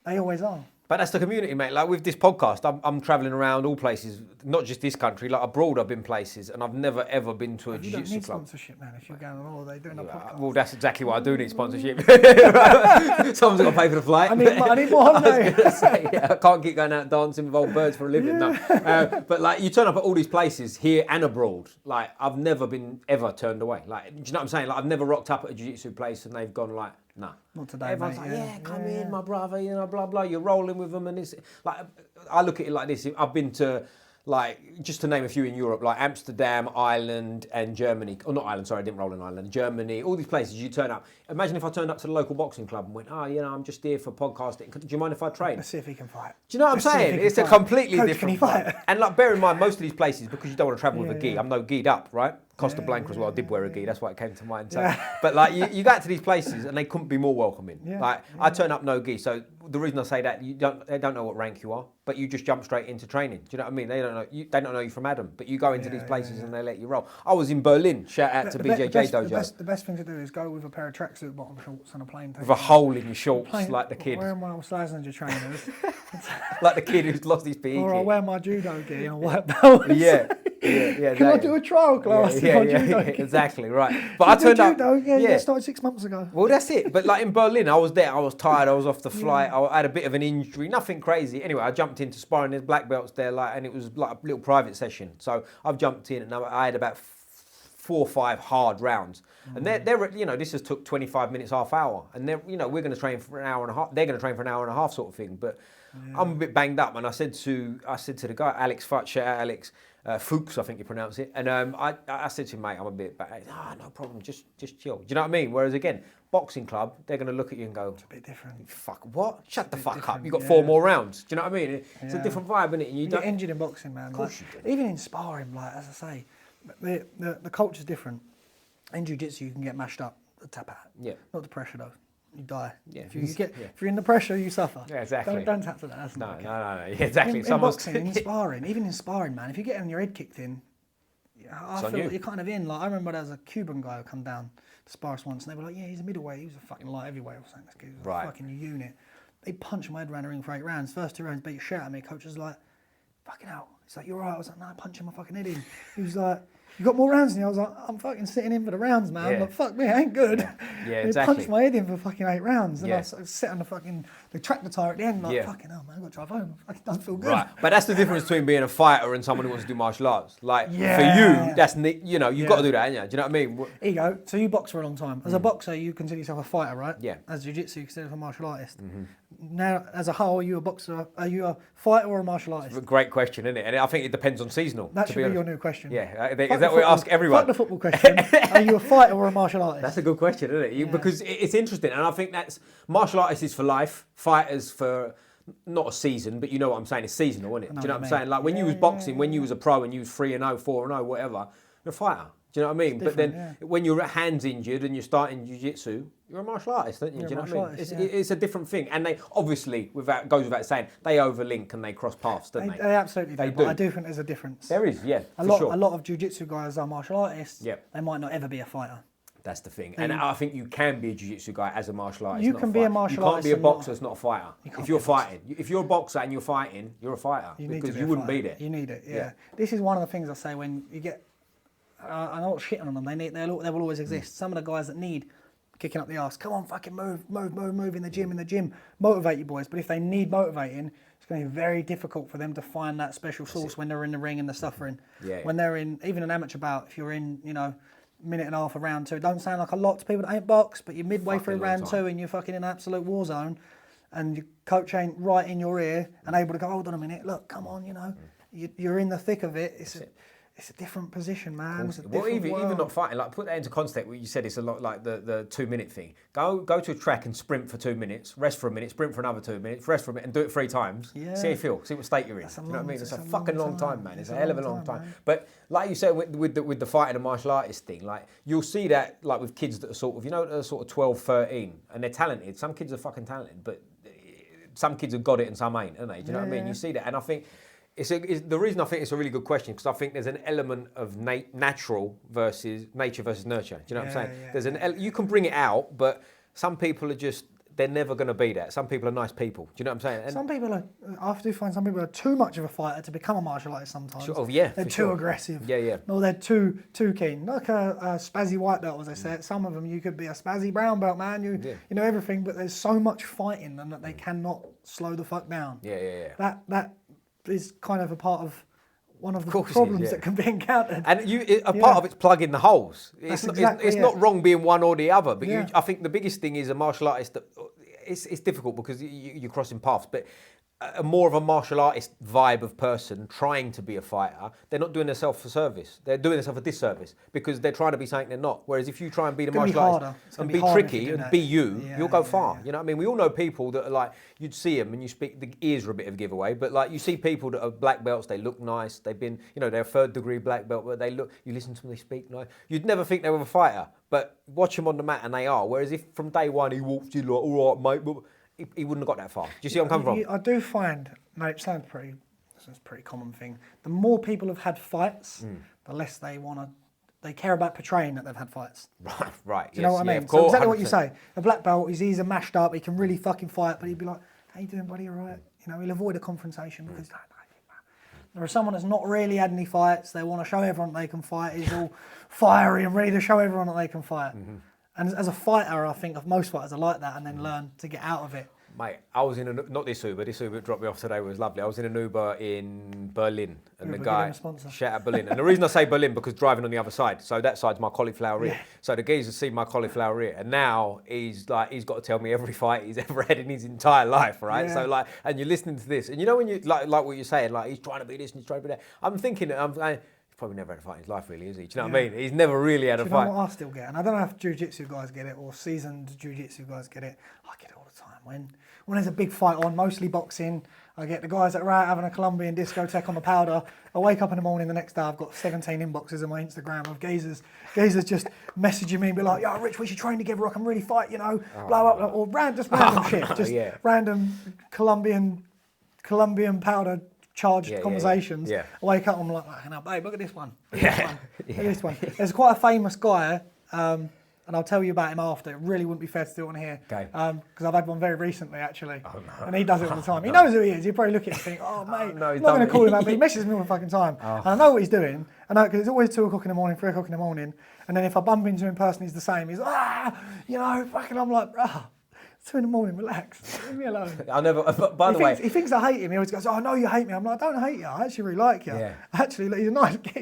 They always are.
But that's the community, mate. Like with this podcast, I'm travelling around all places, not just this country. Like abroad, I've been places, and I've never ever been to a
You don't
jiu-jitsu
need
club.
sponsorship, man. If you're going on holiday doing a podcast.
Well, that's exactly what I do need sponsorship. Someone's got to pay for the flight.
I need more holiday.
I can't keep going out dancing with old birds for a living. No. But like, you turn up at all these places here and abroad. Like, I've never been ever turned away. Like, do you know what I'm saying? Like, I've never rocked up at a jiu-jitsu place and they've gone like, nah.
Not today,
Everyone's
mate.
like, yeah, come in, my brother, blah, blah. You're rolling with them. And it's like, I look at it like this. I've been to, like, just to name a few in Europe, like Amsterdam, Ireland, and Germany. Oh, not Ireland, sorry, I didn't roll in Ireland. Germany, all these places you turn up. Imagine if I turned up to the local boxing club and went, I'm just here for podcasting. Do you mind if I train?
Let's see if he can fight.
Do you know what I'm saying? It's a completely
Coach,
different
can he fight?
And like, bear in mind, most of these places, because you don't want to travel with a gi, I'm no gi'd up, right? Costa Blanca as well, I did wear a gi, that's why it came to mind. So, but like, you go out to these places and they couldn't be more welcoming. I turn up no gi, so the reason I say that, they don't know what rank you are, but you just jump straight into training. Do you know what I mean? They don't know you from Adam, but you go into these places and they let you roll. I was in Berlin, shout out to BJJ Dojo.
The best thing to do is go with a pair of tracksuit bottom shorts and a plain
With a hole in your shorts, like the kid.
Wearing my Slazenger trainers.
Like the kid who's lost his PE
Or I
kit.
wear my judo gi and a white belt.
Yeah,
Can I
exactly.
do a trial class in my judo gi?
Exactly, right. But I turned up.
Judo? Yeah, started 6 months ago.
Well, that's it. But like in Berlin, I was there. I was tired. I was off the flight. I had a bit of an injury. Nothing crazy. Anyway, I jumped into sparring. There's black belts there, like, and it was like a little private session. So I've jumped in, and I had about 4 or 5 hard rounds. And they're this has took 25 minutes, half hour. And they're, we're going to train for an hour and a half. They're going to train for an hour and a half, sort of thing. But I'm a bit banged up, and I said to the guy, Alex Futch, shout out Alex. Fuchs, I think you pronounce it. And I said to him, mate, I'm a bit bad. No problem, just chill. Do you know what I mean? Whereas again, boxing club, they're going to look at you and go,
It's a bit different.
fuck, what? Shut the fuck up.
different,
You've got 4 more rounds. Do you know what I mean? It's a different vibe, isn't it? And
You get injured in boxing, man.
Of course
Like,
you do.
even in sparring, like, as I say, The culture's different. In jiu-jitsu, you can get mashed up, tap out.
Yeah.
Not the pressure though. You die.
Yeah.
If you're in the pressure, you suffer.
Yeah, exactly.
Don't tap to that. That's
No.
not okay.
Yeah, exactly.
In boxing, in sparring, even in sparring, man, if you get having your head kicked in, I feel like you're kind of in. Like I remember there was a Cuban guy who come down to spar us once, and they were like, "Yeah, he's a middleweight. He was a fucking light heavyweight or something. This kid was a fucking unit." They punched my head around the ring for 8 rounds. First 2 rounds, beat the shit out of me. Coach was like, "Fucking hell." He's like, "You're right." I was like, "No, punching my fucking head in." He was like, "You got more rounds than you?" I was like, "I'm fucking sitting in for the rounds, man."
Yeah.
Like, fuck me, I ain't good.
Yeah,
He
exactly.
punched my head in for fucking 8 rounds. And
Yeah.
I sit on the tractor tire at the end, like, fucking hell, man, I've got to drive home. I fucking don't feel good.
Right, but that's the difference between being a fighter and someone who wants to do martial arts. Like, for
Yeah.
you, that's, you've got to do that, ain't you? Do you know what I mean?
Here you go. So you box for a long time. As a boxer, you consider yourself a fighter, right?
Yeah.
As jiu-jitsu, you consider yourself a martial artist. Now, as a whole, are you a boxer? Are you a fighter or a martial artist?
Great question, isn't it? And I think it depends on seasonal.
That should be your new question.
Yeah,
Fuck
is
the
that what we ask
football-
everyone?
Fuck the football question. Are you a fighter or a martial artist?
That's a good question, isn't it? Because it's interesting, and I think that's martial artists is for life, fighters for not a season, but you know what I'm saying. It's seasonal, isn't it? Do you know what I'm saying? Like when you was boxing, when you was a pro, and you was 3-0, 4-0, whatever, you're a fighter. Do you know what I mean? But then when your hand's injured and you're starting jiu-jitsu, you're a martial artist, aren't you? Do you know what I mean? It's a different thing, and they obviously, goes without saying, they overlink and they cross paths, don't they?
They absolutely do.
They
But
do.
I do think there's a difference.
There is, yeah,
A
for sure.
lot of jiu-jitsu guys are martial artists.
Yep.
They might not ever be a fighter.
That's the thing, and I think you can be a jiu-jitsu guy as a martial artist.
You
not
can
a
be a
fighter.
martial
You can't
artist
be a
and
boxer
not-
that's not a fighter.
You can't
If you're
be a boxer.
fighting, if you're a boxer and you're fighting, you're a fighter
You need
because
to be
you
a
wouldn't
fighter.
be there.
You need it, yeah.
Yeah.
This is one of the things I say when you get. I know what's shitting on them. They will always exist. Some of the guys that need kicking up the arse. Come on, fucking move in the gym. Motivate you boys. But if they need motivating, it's going to be very difficult for them to find that special source when they're in the ring and they're suffering.
Yeah.
When they're in, even an amateur bout, if you're in, minute and a half of round 2, it don't sound like a lot to people that ain't boxed, but you're midway through
Fucking long
round
time.
2 and you're fucking in an absolute war zone, and your coach ain't right in your ear and able to go, hold on a minute, look, come on, you're in the thick of it. It's a different position, man. It's a
Well,
different
even
world.
not fighting, like put that into context. What you said, it's a lot like the 2-minute thing. Go to a track and sprint for 2 minutes, rest for a minute, sprint for another 2 minutes, rest for a minute, and do it 3 times.
Yeah.
See how you feel. See what state you're in.
That's a
Do you know what I mean?
long-
It's a
it's a
fucking
long
long time,
time.
man. It's
It's
a
a
hell of a
long
long
time,
time.
man.
But like you said with the fighting and martial artist thing, like you'll see that like with kids that are sort of that are sort of 12, 13, and they're talented. Some kids are fucking talented, but some kids have got it and some ain't, aren't they? Do you know what I mean?
Yeah.
You see that, and I think. It's the reason I think it's a really good question because I think there's an element of nature versus nurture. Do you know what I'm saying?
Yeah,
There's you can bring it out, but some people are just they're never going to be that. Some people are nice people. Do you know what I'm saying? And
Some people are. I do find some people are too much of a fighter to become a martial artist sometimes.
Sure, yeah,
they're
for
too
sure.
aggressive.
Yeah.
No, they're too keen. Like a spazzy white belt, as I said. Some of them you could be a spazzy brown belt, man. You know everything, but there's so much fight in them that they cannot slow the fuck down.
Yeah.
That is kind of a part of one of the
course it is,
problems
yeah.
that can be encountered.
And a part of it's plugging the holes.
That's
It's
exactly
not
it.
wrong being one or the other, but
Yeah.
I think the biggest thing is a martial artist that it's difficult because you're crossing paths, but a more of a martial artist vibe of person trying to be a fighter, they're not doing themselves a service. They're doing themselves a disservice because they're trying to be something they're not. Whereas if you try and be the
It's gonna be
martial
harder.
artist
It's
and
gonna
be
be harder if you
tricky
do
and
that.
be you,
Yeah,
you'll go
yeah,
far.
yeah.
You know what I mean? We all know people that are like, you'd see them and you speak, the ears are a bit of a giveaway, but like you see people that are black belts, they look nice, they've been, they're a 3rd degree black belt, but you listen to them, they speak nice. You'd never think they were a fighter, but watch them on the mat and they are. Whereas if from day one he walks in like, all right, mate, but he wouldn't have got that far. Do you see where I'm coming from?
I do find, mate, it's a pretty common thing. The more people have had fights, the less they care about portraying that they've had fights.
Right.
Do you know what I mean?
Of course,
so exactly what you
100%.
say. A black belt, he's easy mashed up, he can really fucking fight, but he'd be like, how you doing, buddy, all right? He'll avoid a confrontation because there is someone that's not really had any fights, they want to show everyone that they can fight, he's all fiery and ready to show everyone that they can fight. And as a fighter, I think most fighters are like that and then learn to get out of it.
Mate, I was in not this Uber that dropped me off today was lovely. I was in an Uber in Berlin and
Uber,
the
give
guy,
him a sponsor.
shout out Berlin. And the reason I say Berlin because driving on the other side, so that side's my cauliflower ear.
Yeah.
So the geezer's seen my cauliflower ear and now he's got to tell me every fight he's ever had in his entire life, right?
Yeah.
So and you're listening to this and when you, like what you're saying, like he's trying to be this and he's trying to be that. I'm thinking, he's probably never had a fight in his life really, is he? Do you know what I mean? He's never really had a
Do you
fight.
know what I still get? And I don't know if jiu-jitsu guys get it or seasoned jiu-jitsu guys get it. I get it all the time. When there's a big fight on, mostly boxing, I get the guys that are out having a Colombian discotheque on the powder. I wake up in the morning the next day, I've got 17 inboxes on my Instagram of geezers just messaging me and be like, yo, Rich, we should train together, I can really fight, you know, blah, blah, blah, or random shit, just random Colombian powder charged conversations. I wake up, I'm like, now, babe, look at this one. Look at this one. There's quite a famous guy, and I'll tell you about him after. It really wouldn't be fair to do it on here.
Okay.
Because I've had one very recently, actually. Oh, no. And he does it all the time. He knows who he is. He'll probably look at it and think, oh, mate,
no,
I'm not going to call him out, but he messes me all the fucking time. And I know what he's doing. I know, because it's always 2 o'clock in the morning, 3 o'clock in the morning. And then if I bump into him in person, he's the same. He's you know, fucking, I'm like, 2 in the morning, relax, leave me alone.
I never, by the way.
He thinks I hate him. He always goes, oh, I know you hate me. I'm like, I don't hate you. I actually really like you.
Yeah.
Actually, look, he's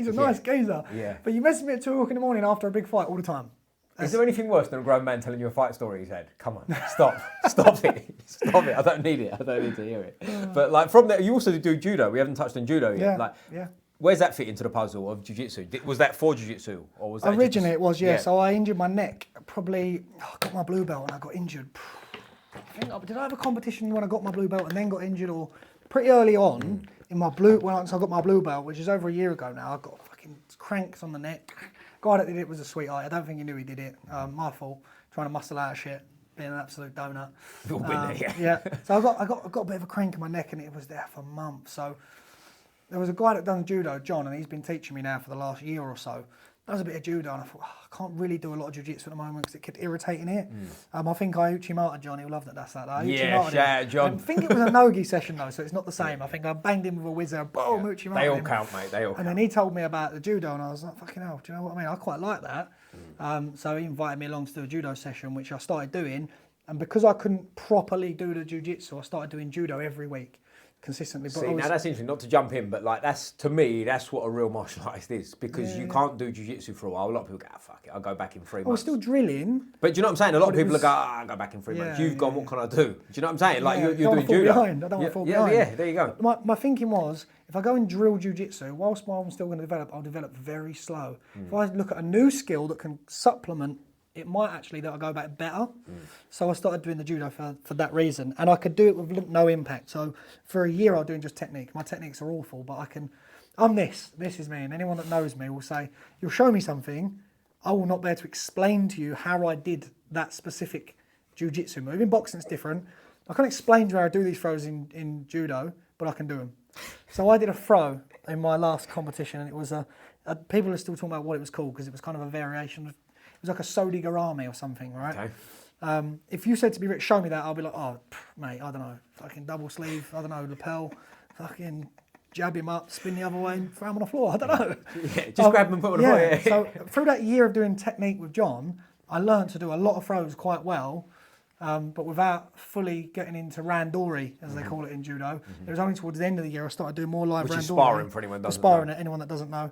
a nice geezer.
Yeah.
But you mess with me at 2 o'clock in the morning after a big fight all the time.
Is there anything worse than a grown man telling you a fight story he's had? Come on, stop it, stop it. I don't need it. I don't need to hear it. But like from there, you also do judo. We haven't touched on judo yet. Where's that fit into the puzzle of jiu-jitsu? Was that for jiu-jitsu or was that
originally it was? Yeah. So I injured my neck. Probably I got my blue belt and I got injured. Did I have a competition when I got my blue belt and then got injured, or pretty early on in my blue? Once I got my blue belt, which is over a year ago now, I got fucking cranks on the neck. Guy that did it was a sweetheart. I don't think he knew he did it. My fault. Trying to muscle out of shit, being an absolute donut.
You've all been there,
yeah. So I got a bit of a crank in my neck, and it was there for months. So there was a guy that done judo, John, and he's been teaching me now for the last year or so. That was a bit of judo, and I thought, I can't really do a lot of jiu-jitsu at the moment because it kept irritating here. I think I Uchimata John, he'll love that that's that.
Shout out, John.
I think it was a no-gi session though, so it's not the same. I think I banged him with a whizzer, boom, Uchimata.
They all count, mate, they all count.
And then he told me about the judo, and I was like, fucking hell, do you know what I mean? I quite like that. So he invited me along to do a judo session, which I started doing. And because I couldn't properly do the jiu-jitsu, I started doing judo every week. Consistently.
But now that's interesting, not to jump in, but like that's, to me, that's what a real martial artist is, because you can't do jiu-jitsu for a while. A lot of people go, fuck it, I'll go back in 3 months.
We're still drilling.
But do you know what I'm saying? A lot of people go, I'll go back in 3 months. You've gone, what can I do? Do you know what I'm saying? Like you're doing judo.
I don't want to fall behind.
Yeah, there you go.
My thinking was, if I go and drill jiu-jitsu, whilst I'm still going to develop, I'll develop very slow. If I look at a new skill that can supplement, it might actually that I go back better. So I started doing the judo for that reason. And I could do it with no impact. So for a year I was doing just technique. My techniques are awful, but I'm this is me. And anyone that knows me will say, you'll show me something, I will not be able to explain to you how I did that specific jiu-jitsu move. In boxing it's different. I can't explain to you how I do these throws in judo, but I can do them. So I did a throw in my last competition, and it was people are still talking about what it was called because it was kind of a variation of, it was like a Sodi Garami or something, right? Okay. If you said to me, Rich, show me that, I'll be like, mate, I don't know. Fucking double sleeve, I don't know, lapel, fucking jab him up, spin the other way, and throw him on the floor. I don't know.
Yeah, just grab him and put him on the floor. Yeah.
So through that year of doing technique with John, I learned to do a lot of throws quite well, but without fully getting into randori, as they call it in judo. It was only towards the end of the year I started doing more live randori. Which is
sparring for anyone that doesn't know.
Sparring, anyone that doesn't know.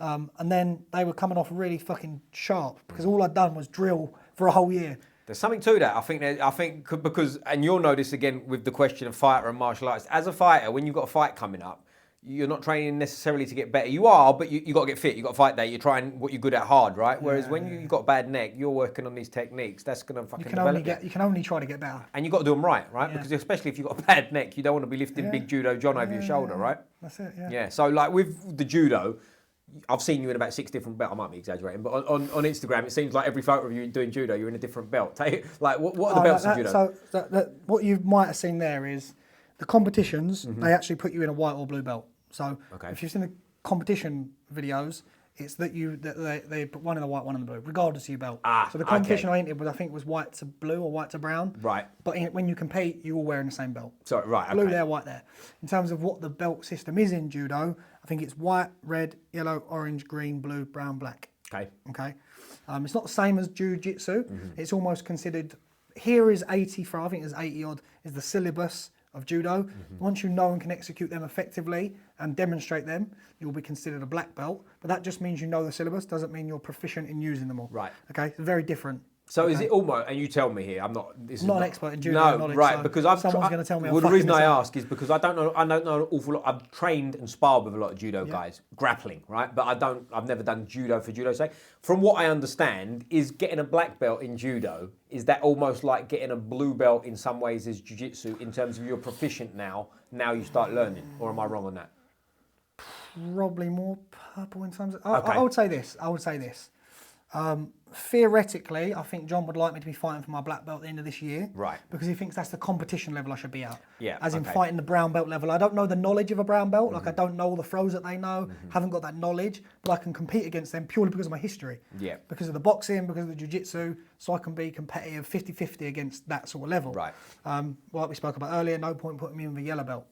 And then they were coming off really fucking sharp because all I'd done was drill for a whole year.
There's something to that. I think because, and you'll know this again with the question of fighter and martial arts. As a fighter, when you've got a fight coming up, you're not training necessarily to get better. You are, but you got to get fit. You got to fight day. You're trying what you're good at hard, right? Whereas when you've got a bad neck, you're working on these techniques. That's going to fucking develop.
You can only try to get better.
And you've got to do them right? Yeah. Because especially if you've got a bad neck, you don't want to be lifting big judo John over your shoulder, right?
That's it,
Yeah, so like with the judo, I've seen you in about 6 different belts. I might be exaggerating, but on Instagram, it seems like every photo of you doing judo, you're in a different belt. Like, what are the belts of judo?
So what you might have seen there is the competitions, they actually put you in a white or blue belt. So if you've seen the competition videos, it's that they put one in the white, one in the blue, regardless of your belt. So the competition I entered was, I think, was white to blue or white to brown. Right. But when you compete, you're all wearing the same belt.
So
blue there, white there. In terms of what the belt system is in judo, I think it's white, red, yellow, orange, green, blue, brown, black. Okay. It's not the same as jiu-jitsu. It's almost considered, here is 80 for, I think there's 80 odd, is the syllabus of judo. Once you know and can execute them effectively and demonstrate them, you'll be considered a black belt. But that just means you know the syllabus, doesn't mean you're proficient in using them all.
Right.
Okay, it's very different.
So is it almost, and you tell me here, I'm not
an expert in judo knowledge.
Right,
so
because
someone's going to tell me.
Well, the reason I ask is because I don't know an awful lot. I've trained and sparred with a lot of judo guys, grappling, right? But I've never done judo for judo's sake. From what I understand, is getting a black belt in judo, is that almost like getting a blue belt in some ways as jiu-jitsu in terms of you're proficient now you start learning, or am I wrong on that?
Probably more purple in terms of... I would say this. Theoretically, I think John would like me to be fighting for my black belt at the end of this year.
Right.
Because he thinks that's the competition level I should be at.
Yeah.
As in fighting the brown belt level. I don't know the knowledge of a brown belt. Like I don't know all the throws that they know. Haven't got that knowledge. But I can compete against them purely because of my history. Yeah. Because of the boxing, because of the jiu-jitsu. So I can be competitive 50-50 against that sort of level.
Right.
Like we spoke about earlier, no point putting me in the yellow belt.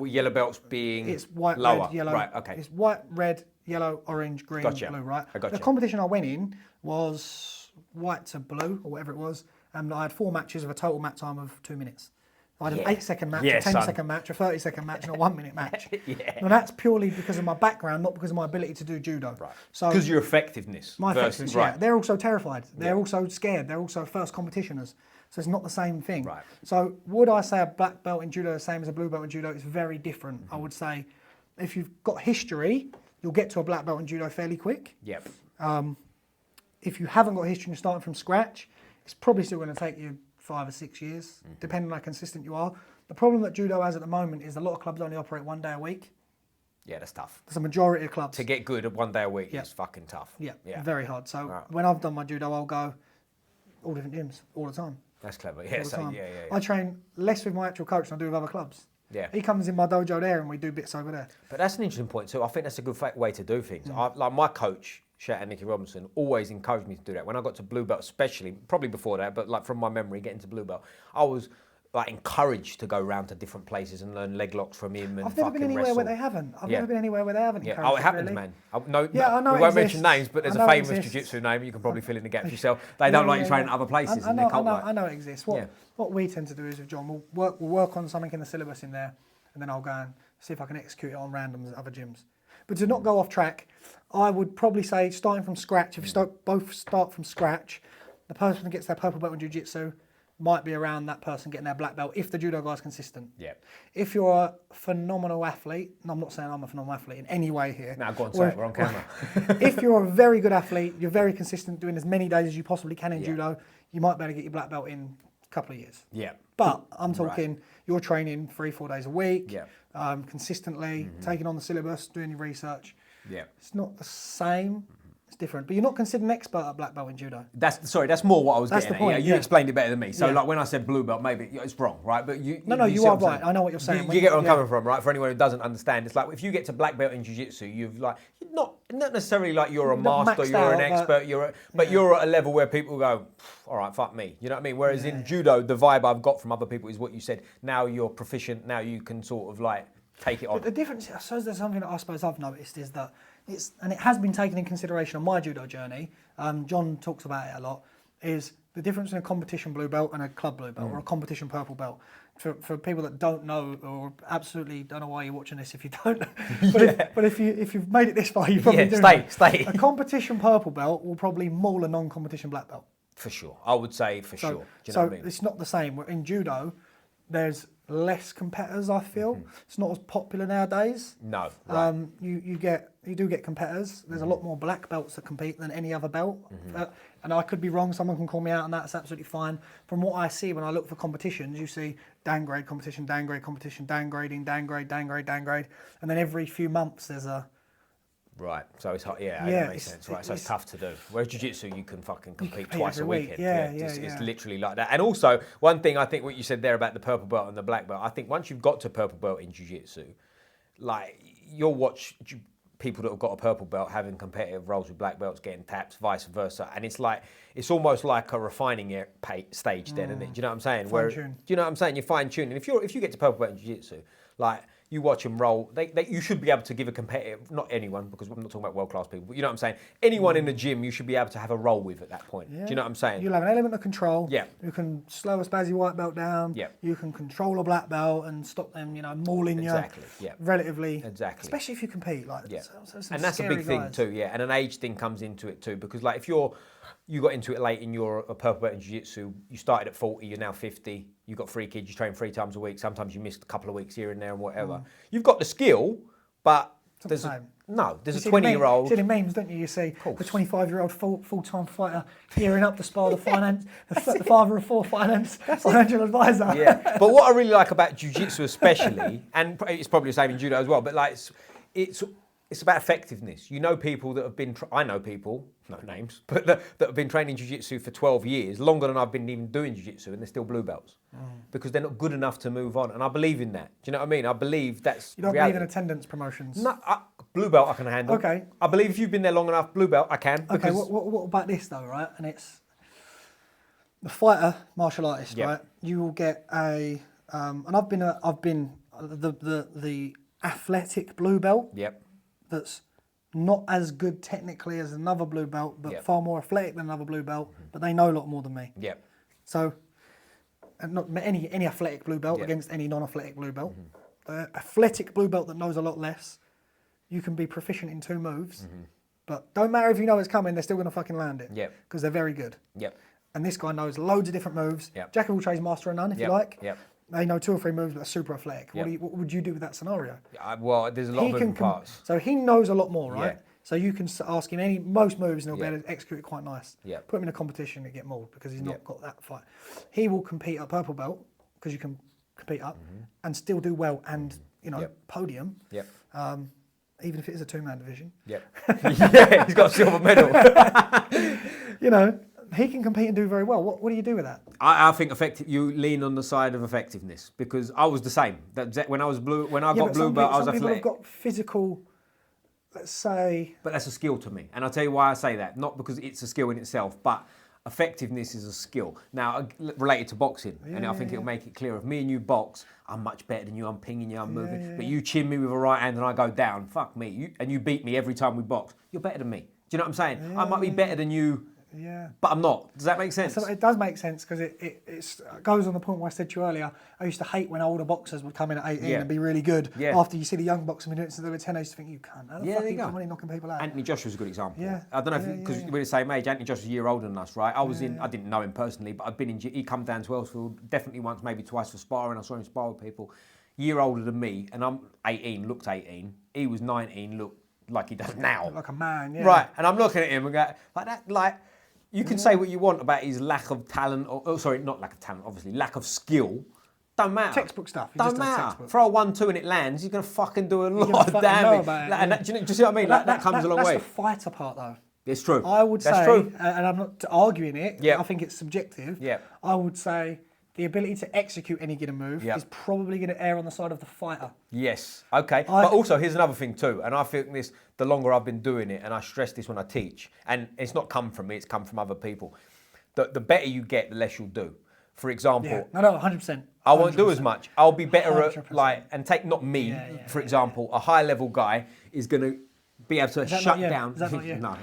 Yellow belts being
it's white,
lower.
red, yellow.
Right, okay.
It's white, red, yellow, orange, green, blue, right? The competition I went in was white to blue, or whatever it was, and I had 4 matches with a total match time of 2 minutes. I had an 8-second match, a 10-second match, a 30-second match, and a 1-minute match. And that's purely because of my background, not because of my ability to do judo.
Right.
So
because your effectiveness.
My effectiveness, yeah. They're also terrified. They're also scared. They're also first competitioners. So it's not the same thing.
Right.
So would I say a black belt in judo the same as a blue belt in judo? It's very different. I would say if you've got history, you'll get to a black belt in judo fairly quick.
Yep.
If you haven't got history and you're starting from scratch, it's probably still going to take you 5 or 6 years, depending on how consistent you are. The problem that judo has at the moment is a lot of clubs only operate 1 day a week.
Yeah, that's tough.
There's a majority of clubs.
To get good at 1 day a week is fucking tough.
Yeah, very hard. So when I've done my judo, I'll go all different gyms all the time.
That's clever. Yeah,
I train less with my actual coach than I do with other clubs.
Yeah.
He comes in my dojo there and we do bits over there.
But that's an interesting point too. I think that's a good way to do things. Like my coach, shout out Nicky Robinson, always encouraged me to do that. When I got to blue belt especially, probably before that, but like from my memory, getting to blue belt, I was like encouraged to go around to different places and learn leg locks from him and
I've never been anywhere where they haven't. I've never been anywhere where they haven't encouraged
it happens,
really.
man.
I know
we won't mention names, but there's a famous jiu-jitsu name. You can probably fill in the gaps yourself. They don't like you training other places.
I know it exists. What we tend to do is with John, we'll work on something in the syllabus in there, and then I'll go and see if I can execute it on randoms at other gyms. But to not go off track, I would probably say starting from scratch. If you both start from scratch, the person that gets their purple belt in jiu-jitsu might be around that person getting their black belt if the judo guy's consistent.
Yeah.
If you're a phenomenal athlete, and I'm not saying I'm a phenomenal athlete in any way here.
No, go on, say it, we're on camera.
If you're a very good athlete, you're very consistent, doing as many days as you possibly can in judo, you might be able to get your black belt in a couple of years. Yeah. But I'm talking, you're training 3-4 days a week, consistently, taking on the syllabus, doing your research. Yeah. It's not the same. It's different, but you're not considered an expert at black belt in judo. That's more what I was getting at. Point, you explained it better than me. So like when I said blue belt, maybe it's wrong, right? But you are right. I know what you're saying.
You get where I'm coming from, right? For anyone who doesn't understand, it's like if you get to black belt in jiu-jitsu, you've like not necessarily like you're a master, you're an expert, but you're at a level where people go, all right, fuck me. You know what I mean? Whereas in judo, the vibe I've got from other people is what you said. Now you're proficient. Now you can sort of like take it on.
But the difference, I suppose, there's something that I suppose I've noticed is that and it has been taken in consideration on my judo journey, John talks about it a lot, is the difference in a competition blue belt and a club blue belt or a competition purple belt. For people that don't know or absolutely don't know why you're watching this if you don't but if you've made it this far, you probably do. Stay. A competition purple belt will probably maul a non-competition black belt.
For sure. I would say for sure. Do you know what I mean?
It's not the same. In judo, there's less competitors, I feel. It's not as popular nowadays.
No. Right.
You do get competitors. There's a lot more black belts that compete than any other belt. And I could be wrong, someone can call me out on that, it's absolutely fine. From what I see when I look for competitions, you see downgrade competition, downgrade competition, downgrading, downgrade, downgrade. And then every few months there's a...
Right, so it's hot, that makes sense, right? So it's tough to do. Whereas jiu-jitsu, you can fucking compete twice a weekend. It's literally like that. And also, one thing I think what you said there about the purple belt and the black belt, I think once you've got to purple belt in jiu-jitsu, like you'll watch people that have got a purple belt having competitive roles with black belts, getting taps, vice versa, and it's almost like a refining stage then, isn't it? Do you know what I'm saying? Do you know what I'm saying? You're fine tuning. If you get to purple belt in jiu-jitsu, like you watch them roll, you should be able to give a competitive, not anyone, because I'm not talking about world-class people, but you know what I'm saying? Anyone in the gym, you should be able to have a roll with at that point. Yeah. Do you know what I'm saying?
You'll have an element of control.
Yeah.
You can slow a spazzy white belt down.
Yeah.
You can control a black belt and stop them, mauling you.
Yeah.
Relatively.
Exactly.
Especially if you compete.
And that's a big thing too, And an age thing comes into it too, because like if you're you got into it late and you're a purple belt in jiu-jitsu, you started at 40, you're now 50, you've got 3 kids, you train 3 times a week, sometimes you missed a couple of weeks here and there and whatever. You've got the skill, but there's a 20-year-old...
You see the memes, don't you? You see the 25-year-old full-time fighter gearing up to spar the father of 4 financial advisor.
Yeah, but what I really like about jiu-jitsu especially, and it's probably the same in judo as well, but like it's about effectiveness. You know people that have been, I know people, no names, but that have been training jiu-jitsu for 12 years, longer than I've been even doing jiu-jitsu, and they're still blue belts. Because they're not good enough to move on. And I believe in that. Do you know what I mean? I believe that's
You don't
reality.
believe in attendance promotions?
No, blue belt I can handle.
Okay.
I believe if you've been there long enough, blue belt I can.
Okay, what about this though, right? And it's the fighter, martial artist, right? You will get a, and I've been the athletic blue belt.
Yep.
That's not as good technically as another blue belt, but far more athletic than another blue belt. But they know a lot more than me.
Yep.
So, and not any athletic blue belt against any non-athletic blue belt. The athletic blue belt that knows a lot less, you can be proficient in 2 moves, but don't matter if you know it's coming, they're still going to fucking land it.
Yep.
Because they're very good.
Yep.
And this guy knows loads of different moves.
Yep.
Jack of all trades, master of none, if you like.
Yep.
They know 2 or 3 moves, but are super athletic.
Yep.
What would you do with that scenario?
Well, there's a lot of moving parts.
So he knows a lot more, right?
Yeah.
So you can ask him most moves and he'll be able to execute it quite nice.
Yeah.
Put him in a competition and get mauled because he's not got that fight. He will compete at purple belt because you can compete up and still do well and, podium.
Yep.
Even if it is a 2-man division.
Yep. Yeah, he's got a silver medal.
He can compete and do very well. What do you do with that?
I think you lean on the side of effectiveness because I was the same. When I got blue belt, I was athletic.
Some people have got physical, let's say...
But that's a skill to me. And I'll tell you why I say that. Not because it's a skill in itself, but effectiveness is a skill. Now, related to boxing, and I think it'll make it clear. If me and you box, I'm much better than you, I'm pinging you, I'm moving. But you chin me with a right hand and I go down, fuck me. And you beat me every time we box. You're better than me. Do you know what I'm saying? I might be better than you, but I'm not. Does that make sense?
So it does make sense because it goes on the point where I said to you earlier, I used to hate when older boxers would come in at 18 and be really good. Yeah. After you see the young boxers doing it since they were 10, I used to think, you can't. How the fuck are you coming in knocking people out?
Anthony Joshua's a good example.
Yeah.
I don't know because we're the same age. Anthony Joshua's a year older than us, right? I didn't know him personally, but I'd been in, he come down to Wellsfield definitely once, maybe twice for sparring. I saw him spar with people. Year older than me, and I'm 18, looked 18. He was 19, looked like he does now.
Like a man, yeah.
Right, and I'm looking at him and go, like that, like, you can say what you want about his lack of talent, sorry, not lack of talent, obviously, lack of skill. Don't matter.
Textbook stuff.
Don't matter. Throw a 1-2 and it lands, he's going to fucking do a lot of damage. Do you see what I mean? That comes a long way.
That's the fighter part, though.
It's true.
I would say,
true.
And I'm not arguing it,
Yep.
I think it's subjective.
Yep.
I would say the ability to execute any given move is probably going to err on the side of the fighter.
Yes, okay. But also, here's another thing too, and I think this, the longer I've been doing it, and I stress this when I teach, and it's not come from me, it's come from other people. The better you get, the less you'll do. For example...
Yeah. No, 100%.
I won't do as much. I'll be better
100%.
at, and take, not me, for example, a high level guy is going to be able to shut down...
Is that not you?
No.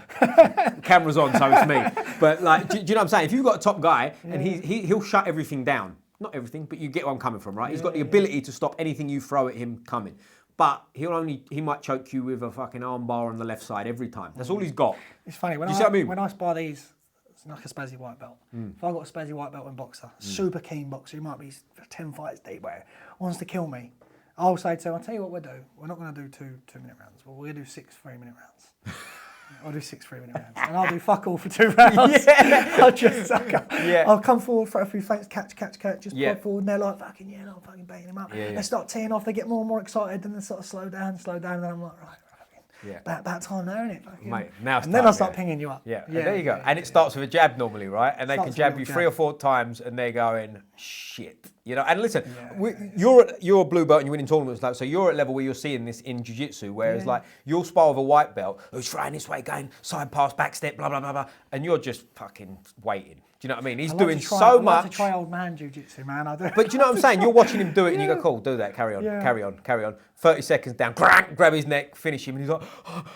Camera's on, so it's me. But like, do you know what I'm saying? If you've got a top guy, and he'll shut everything down. Not everything, but you get where I'm coming from, right? He's got the ability to stop anything you throw at him coming. But he might choke you with a fucking arm bar on the left side every time. That's all he's got.
It's funny, when I spar these, it's like a spazzy white belt. If I got a spazzy white belt in boxer, super keen boxer, he might be 10 fights deep, where wants to kill me, I'll say to him, I'll tell you what we'll do. We're not going to do 2-minute rounds. Well, we're going to do 6 3-minute rounds. I'll do 6 3-minute rounds. And I'll do fuck all for 2 rounds. I'll just sucker. I'll come forward for a few feints, catch, just put forward, and they're like, fucking, I'm fucking baiting him up. They start teeing off, they get more and more excited, then they sort of slow down, and then I'm like, right. That time now, innit?
Mate, now it's
and then I start pinging you up.
Yeah, there you go. And it starts with a jab normally, right? And they can jab you 3 or 4 times, and they're going, shit. You know, and listen, you're a blue belt and you're winning tournaments, like, so you're at a level where you're seeing this in jiu-jitsu, whereas like you'll spar with a white belt who's trying this way, going side pass, back step, blah blah blah blah, and you're just fucking waiting. Do you know what I mean? He's doing so much.
I like to try old man jiu-jitsu, man. I do.
But do you know what I'm saying? You're watching him do it, and you go, "Cool, do that. Carry on, carry on." 30 seconds down, grab his neck, finish him, and he's like,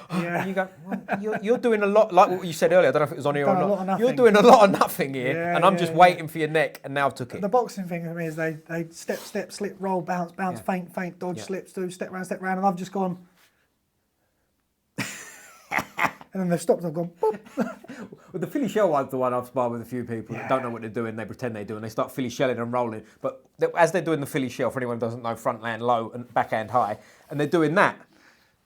and you go, well, "You're doing a lot, like what you said earlier. I don't know if it was on here or not. You're doing a lot of nothing here, and I'm just waiting for your neck, and now I've took it."
The boxing thing for me is they step, slip, roll, bounce, feint, dodge, slips, do step round, and I've just gone. and then they've stopped and gone, boop.
Well, the Philly shell one's the one I've sparred with a few people that don't know what they're doing. They pretend they do, and they start Philly shelling and rolling. But as they're doing the Philly shell, for anyone who doesn't know, front hand low and backhand high, and they're doing that,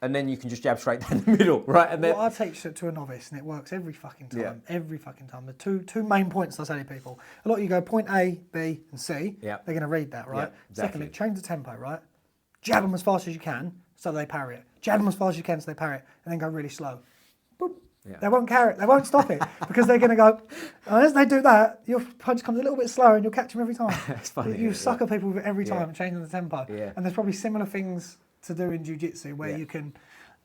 and then you can just jab straight down the middle, right? And then
I teach it to a novice, and it works every fucking time. Every fucking time. The two main points I say to people. A lot of you go point A, B, and C.
Yeah.
They're going to read that, right?
Yeah, exactly.
Secondly, change the tempo, right? Jab them as fast as you can, so they parry it. Jab them as fast as you can, so they parry it, and then go really slow. Boop.
Yeah.
They won't carry it. They won't stop it because they're going to go. And as they do that, your punch comes a little bit slower, and you'll catch them every time.
It's funny.
You sucker people with it every time,
Yeah.
changing the tempo.
Yeah.
And there's probably similar things to do in Jiu Jitsu where you can.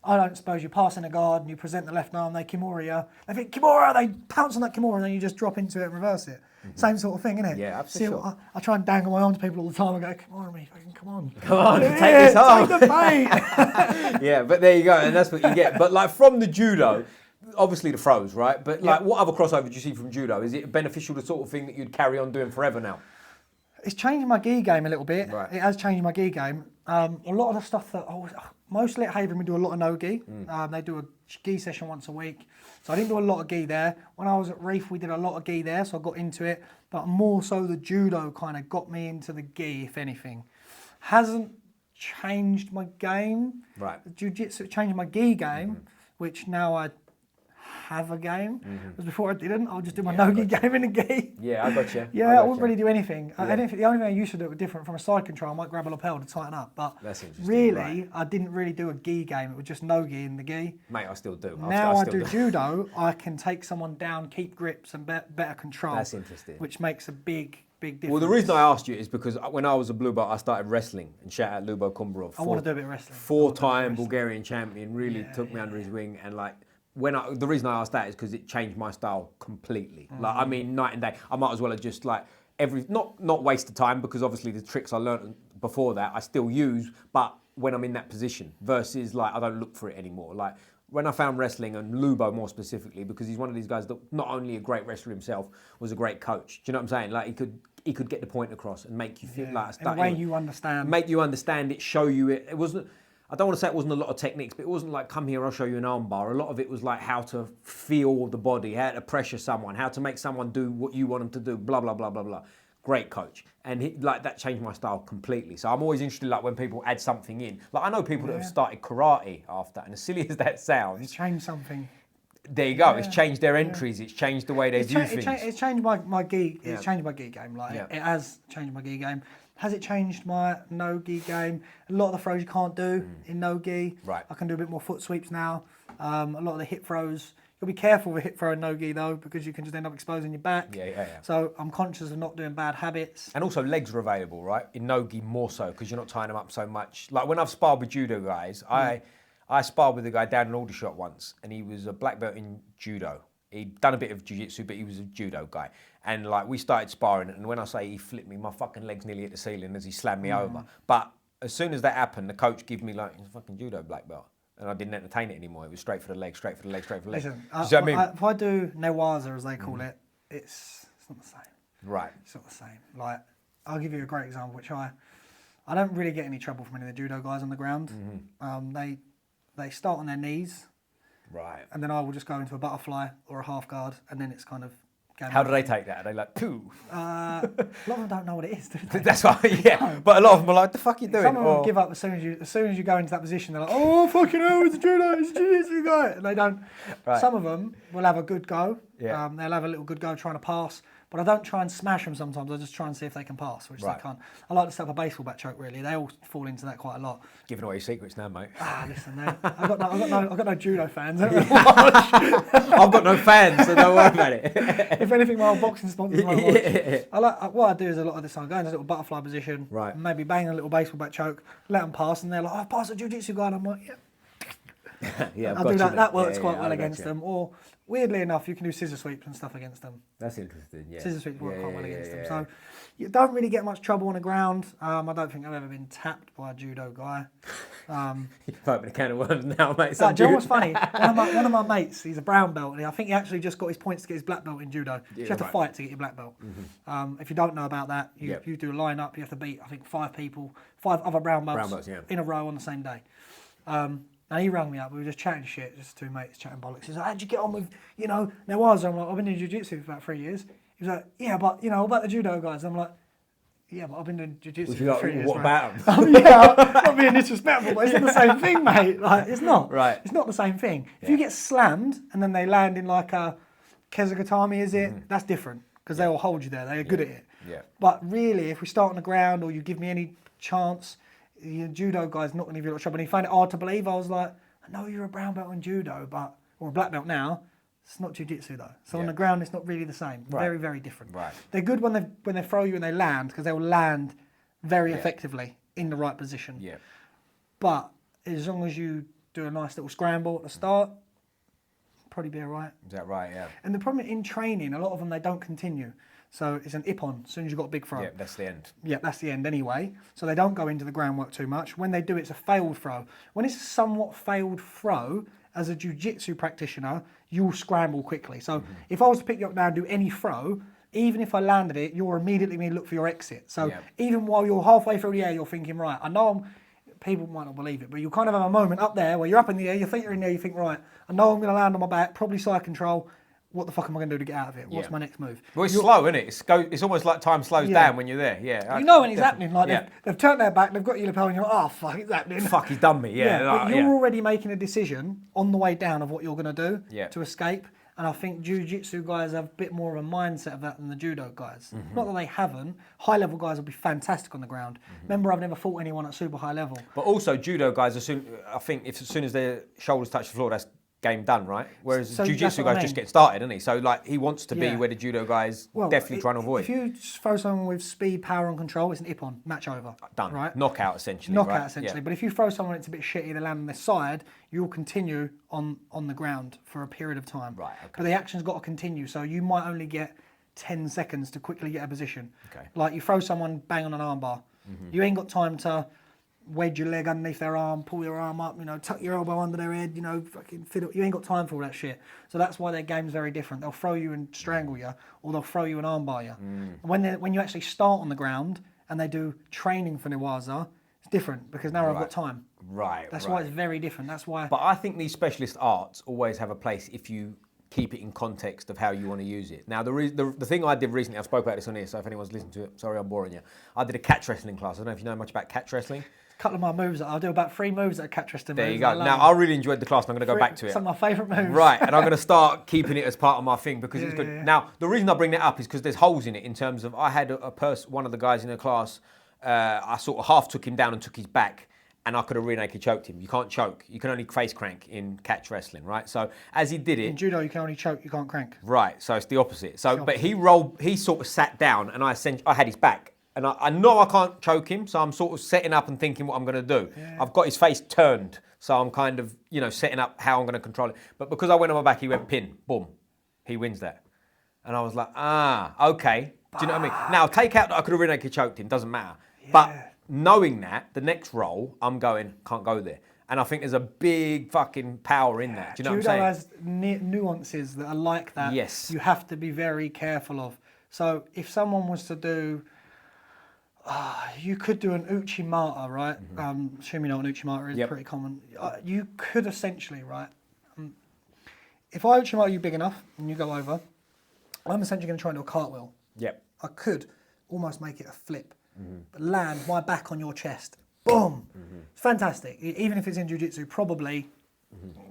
I don't suppose you're passing a guard and you present the left arm, they Kimura you. They think Kimura, they pounce on that Kimura and then you just drop into it and reverse it. Same sort of thing, isn't it?
Yeah, absolutely.
See, I try and dangle my arm to people all the time. I go, Kimura me, fucking come on.
Come on, take this off.
Take the bait.
Yeah, but there you go, and that's what you get. But like from the judo, obviously the throws, right? But like, what other crossover do you see from judo? Is it beneficial, the sort of thing that you'd carry on doing forever now?
It's changing my gi game a little bit.
Right.
It has changed my gi game. A lot of the stuff that mostly at Haven we do a lot of no gi. They do a gi session once a week. So I didn't do a lot of gi there. When I was at Reef we did a lot of gi there, so I got into it. But more so the judo kind of got me into the gi, if anything. Hasn't changed my game.
Right.
Jiu Jitsu changed my gi game, which now I have a game. Because before I didn't, I would just do my no-gi game in a gi.
Yeah, I got you.
Yeah, I wouldn't really do anything. The only thing I used to do was different. From a side control, I might grab a lapel to tighten up. But
That's interesting,
really,
right.
I didn't really do a gi game. It was just no-gi in the gi.
Mate, I still do.
Now I
still
do judo. I can take someone down, keep grips, and better control.
That's interesting.
Which makes a big difference.
Well, the reason I asked you is because when I was a blue belt, I started wrestling. And shout out Lubo Kumbarov.
I want to do a bit of wrestling.
Four-time Bulgarian champion, really took me under his wing. And like, the reason I asked that is because it changed my style completely. Like, I mean, night and day. I might as well have just like not waste of time, because obviously the tricks I learned before that I still use, but when I'm in that position versus like I don't look for it anymore. Like when I found wrestling, and Lubo more specifically, because he's one of these guys that not only a great wrestler himself, was a great coach. Do you know what I'm saying? Like he could get the point across and make you feel like
in a way you understand.
Make you understand it, show you it. It wasn't. I don't want to say it wasn't a lot of techniques, but it wasn't like, come here, I'll show you an arm bar. A lot of it was like how to feel the body, how to pressure someone, how to make someone do what you want them to do, blah, blah, blah, blah, blah. Great coach. And like that changed my style completely. So I'm always interested like when people add something in. Like I know people that have started karate after, and as silly as that sounds.
It's changed something.
There you go. It's changed their entries. It's changed the way they do things.
It's changed my gi. It's changed my gi game. Like it has changed my gi game. Has it changed my no-gi game? A lot of the throws you can't do in no-gi.
Right.
I can do a bit more foot sweeps now. A lot of the hip throws. You'll be careful with a hip throw in no-gi though, because you can just end up exposing your back. Yeah. So I'm conscious of not doing bad habits.
And also legs are available, right? In no-gi more so, because you're not tying them up so much. Like when I've sparred with judo guys, I sparred with a guy down in Aldershot once, and he was a black belt in judo. He'd done a bit of jiu-jitsu, but he was a judo guy. And like we started sparring, and when I say he flipped me, my fucking legs nearly hit the ceiling as he slammed me over. But as soon as that happened, the coach gave me like, he's a fucking judo black belt. And I didn't entertain it anymore. It was straight for the leg, straight for the leg, straight for the leg.
Listen,
Do you see what I mean?
if I do newaza, as they call it, it's not the same.
Right.
It's not the same. Like, I'll give you a great example, which I don't really get any trouble from any of the judo guys on the ground. They start on their knees.
Right.
And then I will just go into a butterfly or a half guard, and then it's kind of game.
How do they take that? Are they like, poo?
A lot of them don't know what it is, do they?
That's why, yeah. But a lot of them are like, the fuck you doing?
Some of them give up as soon as you go into that position. They're like, oh fucking hell, it's a judo, it's a jiu-jitsu guy, and they don't. Right. Some of them will have a good go. Yeah. They'll have a little good go trying to pass. But I don't try and smash them sometimes. I just try and see if they can pass, which they can't. I like to set up a baseball bat choke, really. They all fall into that quite a lot.
Giving away your secrets now, mate.
Listen, I've got no judo fans.
I've got no fans, so don't worry about it.
If anything, my old boxing sponsors might watch. What I do is a lot of this, I go into a little butterfly position,
right.
Maybe bang a little baseball bat choke, let them pass, and they're like, I've passed a jiu-jitsu guy, and I'm like,
yeah.
I'll do that. That works quite well against them. Or weirdly enough, you can do scissor sweeps and stuff against them.
That's interesting. Yeah.
Scissor sweeps work quite well against them. So you don't really get much trouble on the ground. I don't think I've ever been tapped by a judo guy.
You've opened a can of worms now, mate.
Do you know what's funny? One of my mates, he's a brown belt, and I think he actually just got his points to get his black belt in judo. You have to fight to get your black belt. If you don't know about that, you do a line-up, you have to beat, I think, 5 other brown belts in a row on the same day. And he rang me up. We were just chatting shit, just two mates chatting bollocks. He's like, how'd you get on with, Newaza? I'm like, I've been in Jiu Jitsu for about 3 years. He was like, yeah, but, what about the judo guys? I'm like, yeah, but I've been doing Jiu Jitsu for 3 years.
What about them?
I'm not being disrespectful, but it's not the same thing, mate. Like, it's not.
Right.
It's not the same thing. If you get slammed and then they land in like a Kezagatami, is it? That's different because they will hold you there. They're good at it.
Yeah.
But really, if we start on the ground or you give me any chance, your judo guy's not going to give you a lot of trouble. And he found it hard to believe. I was like, I know you're a brown belt in judo, or a black belt now. It's not jiu-jitsu though. So on the ground, it's not really the same. Right. Very, very different. Right. They're good when they throw you and they land because they will land very effectively in the right position. Yeah. But as long as you do a nice little scramble at the start, probably be all right.
Is that right? Yeah.
And the problem in training, a lot of them, they don't continue. So it's an ippon as soon as you've got a big throw.
Yeah, that's the end.
Yeah, that's the end anyway. So they don't go into the groundwork too much. When they do, it's a failed throw. When it's a somewhat failed throw, as a jiu-jitsu practitioner, you'll scramble quickly. So if I was to pick you up now and do any throw, even if I landed it, you're immediately going to look for your exit. So even while you're halfway through the air, you're thinking, right, I know people might not believe it, but you kind of have a moment up there where you're up in the air, your feet are in there, you think, right, I know I'm going to land on my back, probably side control. What the fuck am I going to do to get out of it? What's my next move?
Well, it's slow, isn't it? It's almost like time slows down when you're there. Yeah.
You know when it's happening. Like they've turned their back, they've got your lapel, and you're like, oh fuck, it's happening.
Fuck, he's done me. Yeah.
But you're already making a decision on the way down of what you're going to do to escape. And I think jiu-jitsu guys have a bit more of a mindset of that than the judo guys. Not that they haven't. High-level guys will be fantastic on the ground. Remember, I've never fought anyone at super high level.
But also, judo guys, as soon as their shoulders touch the floor, that's game done, right? Whereas jiu-jitsu guys just get started, isn't he? So like he wants to be where the judo guys definitely trying to avoid.
If you throw someone with speed, power, and control, it's an ippon, match over.
Done.
Right?
Knockout essentially.
But if you throw someone that's a bit shitty, they land on their side, you'll continue on the ground for a period of time.
Right. Okay.
But the action's got to continue, so you might only get 10 seconds to quickly get a position. Okay. Like you throw someone bang on an armbar, you ain't got time to wedge your leg underneath their arm, pull your arm up, tuck your elbow under their head, fucking fiddle. You ain't got time for all that shit. So that's why their game's very different. They'll throw you and strangle you, or they'll throw you and armbar you. When you actually start on the ground and they do training for Newaza, it's different because now I've got time.
Right.
That's why it's very different. That's why.
But I think these specialist arts always have a place if you keep it in context of how you want to use it. Now, the thing I did recently, I spoke about this on here, so if anyone's listened to it, sorry I'm boring you. I did a catch wrestling class. I don't know if you know much about catch wrestling.
A couple of my moves, I'll do about 3 moves that are catch wrestling.
There you go. Now, I really enjoyed the class and I'm going to go back to it.
Some of my favourite moves.
Right, and I'm going to start keeping it as part of my thing because it's good. Yeah. Now, the reason I bring that up is because there's holes in it in terms of I had one of the guys in the class, I sort of half took him down and took his back and I could have rear naked choked him. You can't choke. You can only face crank in catch wrestling, right? So as he did it...
In judo, you can only choke, you can't crank.
Right, so it's the opposite. So, but he sort of sat down and I had his back. And I know I can't choke him, so I'm sort of setting up and thinking what I'm going to do. Yeah. I've got his face turned, so I'm kind of, setting up how I'm going to control it. But because I went on my back, he went pin, boom. He wins that. And I was like, okay. Do you know what I mean? Now, take out that I could have rear naked choked him, doesn't matter. Yeah. But knowing that, the next roll, I'm going, can't go there. And I think there's a big fucking power in that. Do you know what I'm saying?
Judo has nuances that are like that.
Yes.
You have to be very careful of. So if someone was to do... you could do an uchimata, right? Assume you know what an uchimata is, pretty common. You could essentially, right? If I uchimata you big enough and you go over, I'm essentially going to try and do a cartwheel.
Yep.
I could almost make it a flip, but land my back on your chest. Boom! It's fantastic. Even if it's in jiu-jitsu, probably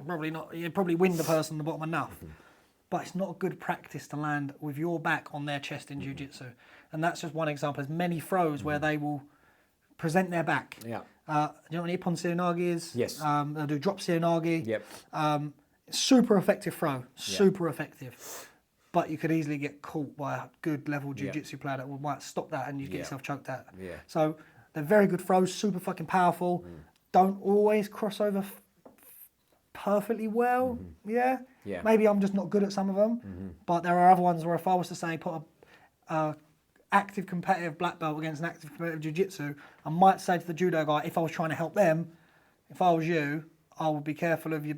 not. You probably win the person on the bottom enough. But it's not a good practice to land with your back on their chest in jiu-jitsu. And that's just one example. There's many throws where they will present their back. Yeah. You know what an ippon seoinage is?
Yes.
They'll do drop seoinage.
Yep.
Super effective throw. Super effective. But you could easily get caught by a good level jiu-jitsu player that might stop that and you get yourself choked out. Yeah. So they're very good throws, super fucking powerful. Don't always cross over perfectly well. Yeah. Maybe I'm just not good at some of them. But there are other ones where if I was to say put a active competitive black belt against an active competitive jiu-jitsu, I might say to the judo guy, if I was trying to help them, if I was you, I would be careful of your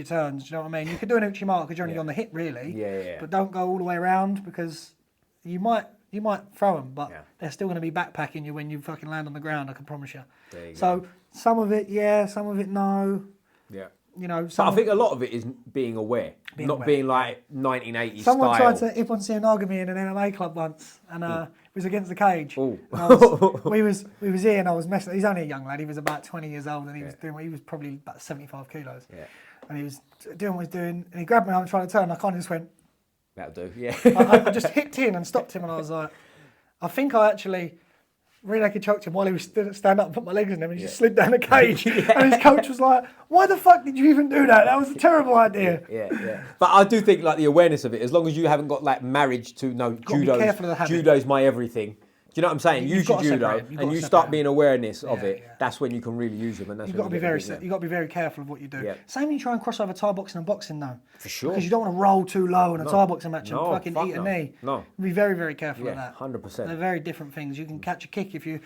turns. Do you know what I mean? You could do an uchimata because you're only on the hip, really. But don't go all the way around because you might throw them, but they're still going to be backpacking you when you fucking land on the ground. I can promise you. So some of it, some of it, no.
Yeah.
You know,
But I think a lot of it is being aware, being like 1980s
Someone
style.
tried to hip on Sianagami in an MMA club once, and it was against the cage.
Ooh.
And we was here, and I was messing. He's only a young lad. He was about 20 years old, and he was probably about 75 kilos. Yeah. And he was doing what he was doing, and he grabbed me. I'm trying to turn. And I kind of just went.
That'll do. Yeah.
I just hipped in and stopped him, and I was like, I think I actually. Rear naked choked him while he was stand up and put my legs in him, and he just slid down the cage. And his coach was like, "Why the fuck did you even do that? That was a terrible idea."
Yeah. But I do think like the awareness of it, as long as you haven't got like marriage to judo's my everything. Do you know what I'm saying? Use your judo, and you start being awareness of it. That's when you can really use them. And that's
you've got to be very careful of what you do.
Yeah.
Same when you try and cross over Thai boxing and boxing, though.
For sure.
Because you don't want to roll too low in a Thai boxing match and fucking eat a knee.
No.
Be very, very careful of that.
100%.
They're very different things. You can catch a kick if you're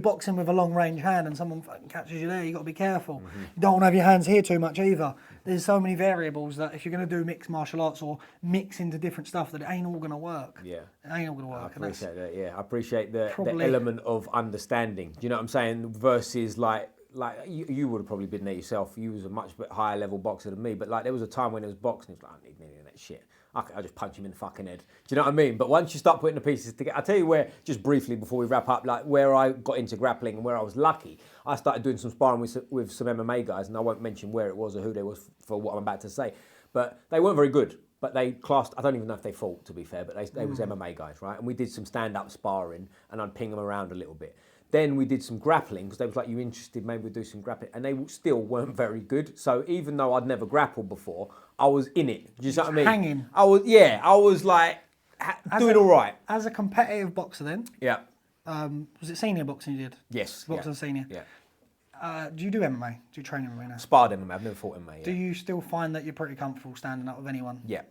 boxing with a long range hand and someone fucking catches you there. You got to be careful. You don't want to have your hands here too much either. There's so many variables that if you're going to do mixed martial arts or mix into different stuff, that it ain't all going to work.
Yeah.
It ain't all going to work.
I appreciate that. Yeah, I appreciate the element of understanding. Do you know what I'm saying? Versus like you would have probably been there yourself. You was a much bit higher level boxer than me. But like there was a time when it was boxing, it was like, I need any of that shit. I'll just punch him in the fucking head. Do you know what I mean? But once you start putting the pieces together, I'll tell you where, just briefly before we wrap up, like where I got into grappling and where I was lucky. I started doing some sparring with some MMA guys, and I won't mention where it was or who they was for what I'm about to say. But they weren't very good. But they classed, I don't even know if they fought, to be fair, but they was MMA guys, right? And we did some stand-up sparring, and I'd ping them around a little bit. Then we did some grappling, because they was like, you interested, maybe we'll do some grappling. And they still weren't very good. So even though I'd never grappled before, I was in it. Do you know what I mean?
Hanging.
I was like, doing all right.
As a competitive boxer then?
Yeah.
Was it senior boxing you did?
Yes.
Boxing senior?
Yeah.
Do you do MMA? Do you train MMA now?
Sparred MMA, I've never fought MMA.
Do you still find that you're pretty comfortable standing up with anyone?
Yeah.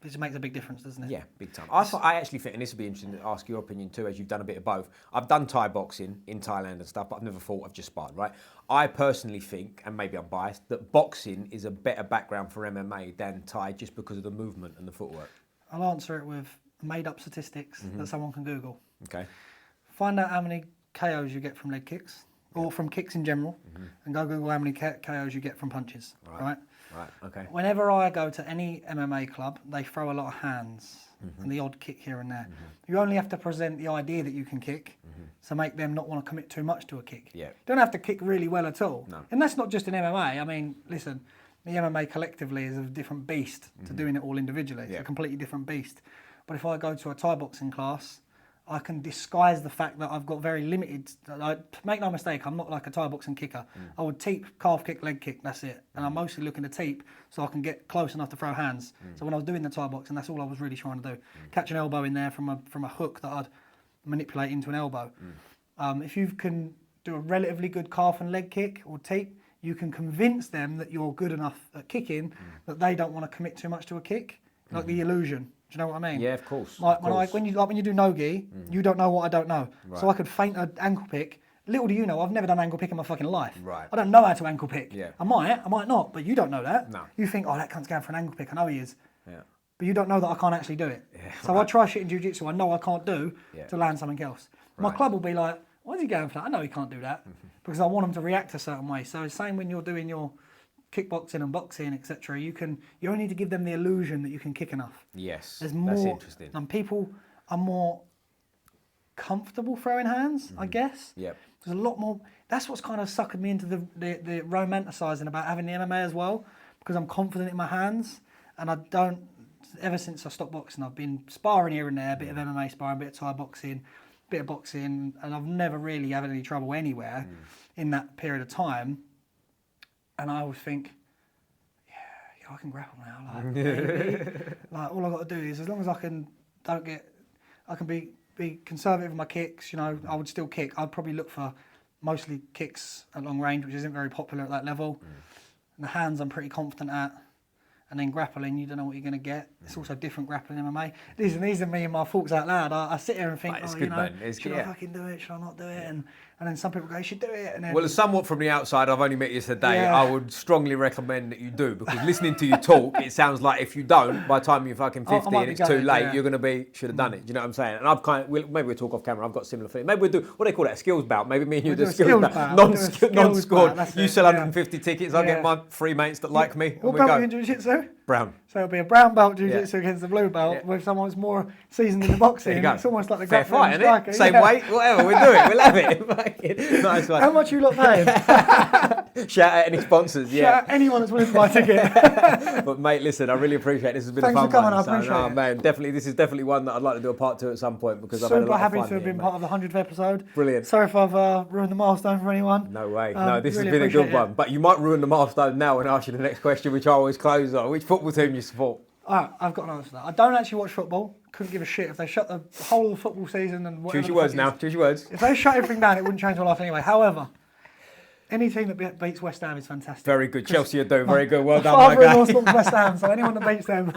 This makes a big difference, doesn't it?
Yeah, big time. I actually think, and this would be interesting to ask your opinion too, as you've done a bit of both. I've done Thai boxing in Thailand and stuff, but I've never fought, I've just sparred, right? I personally think, and maybe I'm biased, that boxing is a better background for MMA than Thai just because of the movement and the footwork.
I'll answer it with made-up statistics that someone can Google.
Okay.
Find out how many KOs you get from leg kicks, or from kicks in general, and go Google how many KOs you get from punches, right?
Right, okay.
Whenever I go to any MMA club, they throw a lot of hands and the odd kick here and there. You only have to present the idea that you can kick, so make them not want to commit too much to a kick.
Yeah.
You don't have to kick really well at all.
No.
And that's not just in MMA. I mean, listen, the MMA collectively is a different beast to doing it all individually. It's a completely different beast. But if I go to a Thai boxing class, I can disguise the fact that I've got very limited. Make no mistake, I'm not like a Thai boxing kicker. I would teep, calf kick, leg kick. That's it. And I'm mostly looking to teep so I can get close enough to throw hands. So when I was doing the Thai boxing, that's all I was really trying to do. Catch an elbow in there from a hook that I'd manipulate into an elbow. If you can do a relatively good calf and leg kick or teep, you can convince them that you're good enough at kicking that they don't want to commit too much to a kick, like the illusion. Do you know what I mean?
Yeah, of course.
When you do no-gi, you don't know what I don't know. Right. So I could feint an ankle pick. Little do you know, I've never done ankle pick in my fucking life.
Right.
I don't know how to ankle pick.
Yeah.
I might not, but you don't know that.
No.
You think, oh, that cunt's going for an ankle pick. I know he is.
Yeah.
But you don't know that I can't actually do it.
Yeah,
so I try shit in Jiu Jitsu I know I can't do to land something else.
Right.
My club will be like, why is he going for that? I know he can't do that. Because I want him to react a certain way. So it's the same when you're doing your kickboxing and boxing, etc. You only need to give them the illusion that you can kick enough.
Yes,
that's
interesting.
And people are more comfortable throwing hands, I guess.
Yeah.
There's a lot more. That's what's kind of sucking me into the romanticising about having the MMA as well, because I'm confident in my hands, and I don't. Ever since I stopped boxing, I've been sparring here and there, a bit of MMA sparring, a bit of Thai boxing, a bit of boxing, and I've never really had any trouble anywhere in that period of time. And I always think, yeah, I can grapple now. Like, maybe. Like all I got to do is, as long as I can be conservative with my kicks. You know, I would still kick. I'd probably look for mostly kicks at long range, which isn't very popular at that level. And the hands, I'm pretty confident at. And then grappling, you don't know what you're going to get. It's also different grappling MMA. These are me and my thoughts out loud. I sit here and think, should I fucking do it? Should I not do it? And And then some people go, you should do it. And then,
Well, somewhat from the outside, I've only met you today.
Yeah.
I would strongly recommend that you do, because listening to you talk, it sounds like if you don't, by the time you're fucking 50
might
and
be
it's too
gutted,
late,
yeah.
you're going to should have done it. Do you know what I'm saying? And I've maybe we'll talk off camera. I've got similar feeling. Maybe we'll do, what do they call that, a skills bout? Maybe me and you
We'll
do a
do a
skills
skills
bout.
bout. We'll do a skills
Non-scored.
bout, that's
You
it,
sell
yeah.
150 tickets, I'll get
Yeah.
my 3 mates that like me.
What
And we
belt are
go.
you in Jiu-Jitsu?
Brown.
So it'll be a brown belt Jiu-Jitsu against the blue belt with someone who's more seasoned in the boxing.
There you go.
It's almost like the
Fair
grappler
fight,
and
isn't
striker.
it? Same
Yeah.
weight, whatever, we'll do it. We'll have it. Nice one.
How much you lot paying?
Shout out any sponsors, yeah.
Shout out anyone that's willing to buy a ticket.
But mate, listen, I really appreciate it. This has been
Thanks
a
for
fun
coming,
one.
I appreciate
no,
it.
man, this is definitely one that I'd like to do a part 2 at some point, because I've had a
Super
lot
happy
of
to
fun
have
here,
been
mate.
part of the 100th episode.
Brilliant.
Sorry if I've ruined the milestone for anyone.
No way. No, this
really
has been a good
appreciate it.
one. But you might ruin the milestone now and ask you the next question, which I always close on. Which football team do you support?
Alright, I've got an answer to that. I don't actually watch football. Couldn't give a shit if they shut the whole of the football season and whatever.
Choose your
the
words
fuck it
now.
is.
Choose your words.
If they shut everything down, it wouldn't change my life anyway. However, any team that beats West Ham is fantastic.
Very good. Chelsea are doing very good. Well done, my
Father-in-law
guy.
supports West Ham, so anyone that beats them.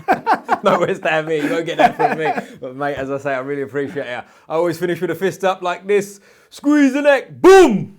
No West Ham here. You won't get that from me. But mate, as I say, I really appreciate it. I always finish with a fist up like this. Squeeze the neck. Boom!